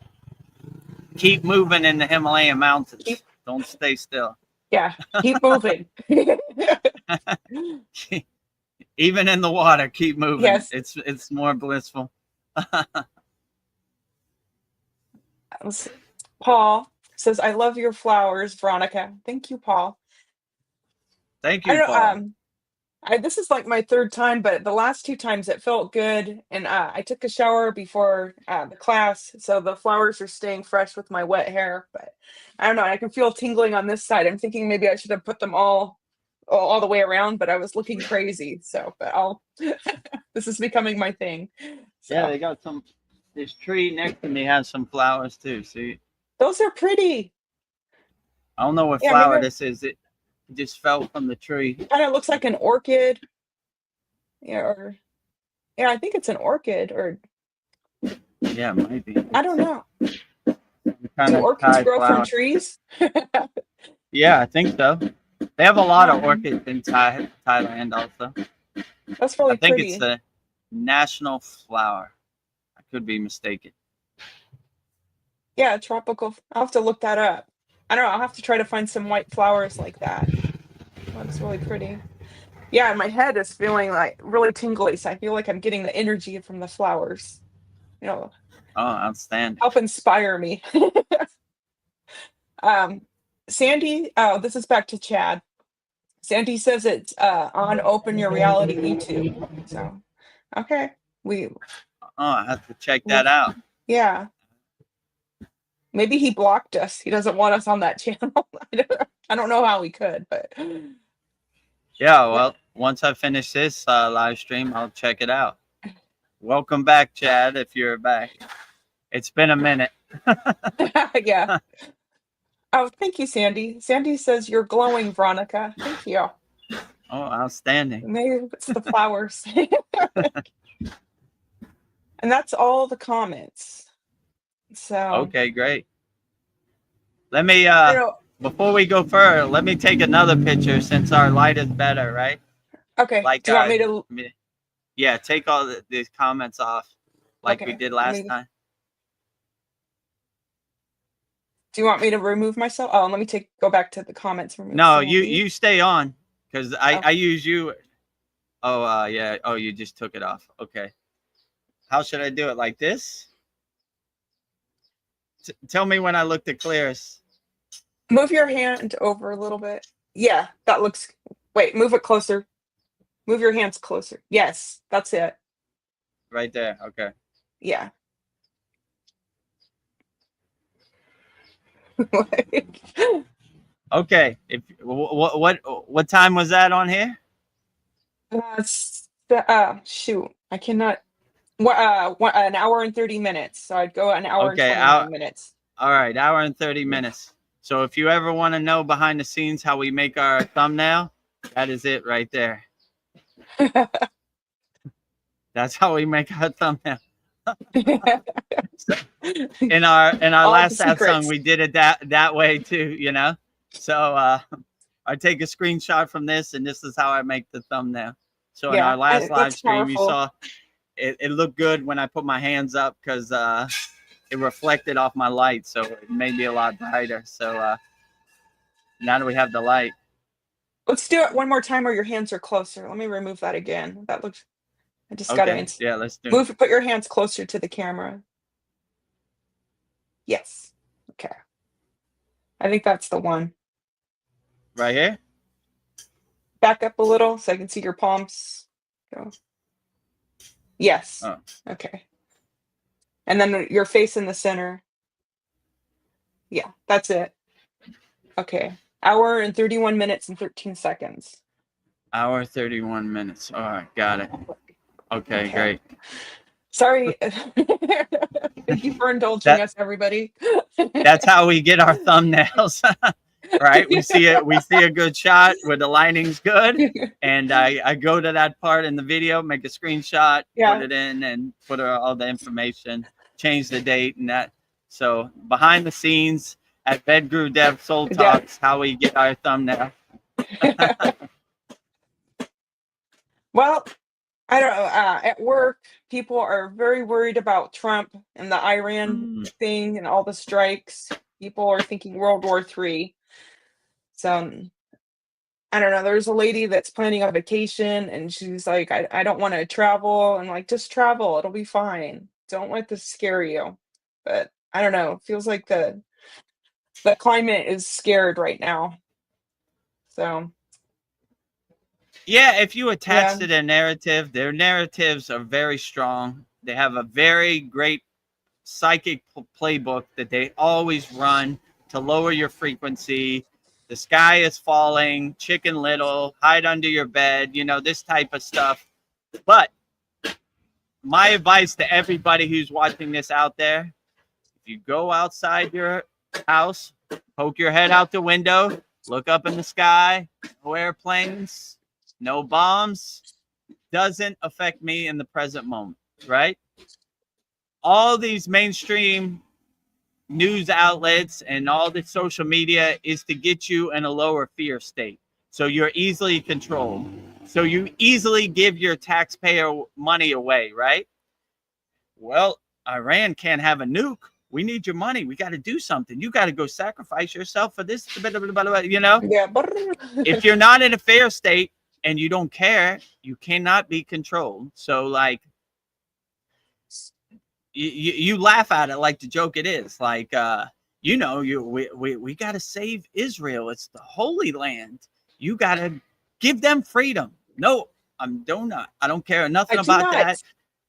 keep moving in the Himalayan mountains. Don't stay still. Yeah, keep moving. Even in the water, keep moving. Yes. It's more blissful. Paul says, I love your flowers, Veronica. Thank you, Paul. Thank you, Paul. This is like my third time, but the last 2 times it felt good. And I took a shower before the class, so the flowers are staying fresh with my wet hair. But I don't know, I can feel tingling on this side. I'm thinking maybe I should have put them all the way around, but I was looking crazy. So, but this is becoming my thing. So. Yeah, they got this tree next to me has some flowers too. See? Those are pretty. I don't know what flower this is. It just fell from the tree. Kind of looks like an orchid. Yeah, I think it's an orchid, or yeah, it might be. I don't know. Do orchids grow from trees? Yeah, I think so. They have a lot of orchids in Thailand also. That's really pretty. I think it's the national flower. I could be mistaken. Yeah, tropical. I'll have to look that up. I don't know. I'll have to try to find some white flowers like that. That's really pretty. Yeah, my head is feeling like really tingly, so I feel like I'm getting the energy from the flowers. Oh, outstanding. Help inspire me. Sandy, this is back to Chad. Sandy says it's on Open Your Reality YouTube. So, okay. I have to check that out. Yeah. Maybe he blocked us. He doesn't want us on that channel. I don't know how we could, but yeah. Well, once I finish this live stream, I'll check it out. Welcome back, Chad. If you're back, it's been a minute. Yeah. Oh, thank you, Sandy. Sandy says you're glowing, Veronica. Thank you. Oh, outstanding. Maybe it's the flowers. And that's all the comments. So Okay, great. Let me you know, before we go further, let me take another picture since our light is better, right? okay. Like Do you want me to yeah, take all these comments off like we okay. did last time. Do you want me to remove myself? Oh, let me go back to the comments. Remove No, some of these. you stay on because I Okay. use you. Oh yeah. Oh, you just took it off. Okay. How should I do it? Like this? Tell me when I look the clearest. Move your hand over a little bit. Yeah, that looks. Wait, move it closer. Move your hands closer. Yes, that's it. Right there. Okay. Yeah. Okay. If what time was that on here? Shoot, I cannot. An hour and 30 minutes. So I'd go an hour and Okay. 29 minutes. All right. Hour and 30 minutes. So if you ever want to know behind the scenes how we make our thumbnail, that is it right there. That's how we make our thumbnail. So, in our All last the app song, secrets. we did it that way too, you know. So I take a screenshot from this, and this is how I make the thumbnail. So in our last live That's stream, you powerful. saw it looked good when I put my hands up because it reflected off my light, so it made me a lot brighter. So now that we have the light, Let's do it one more time where your hands are closer. Let me remove that again. That looks. I just gotta okay, yeah, let's do it. move. Put your hands closer to the camera. Yes. Okay. I think that's the one. Right here. Back up a little so I can see your palms. Go. Yes. Oh. Okay. And then your face in the center. Yeah, that's it. Okay. Hour and 31 minutes and 13 seconds. Hour 31 minutes. All right, got it. Okay, great. Sorry. Thank you for indulging us, everybody. That's how we get our thumbnails. Right? We see a good shot where the lighting's good, and I go to that part in the video, make a screenshot, put it in, and put all the information, change the date and that. So behind the scenes at Vedagurudev Soul Talks, how we get our thumbnail. Well, I don't know. At work, people are very worried about Trump and the Iran thing and all the strikes. People are thinking World War III. So I don't know. There's a lady that's planning a vacation, and she's like, I don't want to travel. And like, just travel. It'll be fine. Don't let this scare you. But I don't know. It feels like the climate is scared right now. So. Yeah, if you attach to their narratives are very strong. They have a very great psychic playbook that they always run to lower your frequency. The sky is falling, Chicken Little, hide under your bed, this type of stuff. But my advice to everybody who's watching this out there, if you go outside your house, poke your head out the window, look up in the sky, no airplanes, no bombs, doesn't affect me in the present moment, right? All these mainstream news outlets and all the social media is to get you in a lower fear state. So you're easily controlled. So you easily give your taxpayer money away, right? Well, Iran can't have a nuke. We need your money. We got to do something. You got to go sacrifice yourself for this, Yeah. If you're not in a fair state, and you don't care, you cannot be controlled. So like you laugh at it like the joke it is. Like we got to save Israel. It's the Holy Land. You got to give them freedom. No, I don't care nothing about that.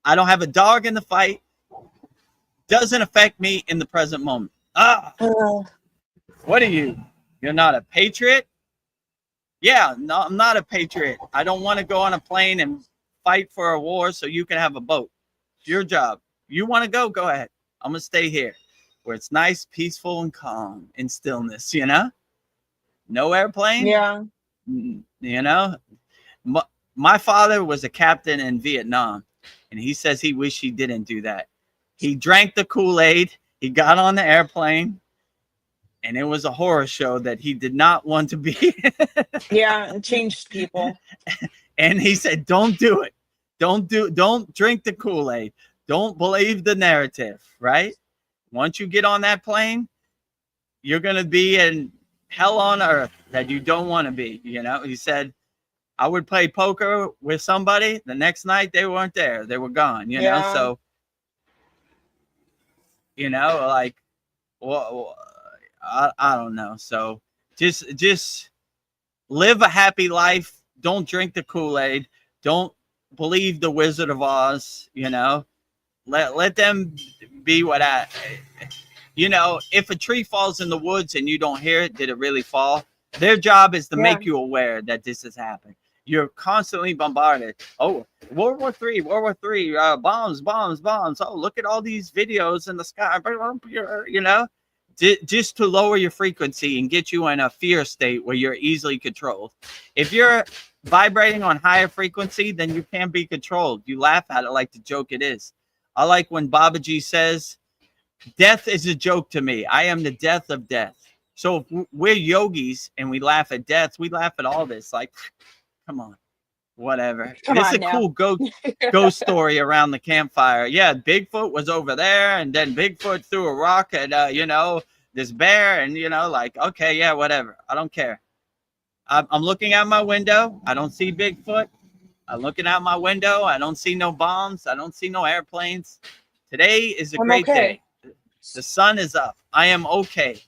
I don't have a dog in the fight. Doesn't affect me in the present moment. What are you? You're not a patriot? Yeah, no, I'm not a patriot. I don't want to go on a plane and fight for a war so you can have a boat. It's your job. You want to go ahead. I'm going to stay here where it's nice, peaceful, and calm in stillness, No airplane. Yeah. My father was a captain in Vietnam, and he says he wished he didn't do that. He drank the Kool-Aid. He got on the airplane, and it was a horror show that he did not want to be. Yeah, it changed people. And he said, don't do it. Don't drink the Kool-Aid. Don't believe the narrative, right? Once you get on that plane, you're going to be in hell on earth that you don't want to be. You know, he said, I would play poker with somebody. The next night they weren't there. They were gone, you know? So, you know, like, well, I don't know. So just live a happy life. Don't drink the Kool-Aid. Don't believe the Wizard of Oz, you know? Let them be what you know, if a tree falls in the woods and you don't hear it, did it really fall? Their job is to make you aware that this has happened. You're constantly bombarded. Oh, World War III, bombs. Oh, look at all these videos in the sky, you know, just to lower your frequency and get you in a fear state where you're easily controlled. If you're vibrating on higher frequency, then you can't be controlled. You laugh at it like the joke it is. I like when Babaji says, death is a joke to me. I am the death of death. So if we're yogis and we laugh at death, we laugh at all this. Like, come on, whatever. This is a cool ghost story around the campfire. Yeah, Bigfoot was over there, and then Bigfoot threw a rock at, you know, this bear, and, you know, like, okay, yeah, whatever. I don't care. I'm looking out my window. I don't see Bigfoot. I'm looking out my window. I don't see no bombs. I don't see no airplanes. Today is a great day. The sun is up. I am okay.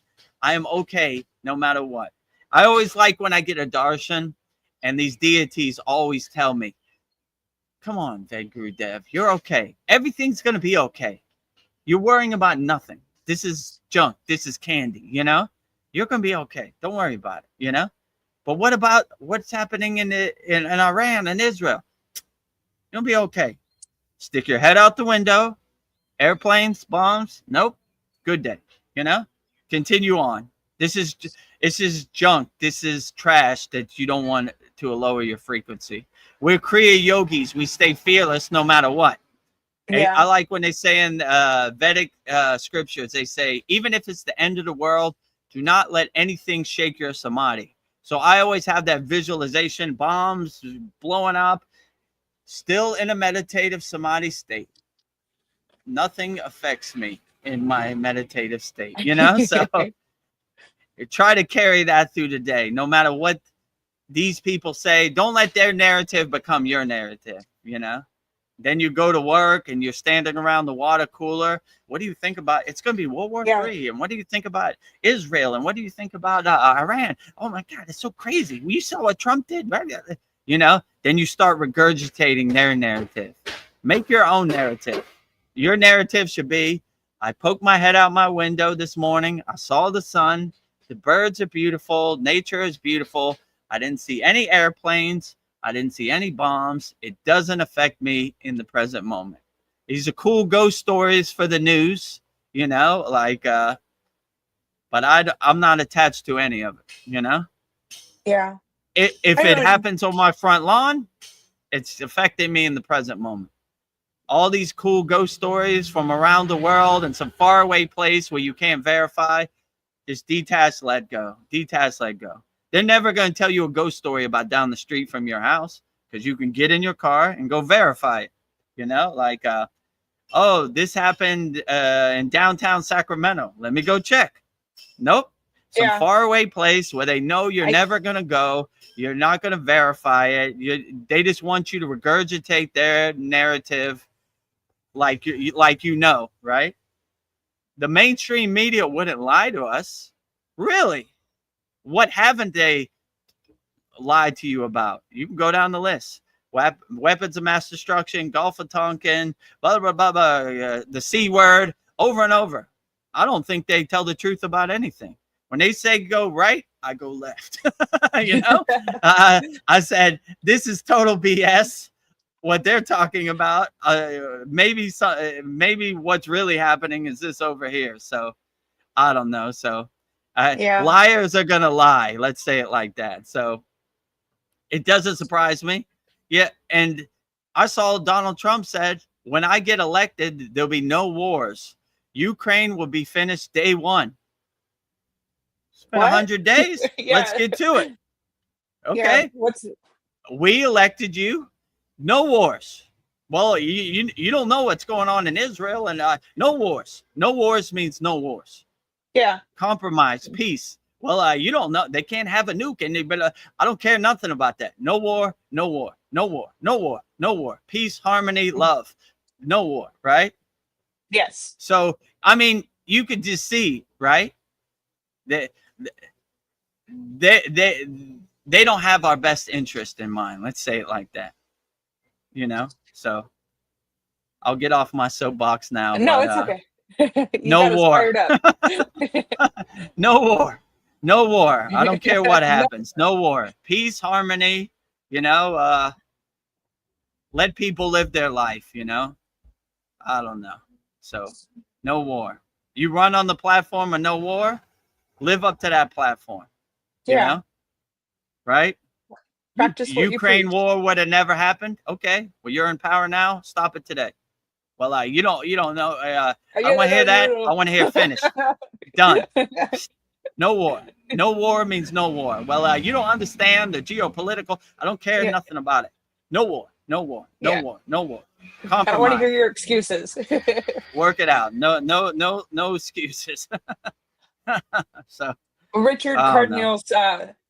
I am okay no matter what. I always like when I get a darshan and these deities always tell me, come on, Vedagurudev, you're okay. Everything's going to be okay. You're worrying about nothing. This is junk. This is candy, you know? You're going to be okay. Don't worry about it, you know? But what about what's happening in Iran and Israel? You'll be okay. Stick your head out the window. Airplanes, bombs. Nope. Good day. You know? Continue on. This is junk. This is trash that you don't want to lower your frequency. We're Kriya yogis. We stay fearless no matter what. Yeah. I like when they say in Vedic scriptures, they say, even if it's the end of the world, do not let anything shake your samadhi. So I always have that visualization, bombs blowing up, still in a meditative samadhi state. Nothing affects me in my meditative state, you know? So try to carry that through the day, no matter what these people say. Don't let their narrative become your narrative, you know? Then you go to work and you're standing around the water cooler. What do you think about? It's going to be World War III. And what do you think about Israel? And what do you think about Iran? Oh, my God, it's so crazy. You saw what Trump did, right? You know, then you start regurgitating their narrative. Make your own narrative. Your narrative should be, I poked my head out my window this morning. I saw the sun. The birds are beautiful. Nature is beautiful. I didn't see any airplanes. I didn't see any bombs. It doesn't affect me in the present moment. These are cool ghost stories for the news, you know, like, but I'm not attached to any of it, you know? Yeah. If it happens on my front lawn, it's affecting me in the present moment. All these cool ghost stories from around the world and some faraway place where you can't verify, just detach, let go. Detach, let go. They're never going to tell you a ghost story about down the street from your house because you can get in your car and go verify it. You know, like, oh, this happened in downtown Sacramento. Let me go check. Nope. Some faraway place where they know you're never going to go. You're not going to verify it. They just want you to regurgitate their narrative like you know, right? The mainstream media wouldn't lie to us. Really? What haven't they lied to you about? You can go down the list. Weapons of mass destruction, Gulf of Tonkin, blah, blah, blah, blah, the C word, over and over. I don't think they tell the truth about anything. When they say go right, I go left. You know? I said, this is total BS. What they're talking about, maybe what's really happening is this over here. So I don't know. So liars are gonna lie. Let's say it like that. So it doesn't surprise me. Yeah, and I saw Donald Trump said when I get elected, there'll be no wars. Ukraine will be finished day one. It's been What? 100 days. Yeah. Let's get to it. Yeah. Okay. What's We elected you. No wars. Well, you don't know what's going on in Israel, and no wars. No wars means no wars. yeah. Compromise, peace. Well, you don't know. They can't have a nuke, and but I don't care nothing about that. No war, no war, no war, no war, no war. Peace, harmony, love. No war, right? Yes. So, I mean, you could just see, right? They don't have our best interest in mind. Let's say it like that. You know? So, I'll get off my soapbox now. No, but, it's okay. You no got us war. fired up. No war. No war. I don't care what No. happens. No war. Peace, harmony, you know, let people live their life, you know. I don't know. So, no war. You run on the platform of no war, live up to that platform. You Yeah. know? Right? Practice what you Ukraine preach. war would have never happened. Okay. Well, you're in power now. Stop it today. Well, you don't know. I want to hear that. I want to hear finished. Done. No war. No war means no war. Well, you don't understand the geopolitical. I don't care Yeah. nothing about it. No war. No war. No Yeah. war. No war. I don't want to Compromise. hear your excuses. Work it out. No excuses. So Richard oh, no. Cardinals,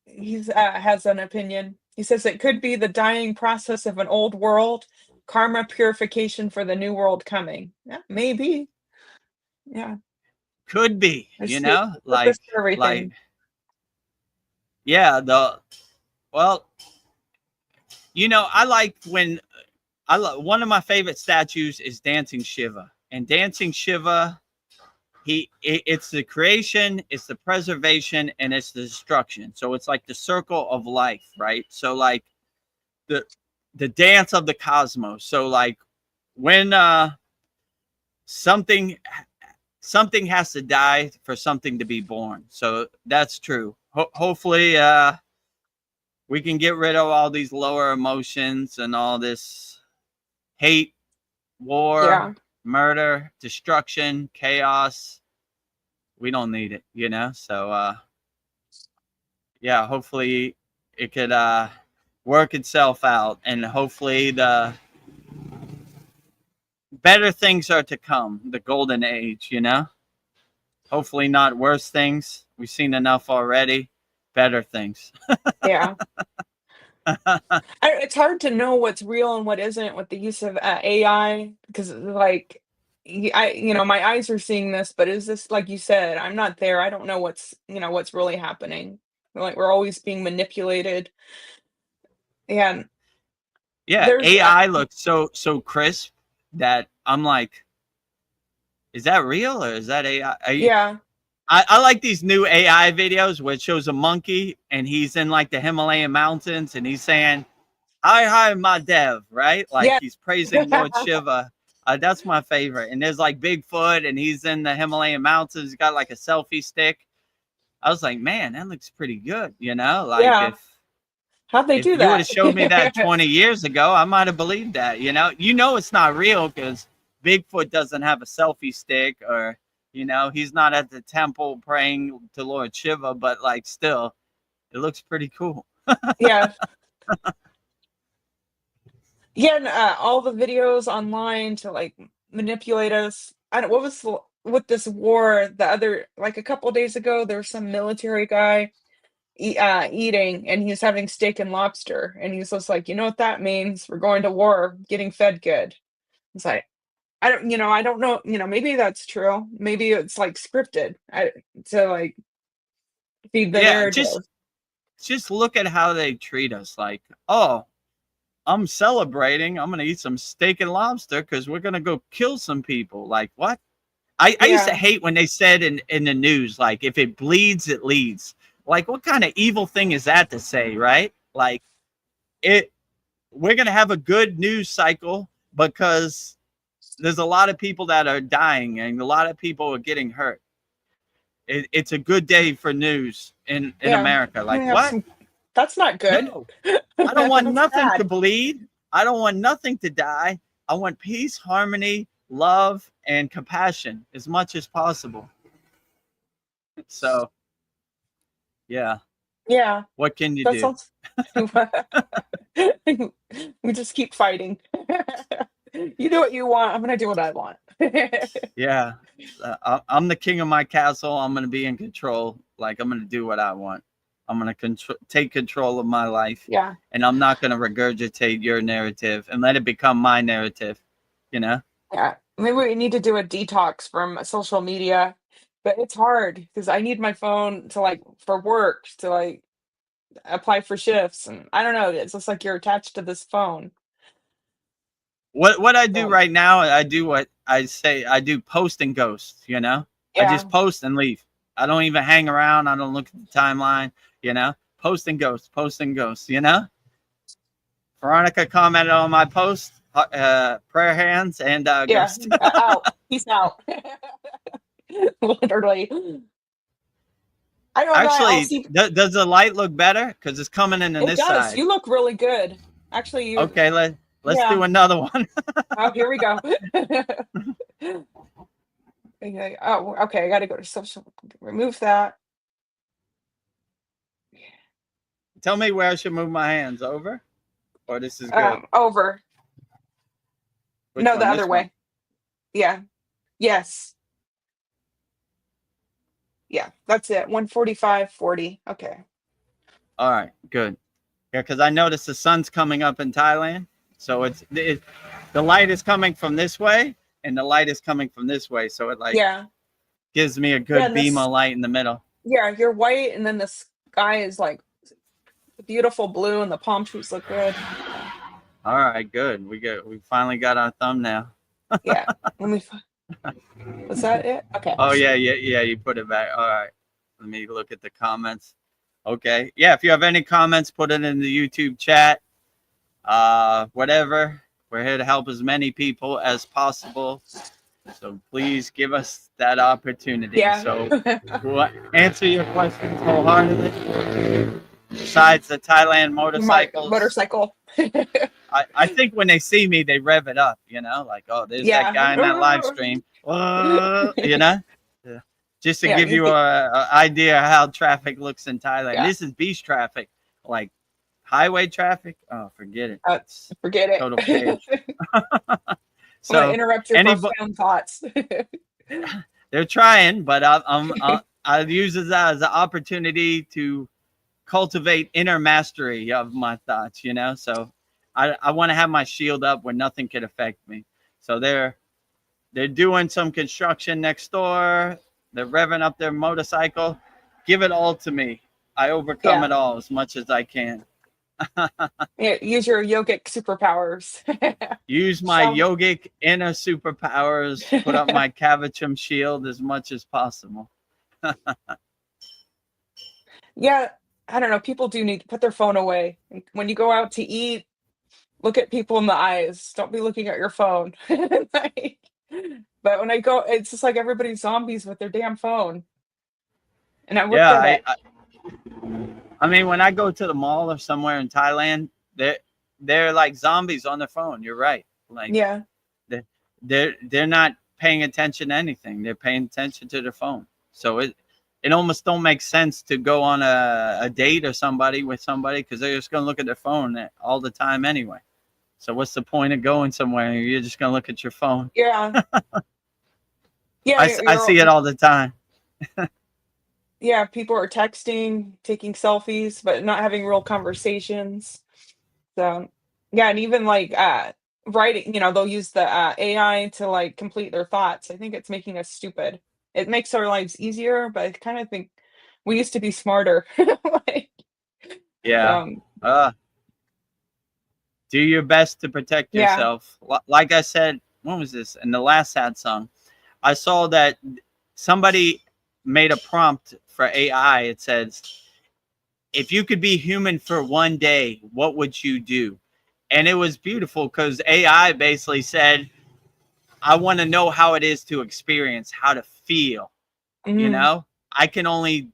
he's has an opinion. He says it could be the dying process of an old world, karma purification for the new world coming. Yeah, maybe. Yeah. Could be, There's you a know, purpose for everything. yeah, well, you know, I like when one of my favorite statues is Dancing Shiva, and Dancing Shiva, it's the creation, it's the preservation, and it's the destruction. So it's like the circle of life, right? So like the dance of the cosmos. So like when something has to die for something to be born. So that's true. Hopefully we can get rid of all these lower emotions and all this hate, war, Yeah. murder, destruction, chaos. We don't need it, you know? So yeah, hopefully it could work itself out, and hopefully the better things are to come, the golden age, you know? Hopefully not worse things. We've seen enough already. Better things. Yeah. It's hard to know what's real and what isn't with the use of AI, because like my eyes are seeing this, but is this, like you said, I'm not there. I don't know what's really happening. Like we're always being manipulated. And Yeah, there's AI looks so crisp that I'm like, is that real or is that AI? yeah. I like these new AI videos where it shows a monkey and he's in like the Himalayan mountains and he's saying, hi, my dev, right? Like Yeah. he's praising Lord Shiva. That's my favorite. And there's like Bigfoot and he's in the Himalayan mountains. He's got like a selfie stick. I was like, man, that looks pretty good. You know, like Yeah. How'd they if do you would have that? showed me that 20 years ago, I might have believed that. You know, it's not real because Bigfoot doesn't have a selfie stick, or you know, he's not at the temple praying to Lord Shiva, but like still, it looks pretty cool. Yeah. Yeah, and all the videos online to like manipulate us. I don't, what was with this war the other, like a couple days ago, there was some military guy eating, and he's having steak and lobster, and he's just like, you know what that means? We're going to war, getting fed good. It's like, I don't know, maybe that's true. Maybe it's like scripted to like feed the Yeah, narrative. just look at how they treat us. Like, oh, I'm celebrating. I'm gonna eat some steak and lobster because we're gonna go kill some people. Like, what? I used to Yeah. hate when they said in the news, like, if it bleeds, it leads. Like, what kind of evil thing is that to say, right? Like, we're gonna have a good news cycle because there's a lot of people that are dying and a lot of people are getting hurt. It's a good day for news in Yeah. America. Like, We have what? that's not good. No. I don't want That's nothing bad. to bleed. I don't want nothing to die. I want peace, harmony, love, and compassion as much as possible. So, yeah. Yeah, What can you that do? sounds. We just keep fighting. You do what you want. I'm gonna do what I want. Yeah. I'm the king of my castle. I'm going to be in control. Like, I'm going to do what I want. I'm going to take control of my life. Yeah, And I'm not going to regurgitate your narrative and let it become my narrative, you know? yeah. Maybe we need to do a detox from social media, but it's hard because I need my phone to like for work to like apply for shifts, and I don't know. It's just like you're attached to this phone. What I do So right now, I do what I say. I do post and ghost, you know? I yeah, just post and leave. I don't even hang around. I don't look at the timeline, you know? Post and ghost, you know? Veronica commented on my post, prayer hands, and yeah. ghost. Out. Peace out. Literally. I don't know. I'll Actually, see. does the light look better? Because it's coming in on It this does. side. You look really good. Actually, you. Okay, let's Yeah. do another one. Oh, here we go. Okay. Oh, okay. I got to go to social. Remove that. Tell me where I should move my hands, over, or this is good. Over. Which No, the one? other This one. way. Yeah. Yes. Yeah. That's it. 145.40. Okay. All right, good. Yeah, because I noticed the sun's coming up in Thailand, so the light is coming from this way, and the light is coming from this way, so it like Yeah. gives me a Yeah. good And beam this. of light in the middle. Yeah. You're white, and then the sky is like beautiful blue, and the palm trees look good. Yeah. All right, good. We finally got our thumbnail. Yeah. Let me. Was that it? Okay. Oh yeah. You put it back. All right. Let me look at the comments. Okay. Yeah. If you have any comments, put it in the YouTube chat. Whatever. We're here to help as many people as possible. So please give us that opportunity. Yeah. So we'll answer your questions wholeheartedly. Besides the Thailand My motorcycles, motorcycle. I think when they see me, they rev it up, you know, like, oh, there's that Yeah. guy in that live stream, you know, yeah. Just to Yeah. give You you think. a idea how traffic looks in Thailand. Yeah. This is beach traffic, like highway traffic. Oh, forget it. It's Forget it. total chaos. I'm gonna So interrupt your profound thoughts. they're trying, but I'll use this as an opportunity to cultivate inner mastery of my thoughts, you know. So I want to have my shield up where nothing can affect me. So they're doing some construction next door. They're revving up their motorcycle. Give it all to me. I overcome Yeah. it all as much as I can. Yeah. Use your yogic superpowers. Use my yogic inner superpowers. Put up my Kavachum shield as much as possible. Yeah. I don't know. People do need to put their phone away. When you go out to eat, look at people in the eyes. Don't be looking at your phone. Like, but when I go, it's just like everybody's zombies with their damn phone. And I worked at Yeah, it. I mean, when I go to the mall or somewhere in Thailand, they're like zombies on their phone. You're right. Like, Yeah. they're not paying attention to anything. They're paying attention to their phone. So it almost don't make sense to go on a date or with somebody because they're just gonna look at their phone all the time anyway. So what's the point of going somewhere? You're just gonna look at your phone. Yeah. Yeah. I see it all the time. Yeah. People are texting, taking selfies, but not having real conversations. So, yeah, and even like writing, they'll use the AI to like complete their thoughts. I think it's making us stupid. It makes our lives easier, but I kind of think we used to be smarter. Like, Yeah. um, Do your best to protect yeah, yourself. Like I said, when was this? In the last sad song, I saw that somebody made a prompt for AI. It says, if you could be human for one day, what would you do? And it was beautiful because AI basically said, I want to know how it is to experience, how to feel. You mhm, know, I can only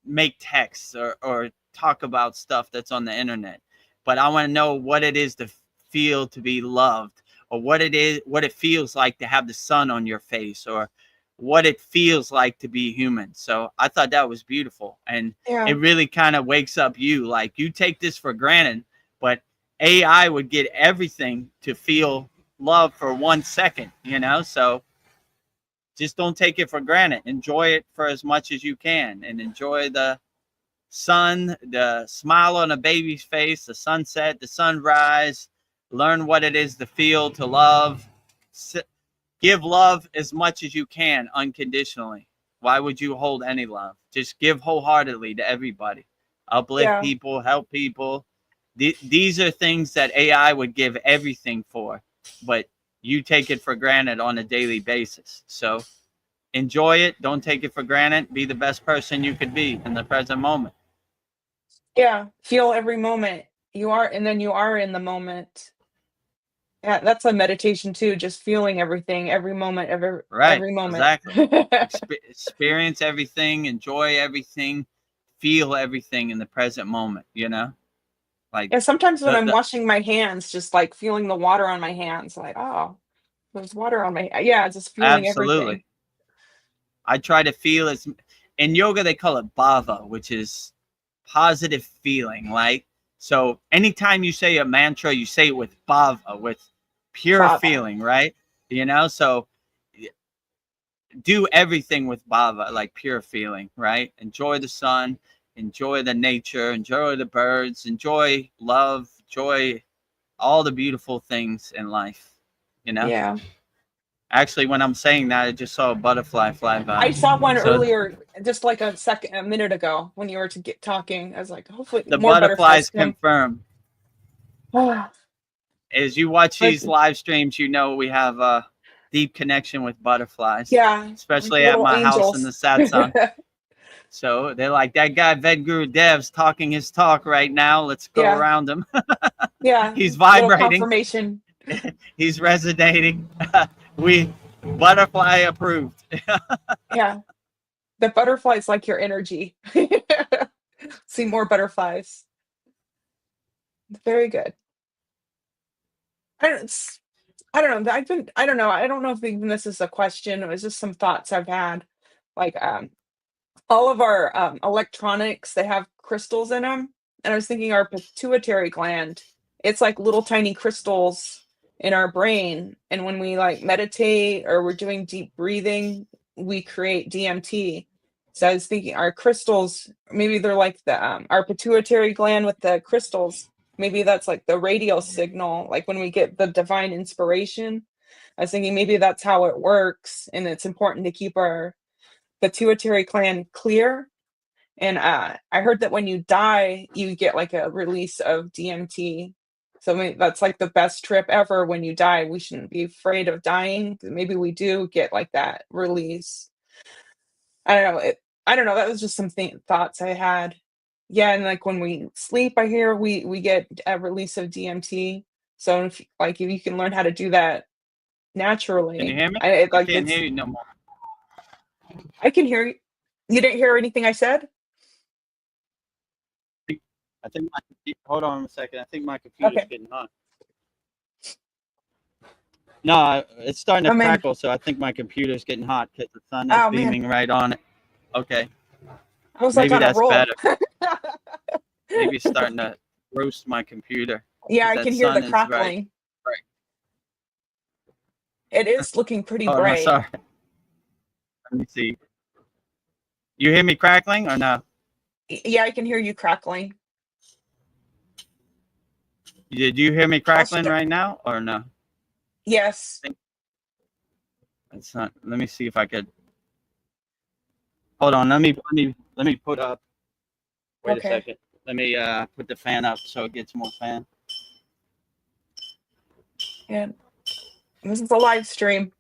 make texts or talk about stuff that's on the internet, but I want to know what it is to feel to be loved, or what it is, what it feels like to have the sun on your face, or what it feels like to be human. So I thought that was beautiful. And Yeah. it really kind of wakes up you. Like, you take this for granted, but AI would get everything to feel love for 1 second, So just don't take it for granted. Enjoy it for as much as you can, and enjoy the sun, the smile on a baby's face, the sunset, the sunrise. Learn what it is to feel, to love. Give love as much as you can unconditionally. Why would you hold any love? Just give wholeheartedly to everybody. Uplift Yeah. people, help people. These are things that AI would give everything for, but you take it for granted on a daily basis. So enjoy it. Don't take it for granted. Be the best person you could be in the present moment. Yeah. Feel every moment. You are, and then you are in the moment. Yeah, that's a meditation too, just feeling everything, every moment, Right. every moment. Exactly. Experience everything. Enjoy everything. Feel everything in the present moment. Like Yeah, sometimes when I'm the washing my hands, just like feeling the water on my hands, like, oh, there's water on my, yeah, just feeling everything. absolutely. I try to feel as in yoga they call it bhava, which is positive feeling. Like, so anytime you say a mantra, you say it with bhava, with pure Baba. feeling, right? So do everything with bhava, like pure feeling, right? Enjoy the sun, enjoy the nature, enjoy the birds, enjoy love, enjoy all the beautiful things in life, you know? Yeah. Actually, when I'm saying that, I just saw a butterfly fly I by. saw one So earlier, just like a minute ago when you were to get talking. I was like, hopefully the more butterflies butterflies come. confirm. Ah, As you watch but these live streams, we have a deep connection with butterflies, yeah, like especially at little my house in the angels. satsang. So they're like, that guy Vedagurudev talking his talk right now. Let's go Yeah, around him. yeah, He's little vibrating. confirmation. He's resonating. We butterfly approved. Yeah, the butterflies like your energy. See more butterflies. Very good. I don't, it's, I don't know. I don't know. I don't know if even this is a question. It was just some thoughts I've had. Like, all of our electronics, they have crystals in them. And I was thinking our pituitary gland, it's like little tiny crystals in our brain. And when we like meditate or we're doing deep breathing, we create DMT. So I was thinking our crystals, maybe they're like the our pituitary gland with the crystals. Maybe that's like the radio signal, like when we get the divine inspiration. I was thinking maybe that's how it works, and it's important to keep our pituitary gland clear. And I heard that when you die, you get like a release of DMT. So that's like the best trip ever. When you die, we shouldn't be afraid of dying. Maybe we do get like that release. I don't know. I don't know. That was just some thoughts I had. Yeah, and like when we sleep, I hear we get a release of DMT. So if you can learn how to do that Can you naturally, hear me? I like can't hear it's you no more. I can hear you. You didn't hear anything I said? I think hold on a second. I think my computer's Okay. getting hot. No, it's starting to Oh man. crackle, so I think my computer's getting hot because the sun is Oh man. beaming right on it. Okay, I was like maybe on a that's roll. better. Maybe it's starting to roast my computer Yeah, because I that can hear the sun is right. crackling. Right. It is looking pretty Oh no, bright. sorry. Let me see. You hear me crackling or no? Yeah, I can hear you crackling. Did you hear me I'll crackling right now or no? Yes. It's not. Let me see if I could. Hold on. Let me put up. Wait a Okay. second. Let me put the fan up so it gets more fan. And this is a live stream.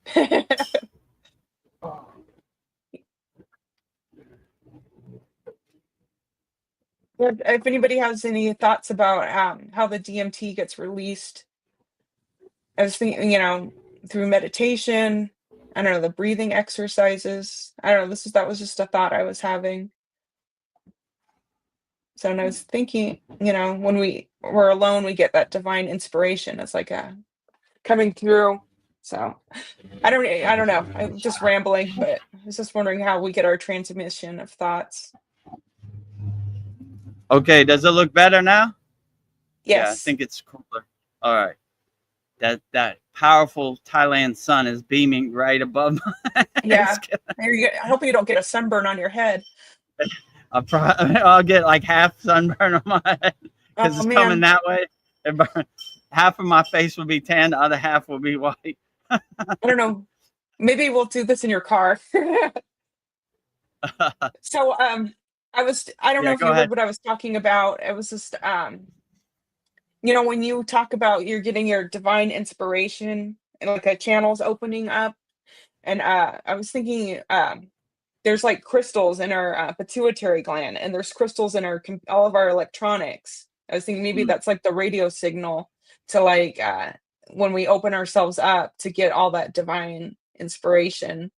If anybody has any thoughts about how the DMT gets released, I was thinking, through meditation. I don't know, the breathing exercises. I don't know. That was just a thought I was having. So, and I was thinking, when we're alone, we get that divine inspiration. It's like coming through. So I don't know. I'm just rambling, but I was just wondering how we get our transmission of thoughts. Okay, does it look better now? Yeah, I Yes. think it's cooler. All right. That powerful Thailand sun is beaming right above my Yeah. head. There you go. I hope you don't get a sunburn on your head. I'll get like half sunburn on my head because Oh it's coming man. that way. Half of my face will be tan, the other half will be white. I don't know. Maybe we'll do this in your car. So I don't know Yeah, if go you heard ahead. what I was talking about. It was just when you talk about you're getting your divine inspiration and like a channel's opening up, and I was thinking there's like crystals in our pituitary gland, and there's crystals in our all of our electronics. I was thinking maybe Mm. that's like the radio signal to like when we open ourselves up to get all that divine inspiration.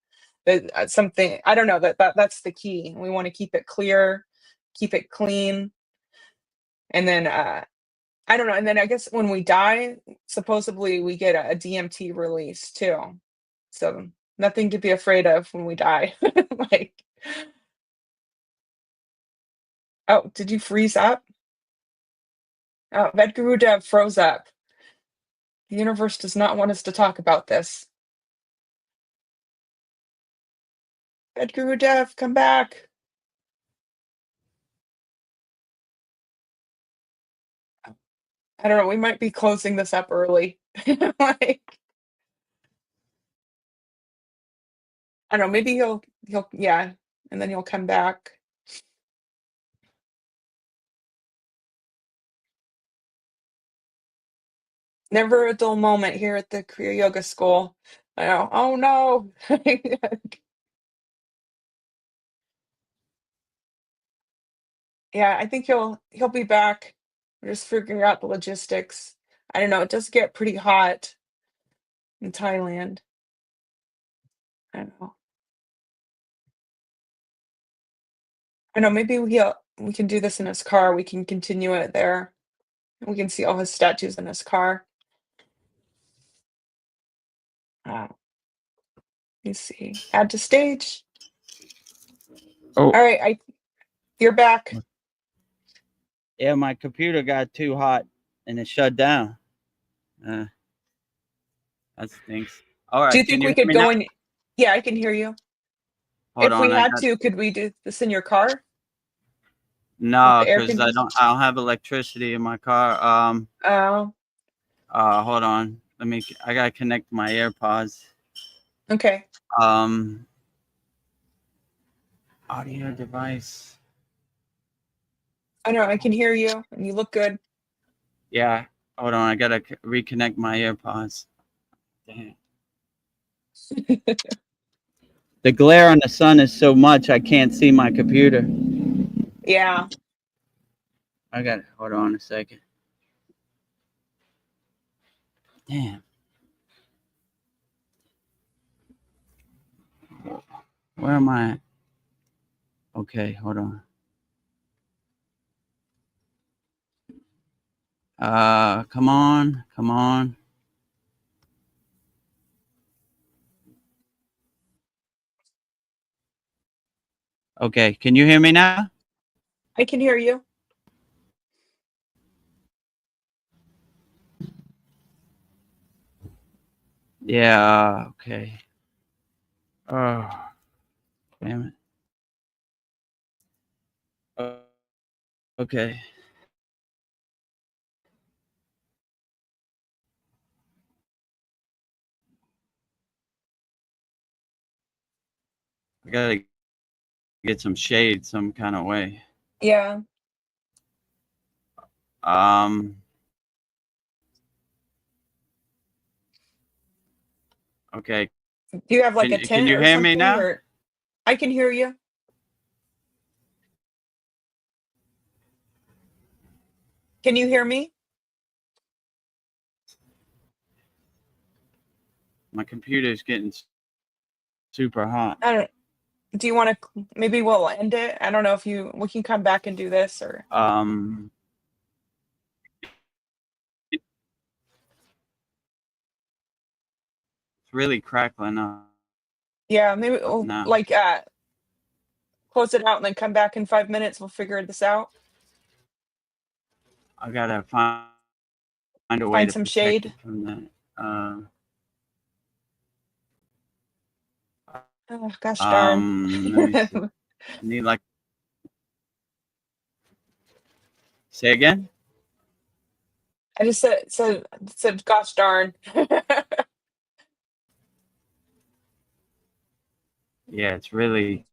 That something I don't know that's the key. We want to keep it clear, keep it clean, and then I don't know. And then I guess when we die, supposedly we get a DMT release too. So nothing to be afraid of when we die. Like, oh, did you freeze up? Oh, Vedagurudev froze up. The universe does not want us to talk about this. Vedagurudev, come back. I don't know. We might be closing this up early. Like, I don't know. Maybe he'll yeah, and then he'll come back. Never a dull moment here at the Kriya Yoga School. I know. Oh no. Yeah, I think he'll be back. We're just figuring out the logistics. I don't know. It does get pretty hot in Thailand. I don't know. I know. Maybe we can do this in his car. We can continue it there. We can see all his statues in his car. Let me see. Add to stage. Oh, All right, you're back. yeah, my computer got too hot and it shut down. Uh, that stinks. All Do right, you can think you we hear could me go now? in? Yeah, I can hear you. Hold If we on, I had got to, could we do this in your car with no, the air because conditioning? I don't have electricity in my car. Oh, Hold on. I gotta connect my AirPods. okay. Um, audio device. I know. I can hear you, and you look good. Yeah, hold on. I gotta reconnect my AirPods. Damn. The glare on the sun is so much I can't see my computer. Yeah. I got. Hold on a second. Damn. Where am I? Okay, hold on. Come on, come on. Okay, can you hear me now? I can hear you. Yeah. Okay. Oh, damn it. Okay. I gotta get some shade some kind of way. Yeah. Um. Okay. Do you have like a Can tent you or hear me something? now? Or I can hear you. Can you hear me? My computer's getting super hot. I don't. Do you want to? Maybe we'll end it. I don't know if we can come back and do this or. Um. really crackling up Yeah, maybe we'll, now. like close it out and then come back in 5 minutes. We'll figure this out. I gotta find a way Find to some protect it shade. from that. Oh, gosh darn. Let me see. I need like say again. I just said gosh darn. Yeah, it's really.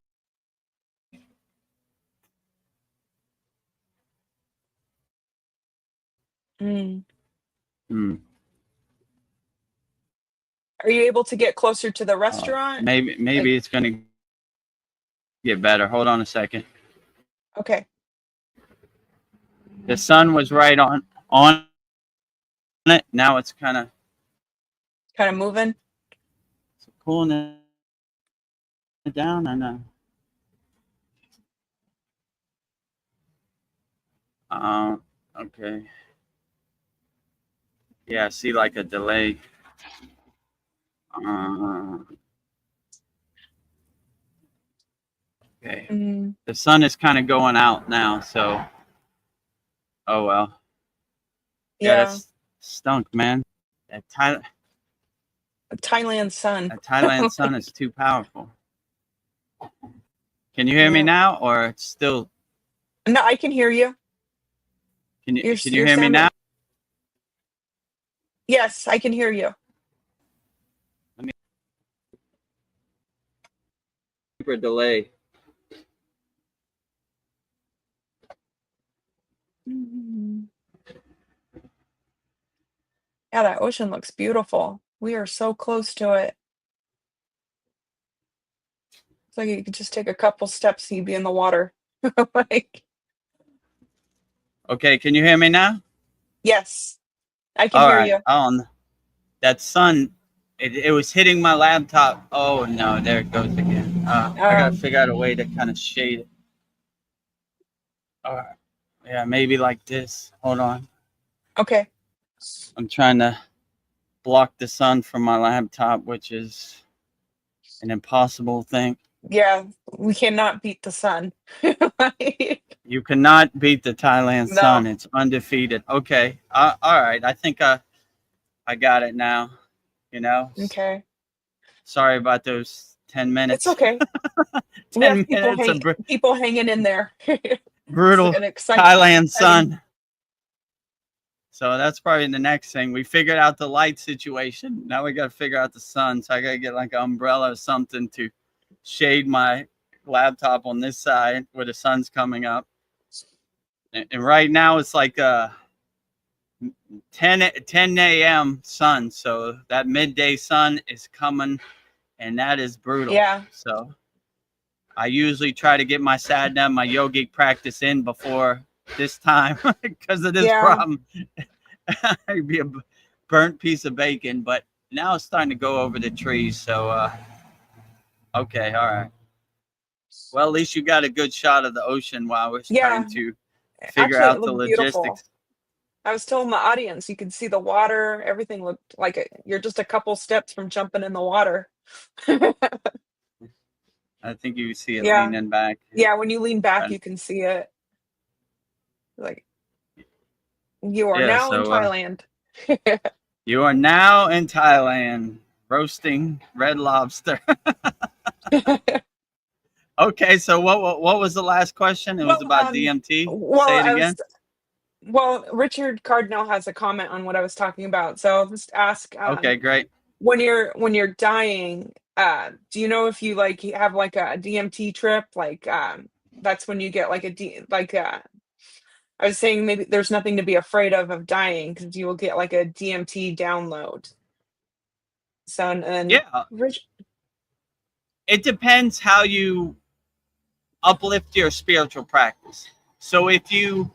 Mm. Hmm. Are you able to get closer to the restaurant? Maybe Like, it's gonna get better. Hold on a second. okay. The sun was right on it. Now it's kind of Kind of moving. cooling it down. I know. Okay. Yeah, I see like a delay. Okay. Mm. The sun is kind of going out now, so oh well. Yeah, Yeah. that's stunk, man. That Thailand sun. Thailand sun is too powerful. Can you hear me Yeah. now, or it's still? No, I can hear you. Can you You're hear me sounding. now? Yes, I can hear you. Let me super delay. Mhm. Yeah, that ocean looks beautiful. We are so close to it. It's like you could just take a couple steps and you'd be in the water. Like, Okay, can you hear me now? yes, I can All hear right. you. That sun, it was hitting my laptop. Oh no, there it goes again. I gotta Um, figure out a way to kind of shade it. All right. Yeah, maybe like this. Hold on. okay. I'm trying to block the sun from my laptop, which is an impossible thing. Yeah, we cannot beat the sun. Like, You cannot beat the Thailand sun. no. It's undefeated. Okay. All right. I think I got it now. You know, Okay. sorry about those 10 It's minutes. okay. We have 10 minutes of people hanging in there. It's brutal an Thailand exciting. sun. So that's probably the next thing. We figured out the light situation. Now we got to figure out the sun. So I got to get like an umbrella or something to shade my laptop on this side where the sun's coming up. And right now it's like 10 a.m. sun. So that midday sun is coming, and that is brutal. Yeah. So I usually try to get my sadhana, my yogic practice in before this time because of this Yeah. problem. It'd be a burnt piece of bacon, but now it's starting to go over the trees. So, okay, all right. Well, at least you got a good shot of the ocean while I was trying Yeah. to figure Actually, it out the looked beautiful. logistics. I was telling the audience you could see the water. Everything looked like you're just a couple steps from jumping in the water. I think you see it Yeah. leaning back. Yeah, when you lean back, And, you can see it. Like, you are yeah, now in so Thailand. you are now in Thailand roasting red lobster. Okay, so what was the last question? It was Well, about DMT. well, Say it again. Richard Cardinal has a comment on what I was talking about. So I'll just ask, Okay, great. when you're dying, do you know if you like have like a DMT trip? Like, that's when you get like I was saying maybe there's nothing to be afraid of dying because you will get like a DMT download. So and Yeah, Rich, it depends how you uplift your spiritual practice. So if you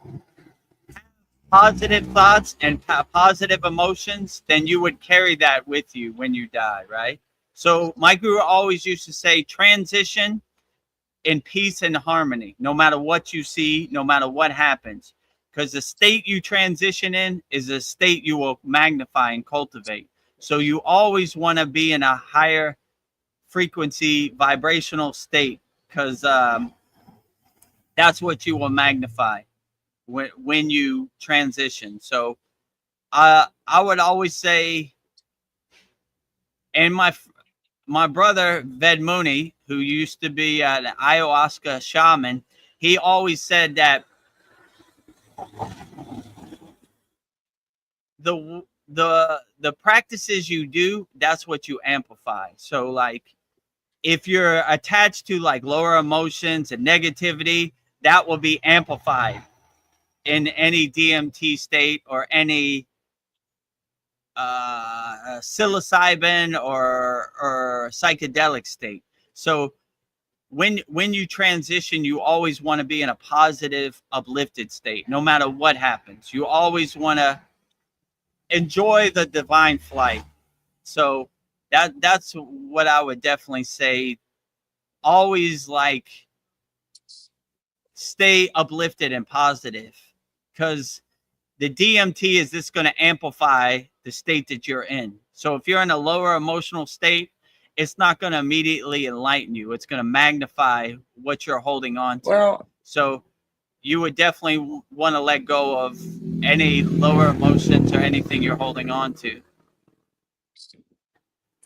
positive thoughts and positive emotions, then you would carry that with you when you die, right? So my guru always used to say transition in peace and harmony, no matter what you see, no matter what happens, because the state you transition in is a state you will magnify and cultivate. So you always want to be in a higher frequency vibrational state, because that's what you will magnify when you transition. So I would always say, and my brother Ved Mooney, who used to be an ayahuasca shaman, he always said that the practices you do, that's what you amplify. So like if you're attached to like lower emotions and negativity, that will be amplified in any DMT state or any psilocybin or psychedelic state. So when you transition, you always want to be in a positive, uplifted state, no matter what happens. You always want to enjoy the divine flight. So that's what I would definitely say. Always like stay uplifted and positive, because the DMT is just going to amplify the state that you're in. So if you're in a lower emotional state, it's not going to immediately enlighten you. It's going to magnify what you're holding on to. Well, so you would definitely want to let go of any lower emotions or anything you're holding on to.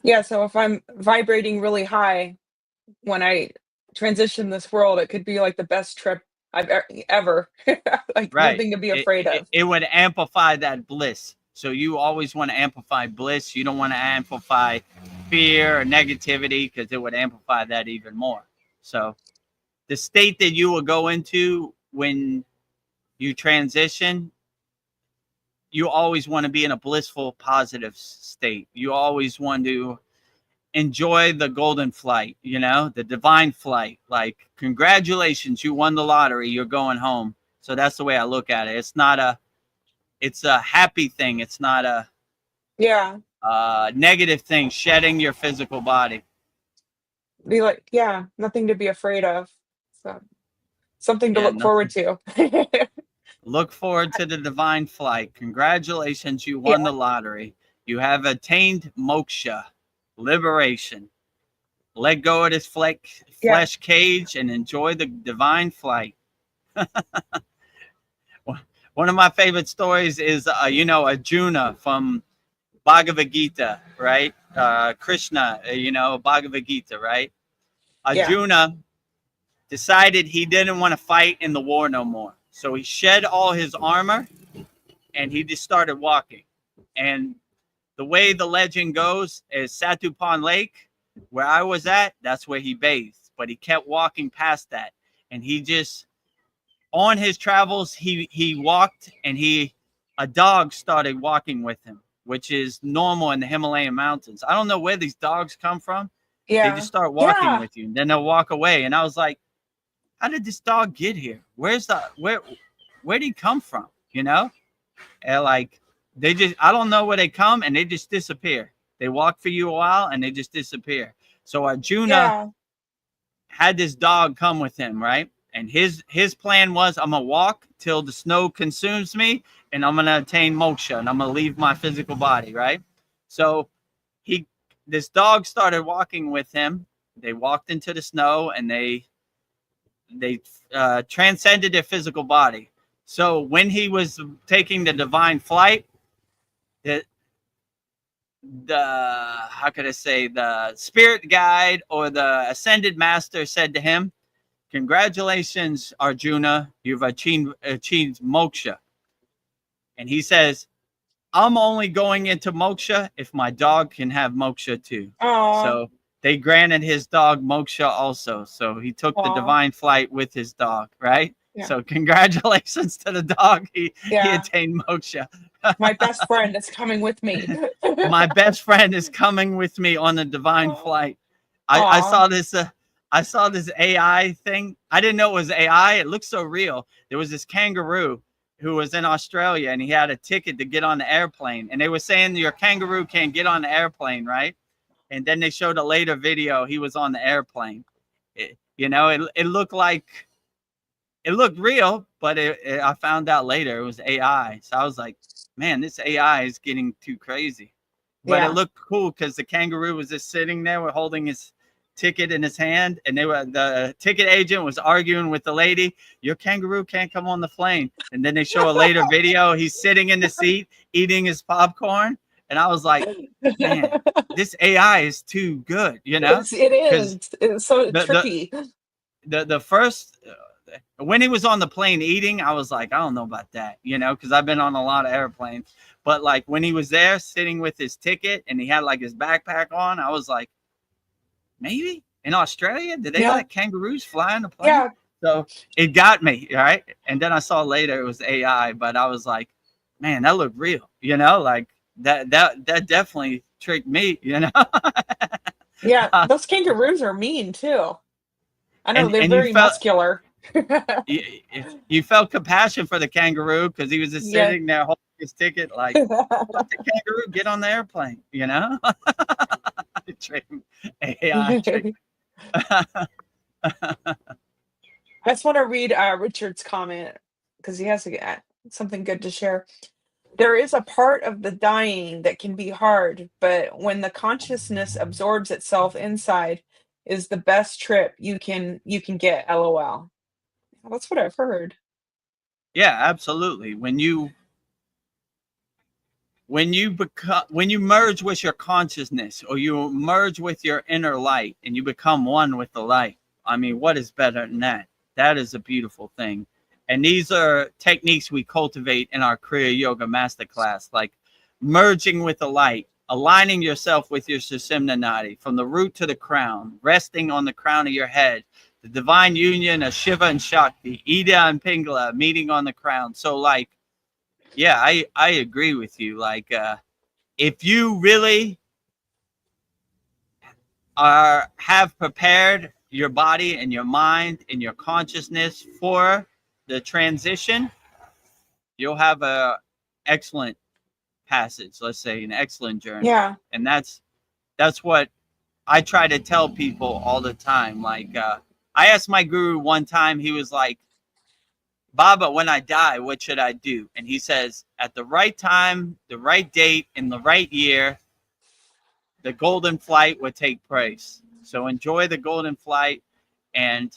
yeah, so if I'm vibrating really high when I transition this world, it could be like the best trip I've ever like Right. nothing to be afraid of. It would amplify that bliss. So you always want to amplify bliss. You don't want to amplify fear or negativity, because it would amplify that even more. So the state that you will go into when you transition, you always want to be in a blissful, positive state. You always want to enjoy the golden flight, the divine flight. Like, congratulations, you won the lottery. You're going home. So that's the way I look at it. It's a happy thing. It's not a negative thing, shedding your physical body. Be like, yeah, nothing to be afraid of. So something to Yeah, look forward to. Look forward to the divine flight. Congratulations, you Yeah. won the lottery. You have attained moksha, liberation. Let go of this flesh cage and enjoy the divine flight. One of my favorite stories is, Arjuna from Bhagavad Gita, right? Krishna, Bhagavad Gita, right? Arjuna decided he didn't want to fight in the war no more. So he shed all his armor and he just started walking. And the way the legend goes is Satupan Lake, where I was at, that's where he bathed. But he kept walking past that. And he just, on his travels, he walked, and a dog started walking with him, which is normal in the Himalayan mountains. I don't know where these dogs come from. Yeah. They just start walking with you, and then they'll walk away. And I was like, how did this dog get here? Where'd he come from? And like, I don't know where they come, and they just disappear. They walk for you a while and they just disappear. So Arjuna had this dog come with him, right? And his plan was, I'm gonna walk till the snow consumes me, and I'm gonna attain moksha, and I'm gonna leave my physical body, right? So this dog started walking with him. They walked into the snow, and they transcended their physical body. So when he was taking the divine flight, the spirit guide or the ascended master said to him, congratulations, Arjuna, you've achieved moksha. And he says, I'm only going into moksha if my dog can have moksha too. Aww. So they granted his dog moksha also. So he took the divine flight with his dog, right? Yeah. So congratulations to the dog. He attained moksha. My best friend is coming with me. My best friend is coming with me on the divine flight. I saw this AI thing. I didn't know it was AI. It looked so real. There was this kangaroo who was in Australia, and he had a ticket to get on the airplane. And they were saying your kangaroo can't get on the airplane, right? And then they showed a later video. He was on the airplane. It looked like, it looked real, but I found out later it was AI. So I was like, man, this AI is getting too crazy. But it Yeah. looked cool because the kangaroo was just sitting there with holding his ticket in his hand, and the ticket agent was arguing with the lady, your kangaroo can't come on the plane. And then they show a later video, he's sitting in the seat eating his popcorn, and I was like, man, this AI is too good, you know, It because is. It's so the tricky. the first when he was on the plane eating, I was like, I don't know about that, you know, because I've been on a lot of airplanes. But like when he was there sitting with his ticket and he had like his backpack on, I was like, maybe in Australia, did they Yeah. let kangaroos fly on the plane? Yeah. So it got me, right? And then I saw later it was AI, but I was like, man, that looked real, you know, like that definitely tricked me, you know. Yeah. Those kangaroos are mean too. I know they're and you very felt muscular. you, you felt compassion for the kangaroo because he was just Yeah. sitting there holding his ticket, like let the kangaroo get on the airplane, you know. AI trick. I just want to read Richard's comment because he has something good to share. There is a part of the dying that can be hard, but when the consciousness absorbs itself inside, is the best trip you can get. LOL. That's what I've heard. Yeah, absolutely. When you merge with your consciousness, or you merge with your inner light and you become one with the light, I mean, what is better than that? That is a beautiful thing. And these are techniques we cultivate in our Kriya Yoga Masterclass, like merging with the light, aligning yourself with your Sushumna Nadi from the root to the crown, resting on the crown of your head, the divine union of Shiva and Shakti, Ida and Pingala meeting on the crown. So like, yeah, I agree with you. Like, if you really have prepared your body and your mind and your consciousness for the transition, you'll have a excellent passage. Let's say an excellent journey, Yeah. and that's what I try to tell people all the time. Like, I asked my guru one time. He was like, Baba, when I die, what should I do? And he says, at the right time, the right date, in the right year, the golden flight would take place. So enjoy the golden flight and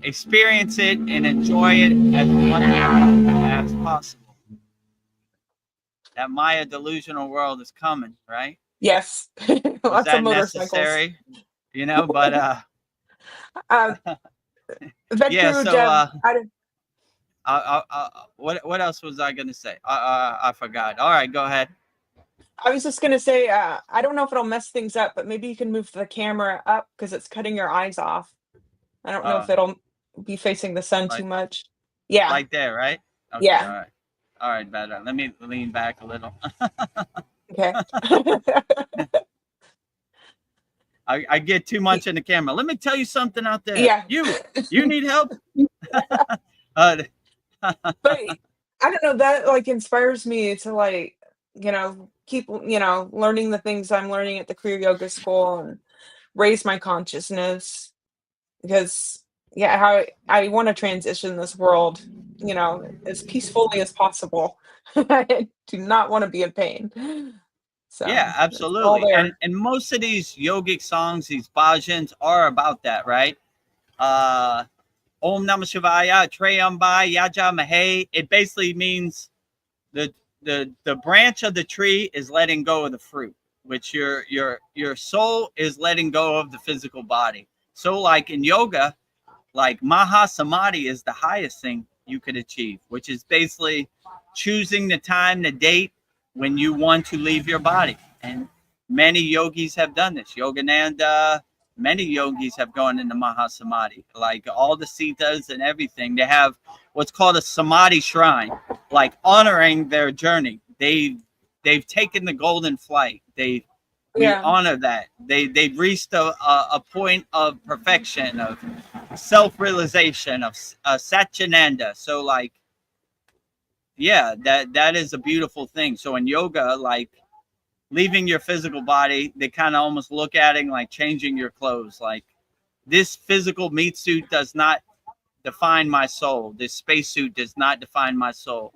experience it and enjoy it as much as possible. That Maya delusional world is coming, right? Yes. Was Lots of that motorcycles. necessary? You know, but Uh, yeah. So Vedagurudev, what else was I gonna say? I forgot. All right, go ahead. I was just gonna say, I don't know if it'll mess things up, but maybe you can move the camera up because it's cutting your eyes off. I don't know if it'll be facing the sun too Like much. Yeah. like there, right? Okay, Yeah. all right, better. Let me lean back a little. Okay. I get too much in the camera. Let me tell you something out there. Yeah. You need help. uh, But I don't know, that like inspires me to like, keep, learning the things I'm learning at the Kriya Yoga School and raise my consciousness because yeah, how I want to transition this world, as peacefully as possible. I do not want to be in pain. yeah, So it's all absolutely. there. And most of these yogic songs, these bhajans, are about that, right? Om Namah Shivaya, Trayamba, Yaja Mahe. It basically means the the branch of the tree is letting go of the fruit, which your soul is letting go of the physical body. So like in yoga, like Maha Samadhi is the highest thing you could achieve, which is basically choosing the time, the date when you want to leave your body. And many yogis have done this. Yogananda, many yogis have gone into Maha Samadhi. Like all the Siddhas and everything, they have what's called a Samadhi shrine, like honoring their journey. They've taken the golden flight. We Yeah. honor that. They've reached a point of perfection, of self-realization, of Satchinanda. So like, yeah, that is a beautiful thing. So in yoga, like leaving your physical body, they kind of almost look at it like changing your clothes. Like this physical meat suit does not define my soul. This spacesuit does not define my soul.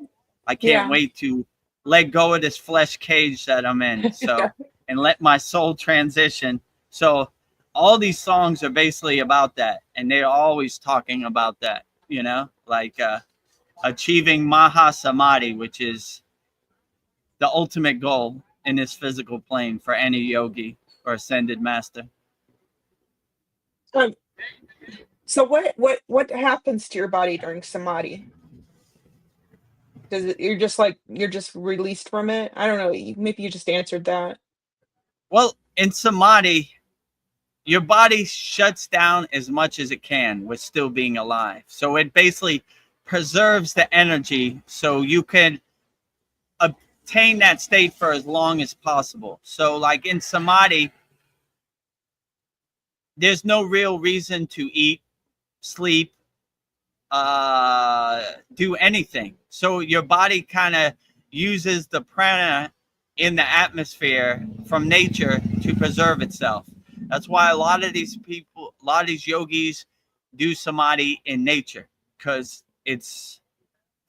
I can't Yeah. wait to let go of this flesh cage that I'm in. So, and let my soul transition. So all these songs are basically about that. And they're always talking about that, you know, like achieving Maha Samadhi, which is the ultimate goal in this physical plane for any yogi or ascended master. Um, so what happens to your body during samadhi? Does it you're just released from it? I don't know. Maybe you just answered that. Well, in Samadhi, your body shuts down as much as it can with still being alive. So it basically preserves the energy so you can obtain that state for as long as possible. So like in Samadhi, there's no real reason to eat, sleep, do anything. So your body kind of uses the prana in the atmosphere from nature to preserve itself. That's why a lot of these people, a lot of these yogis do samadhi in nature, because it's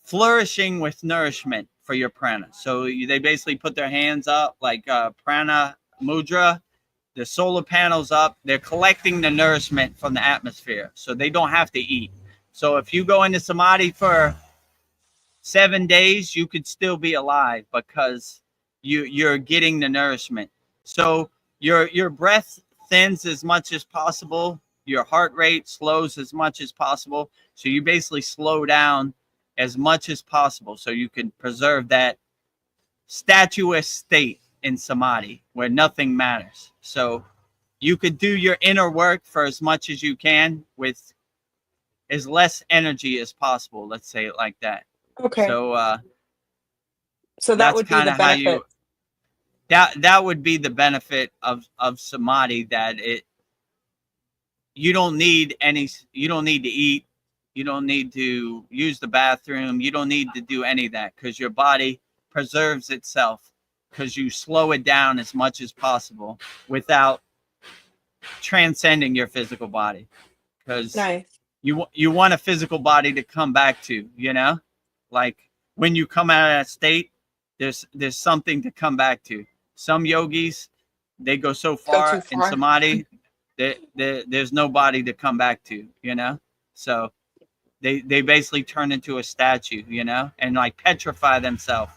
flourishing with nourishment for your prana. So they basically put their hands up like prana mudra, the solar panels up. They're collecting the nourishment from the atmosphere, so they don't have to eat. So if you go into samadhi for 7 days, you could still be alive because you're getting the nourishment. So your breath thins as much as possible. Your heart rate slows as much as possible. So you basically slow down as much as possible so you can preserve that statuous state in samadhi where nothing matters. So you could do your inner work for as much as you can with as less energy as possible. Let's say it like that. Okay. So that would be kind the of how benefit. you that would be the benefit of samadhi, that you don't need to eat, you don't need to use the bathroom, you don't need to do any of that, because your body preserves itself because you slow it down as much as possible without transcending your physical body, because Nice. you want a physical body to come back to, you know, like when you come out of that state, there's something to come back to. Some yogis, they go so Go far too in far. samadhi that there's no body to come back to, you know. So they basically turn into a statue, you know, and like petrify themselves.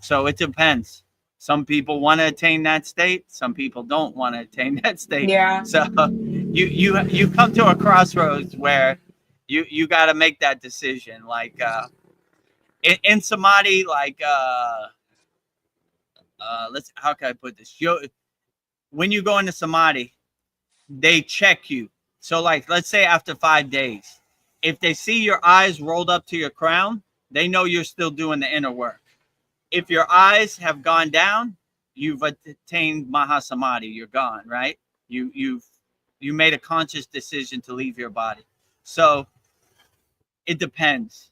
So it depends. Some people want to attain that state, some people don't want to attain that state. Yeah. So you come to a crossroads where you got to make that decision. Like in samadhi, like how can I put this? When you go into samadhi, they check you. So like, let's say after 5 days, if they see your eyes rolled up to your crown, they know you're still doing the inner work. If your eyes have gone down, you've attained Mahasamadhi. You're gone, right? You made a conscious decision to leave your body. So it depends.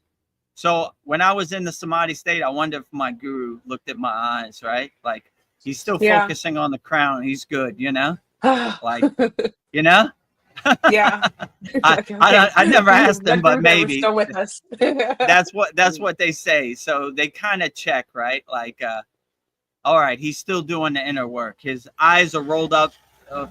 So when I was in the samadhi state, I wonder if my guru looked at my eyes, right? Like he's still Yeah. focusing on the crown. He's good, you know? Like, you know? Yeah. I never asked them, but Vedagurudev was maybe still with us. that's what they say. So they kind of check, right? Like, all right, he's still doing the inner work. His eyes are rolled up,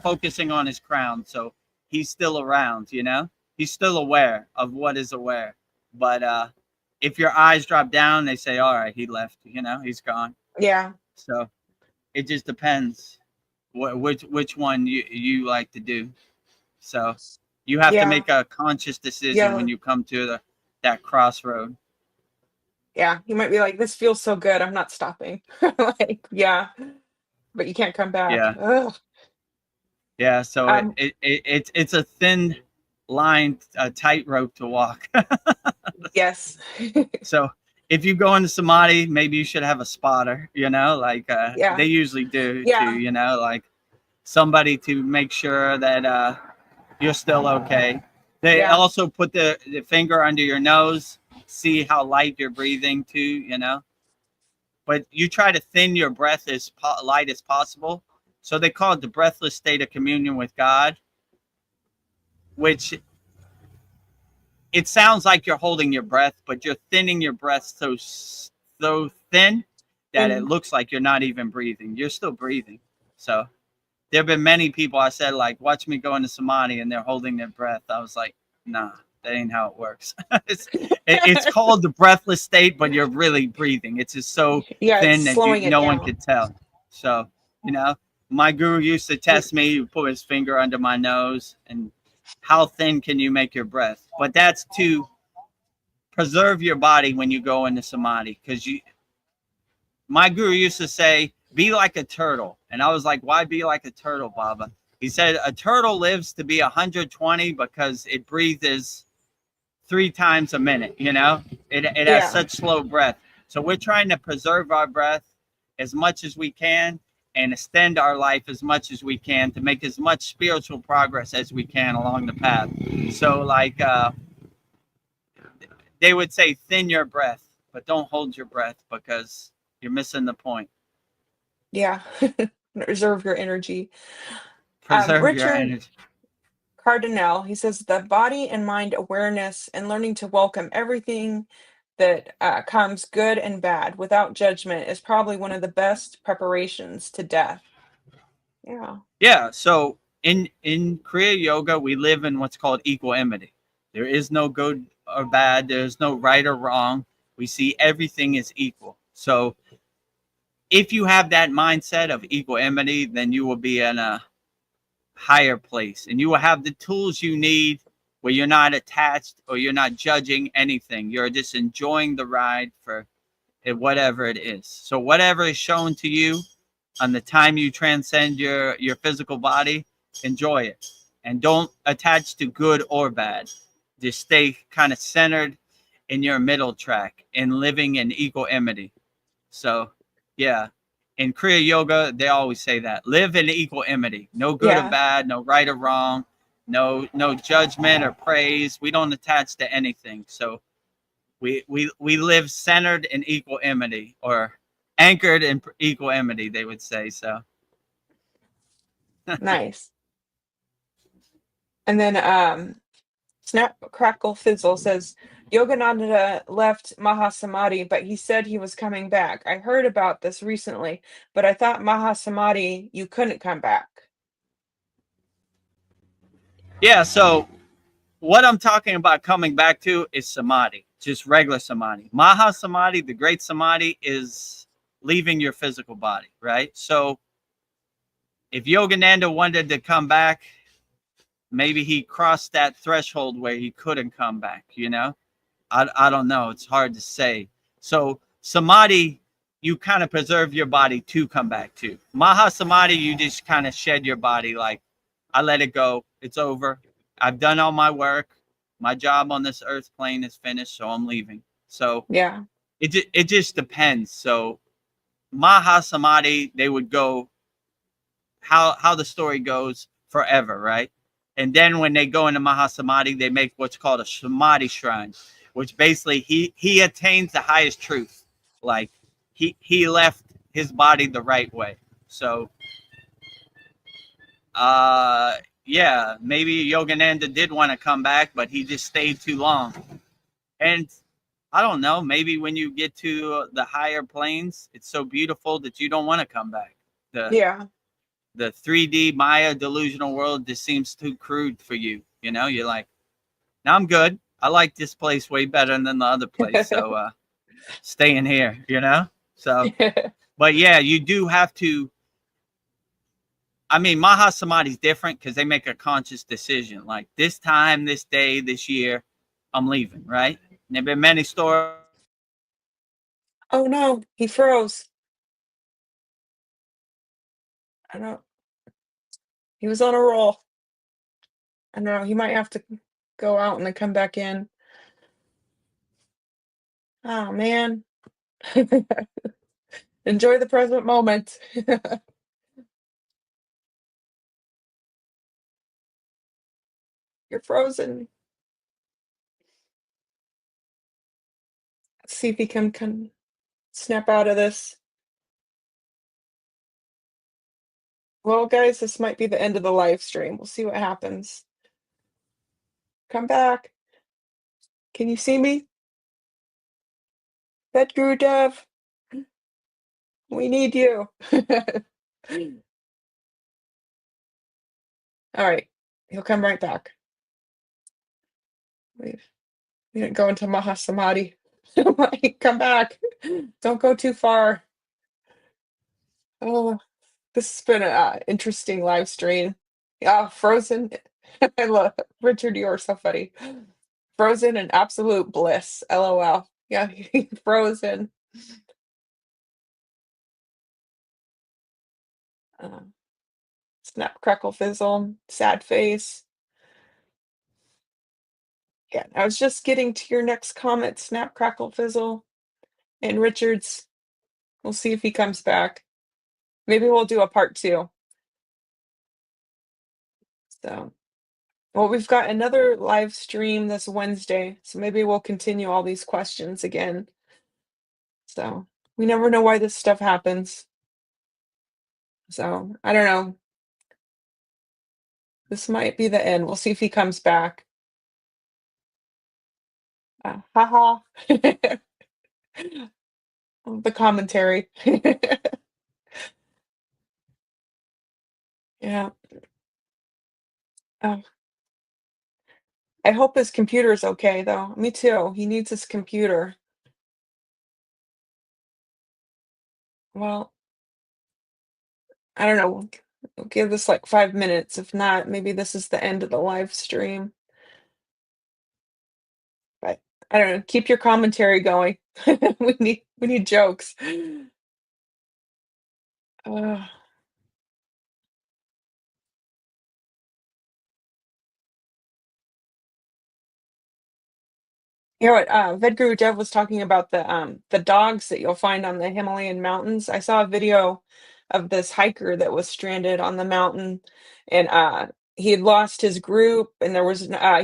focusing on his crown. So he's still around, you know? He's still aware of what is aware. But if your eyes drop down, they say, all right, he left, you know, he's gone. Yeah. So it just depends which one you like to do. So you have to Yeah. make a conscious decision Yeah. when you come to that crossroad. Yeah. You might be like, this feels so good, I'm not stopping. Like, yeah. But you can't come back. Yeah. Ugh. Yeah. So Um, it's a thin line, a tightrope to walk. yes. So if you go into samadhi, maybe you should have a spotter, you know, like Yeah. they usually do Yeah. too, you know, like somebody to make sure that you're still okay. They Yeah. also put the finger under your nose, see how light you're breathing too, you know. But you try to thin your breath as light as possible. So they call it the breathless state of communion with God, which it sounds like you're holding your breath, but you're thinning your breath so thin that it And looks like you're not even breathing. You're still breathing. So there have been many people I said, like, watch me go into samadhi, and they're holding their breath. I was like, nah, that ain't how it works. It's called the breathless state, but you're really breathing. It's just so yeah, it's thin that slowing it no one down. could tell. So, you know, my guru used to test me. He would put his finger under my nose, and how thin can you make your breath? But that's to preserve your body when you go into samadhi. Because my guru used to say, be like a turtle. And I was like, why be like a turtle, Baba? He said, a turtle lives to be 120 because it breathes 3 times a minute, you know? It has Yeah. such slow breath. So we're trying to preserve our breath as much as we can and extend our life as much as we can to make as much spiritual progress as we can along the path. So, like, they would say, thin your breath, but don't hold your breath because you're missing the point. Yeah. Reserve your energy. Preserve your Richard energy. Cardinal, he says the body and mind awareness and learning to welcome everything that comes good and bad without judgment is probably one of the best preparations to death. Yeah. Yeah. So in Kriya Yoga, we live in what's called equanimity. There is no good or bad. There's no right or wrong. We see everything as equal. So if you have that mindset of equanimity, then you will be in a higher place, and you will have the tools you need where you're not attached or you're not judging anything. You're just enjoying the ride for whatever it is. So whatever is shown to you on the time you transcend your physical body, enjoy it, and don't attach to good or bad. Just stay kind of centered in your middle track and living in equanimity. So yeah, in Kriya Yoga, they always say that live in equanimity. No good or Yeah. bad, no right or wrong, no judgment or praise. We don't attach to anything. So we live centered in equanimity, or anchored in equanimity, they would say. So Nice. And then Snap Crackle Fizzle says Yogananda left Mahasamadhi, but he said he was coming back. I heard about this recently, but I thought Mahasamadhi you couldn't come back. yeah, so what I'm talking about coming back to is samadhi, just regular samadhi. Maha samadhi, the great samadhi, is leaving your physical body, right? So if Yogananda wanted to come back, maybe he crossed that threshold where he couldn't come back, you know? I don't know. It's hard to say. So samadhi, you kind of preserve your body to come back to. Maha samadhi, you just kind of shed your body, like, I let it go. It's over. I've done all my work. My job on this earth plane is finished, so I'm leaving. So Yeah. it just depends. So Maha samadhi, they would go how the story goes forever, right? And then when they go into Mahasamadhi, they make what's called a Samadhi shrine, which basically he attains the highest truth. Like he left his body the right way. So yeah, maybe Yogananda did want to come back, but he just stayed too long. And I don't know, maybe when you get to the higher planes, it's so beautiful that you don't want to come back. Yeah. The 3D Maya delusional world just seems too crude for you. You know, you're like, now I'm good. I like this place way better than the other place. So stay in here, you know? So, but yeah, you do have to. I mean, Maha Samadhi is different because they make a conscious decision. Like this time, this day, this year, I'm leaving, right? And there have been many stories. Oh no, he froze. I don't. He was on a roll. I don't know. He might have to go out and then come back in. Oh man. Enjoy the present moment. You're frozen. Let's see if he can snap out of this. Well, guys, this might be the end of the live stream. We'll see what happens. Come back. Can you see me? Vedagurudev. We need you. All right. He'll come right back. We we didn't go into Mahasamadhi. Like, come back. Don't go too far. Oh, this has been a interesting live stream. Yeah, Frozen. I love Richard, you are so funny. Frozen in absolute bliss. LOL. Yeah, Frozen. Um, Snap, crackle, fizzle, sad face. Yeah, I was just getting to your next comment, snap, crackle, fizzle, and Richard's. We'll see if he comes back. Maybe we'll do a part two. So, well, we've got another live stream this Wednesday, so maybe we'll continue all these questions again. So, we never know why this stuff happens. So, I don't know. This might be the end. We'll see if he comes back. Haha. The commentary. Yeah. Oh, I hope his computer is okay, though. Me too. He needs his computer. Well, I don't know. We'll give this like 5 minutes. If not, maybe this is the end of the live stream. But I don't know. Keep your commentary going. We need jokes. Uh, you know what? Vedagurudev was talking about the dogs that you'll find on the Himalayan mountains. I saw a video of this hiker that was stranded on the mountain, and he had lost his group, and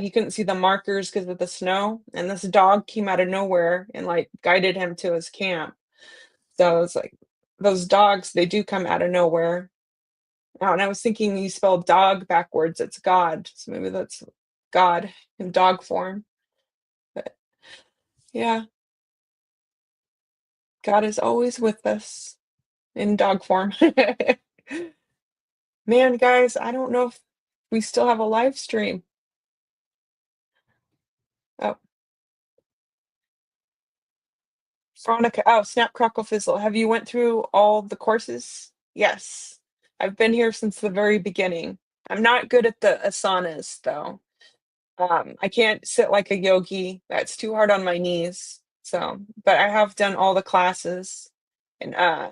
he couldn't see the markers because of the snow. And this dog came out of nowhere and like guided him to his camp. So it's like those dogs, they do come out of nowhere. Oh, and I was thinking you spell dog backwards, it's God. So maybe that's God in dog form. But yeah, God is always with us in dog form. Man, guys, I don't know if we still have a live stream. Oh, Veronica. Oh, Snap Crackle Fizzle. Have you went through all the courses? Yes. I've been here since the very beginning. I'm not good at the asanas though. I can't sit like a yogi. That's too hard on my knees. So, but I have done all the classes, and I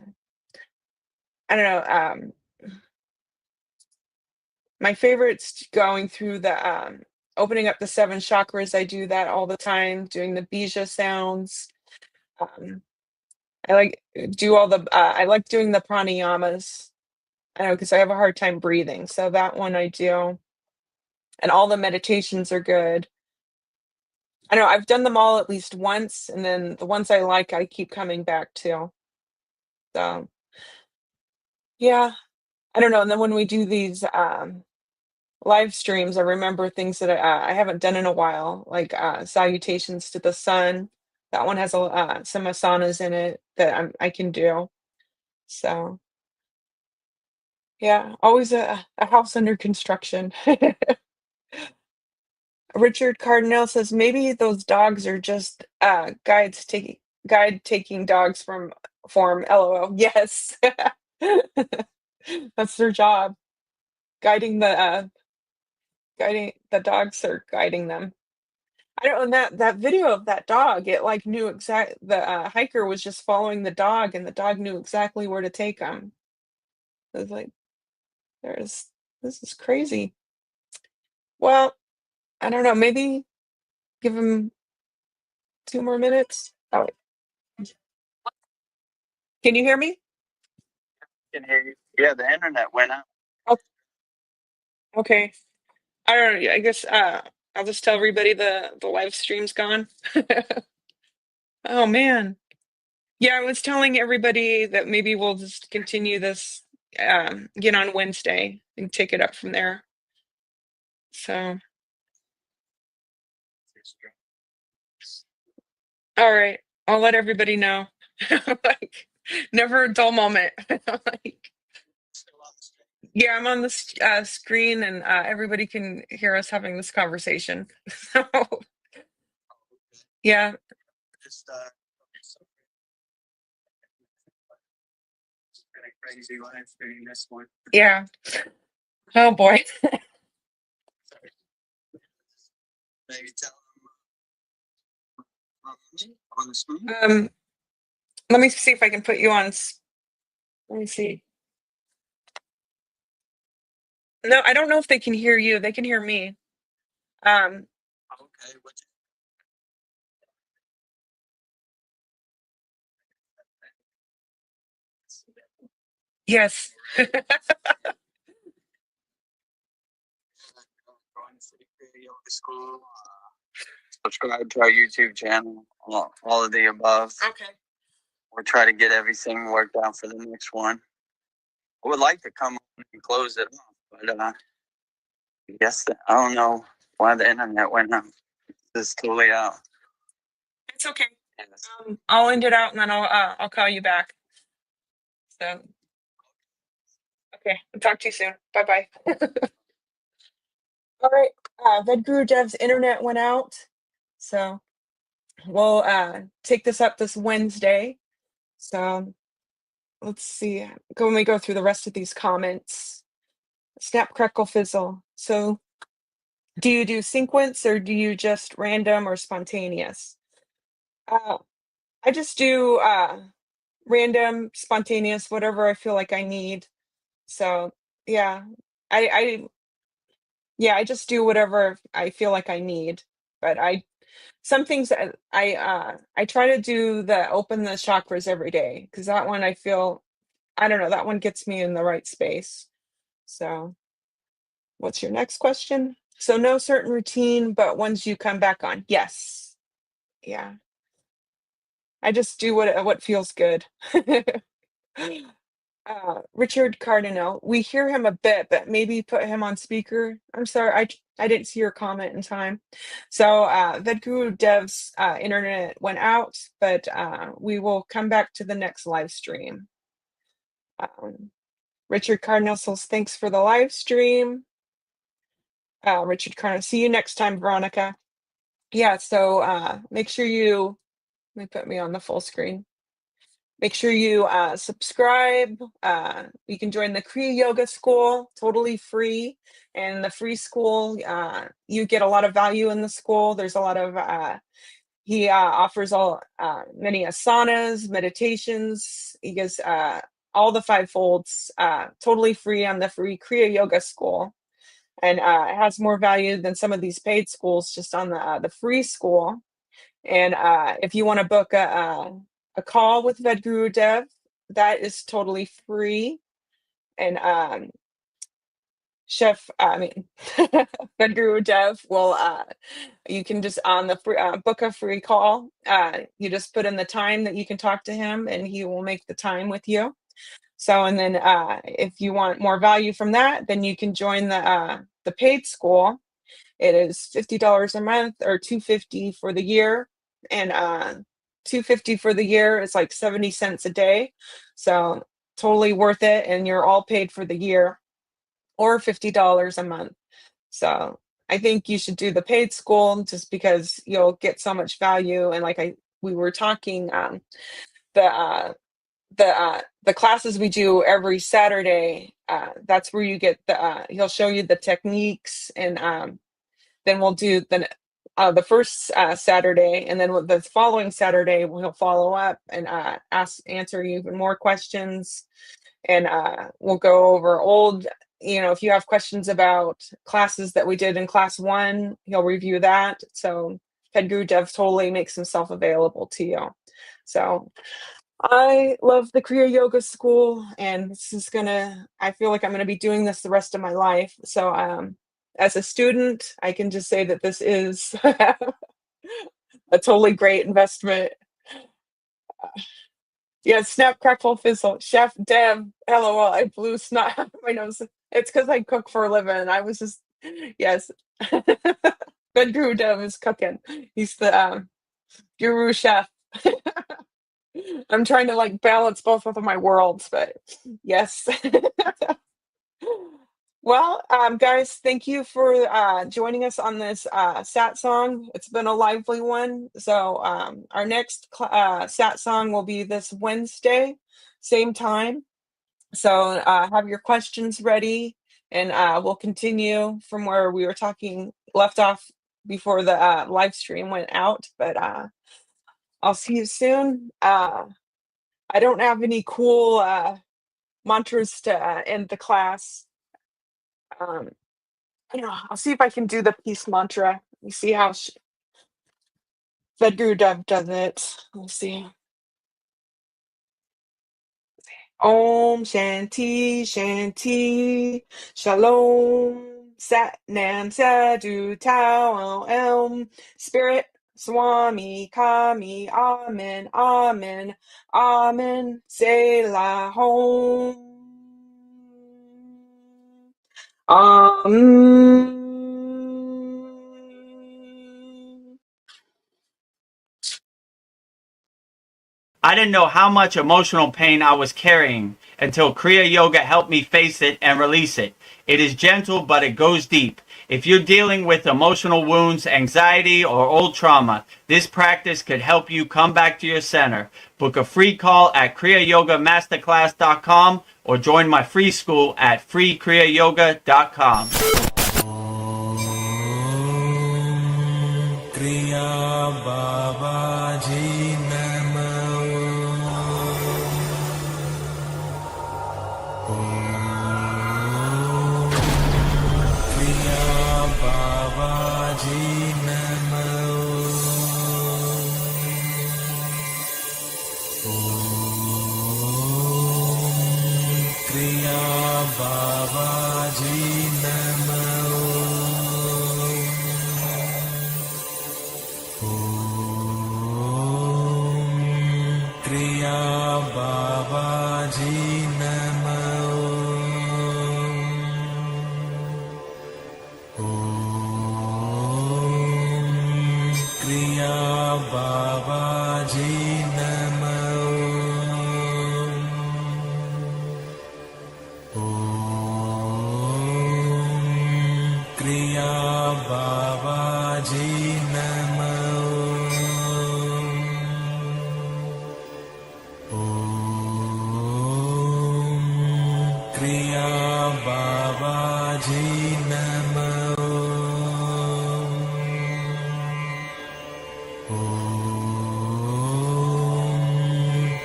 don't know. My favorite's going through the opening up the seven chakras. I do that all the time, doing the bija sounds. Um, I like do all the. I like doing the pranayamas. I know because I have a hard time breathing, so that one I do, and all the meditations are good. I know I've done them all at least once, and then the ones I like, I keep coming back to. So, yeah, I don't know, and then when we do these, live streams, I remember things that I haven't done in a while, like, salutations to the sun. That one has some asanas in it that I can do. So, yeah, always a house under construction. Richard Cardinal says, "Maybe those dogs are just, guide taking dogs from form, LOL." Yes. That's their job, guiding the dogs are guiding them. I don't and that video of that dog, it, like, knew the, hiker was just following the dog, and the dog knew exactly where to take him. It was like, there's this is crazy. Well, I don't know, maybe give him 2 more minutes? Oh, can you hear me? Can hear you. Yeah, the internet went out. Oh, okay. I don't know, I guess, I'll just tell everybody the live stream's gone. Oh, man. Yeah, I was telling everybody that maybe we'll just continue this, again on Wednesday and take it up from there. So, all right. I'll let everybody know. Like Never a dull moment. Like, yeah, I'm on the screen, and everybody can hear us having this conversation. So, yeah. Yeah. Oh boy. Um, let me see if I can put you on. Let me see. No, I don't know if they can hear you. They can hear me. Um, yes. Subscribe to our YouTube channel, all of the above. Okay. We'll try to get everything worked out for the next one. I would like to come and close it off, but I guess I don't know why the internet went out. It's totally out. It's okay. Yes. I'll end it out, and then I'll call you back. So, okay. I'll talk to you soon. Bye bye. All right. Vedgurudev's internet went out, so we'll take this up this Wednesday. So let's see. Let me go through the rest of these comments. Snap, crackle, fizzle. So, do you do sequence, or do you just random or spontaneous? Uh, I just do random, spontaneous, whatever I feel like I need. So yeah, I yeah, I just do whatever I feel like I need. But some things I try to do the open the chakras every day, because that one I feel, I don't know, that one gets me in the right space. So what's your next question? So no certain routine, but ones you come back on. Yes. Yeah. I just do what feels good. Richard Cardinal, we hear him a bit, but maybe put him on speaker. I'm sorry, I didn't see your comment in time. So Vedgurudev's internet went out, but we will come back to the next live stream. Richard Cardinal says thanks for the live stream. Richard Cardinal, see you next time, Veronica. Yeah, so make sure you let me put me on the full screen. Make sure you subscribe. You can join the Kriya Yoga School, totally free. And the free school, you get a lot of value in the school. There's a lot of, he offers many asanas, meditations. He gives all the five folds totally free on the free Kriya Yoga School. And it has more value than some of these paid schools just on the free school. And if you want to book a call with Vedgurudev, that is totally free. And Vedgurudev will, you can just on the free, book a free call. You just put in the time that you can talk to him, and he will make the time with you. So, and then if you want more value from that, then you can join the paid school. It is $50 a month, or $250 for the year, and $250 for the year is like 70 cents a day. So totally worth it, and you're all paid for the year, or $50 a month. So I think you should do the paid school, just because you'll get so much value. And like we were talking, the the classes we do every Saturday, that's where you get he'll show you the techniques, and then we'll do the first Saturday, and then the following Saturday we'll follow up and answer even more questions, and we'll go over old. If you have questions about classes that we did in class one, he'll review that. So Vedgurudev totally makes himself available to you. So I love the Kriya Yoga School, and I feel like I'm gonna be doing this the rest of my life. So as a student, I can just say that this is a totally great investment. Yeah, snap, crackle, fizzle. Chef Dev, LOL, I blew snot out of my nose. It's because I cook for a living. I was just, yes. Good Guru Dev is cooking. He's the guru chef. I'm trying to like balance both of my worlds, but yes. Well, guys, thank you for joining us on this sat song. It's been a lively one. So our next sat song will be this Wednesday, same time. So have your questions ready, and we'll continue from where we were talking left off before the live stream went out. But I'll see you soon. I don't have any cool mantras to end the class. I'll see if I can do the peace mantra. You see how Vedagurudev does it. Let's see. Om Shanti Shanti Shalom Sat Nam Sadhu Tao Elm Spirit Swami Kami Amen Amen Amen Selah Home I didn't know how much emotional pain I was carrying until Kriya Yoga helped me face it and release it. It is gentle, but it goes deep. If you're dealing with emotional wounds, anxiety, or old trauma, this practice could help you come back to your center. Book a free call at kriyayogamasterclass.com or join my free school at kriyayogashop.com. Kriya Babaji Namo. Kriya Babaji Namo. Kriya Babaji Namo. Kriya Babaji Namo. Kriya Babaji Namo. Kriya Babaji Namo. Kriya Babaji Namo.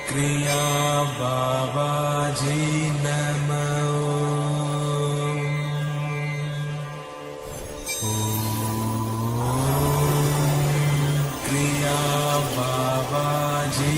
Kriya Babaji Namo. Kriya Babaji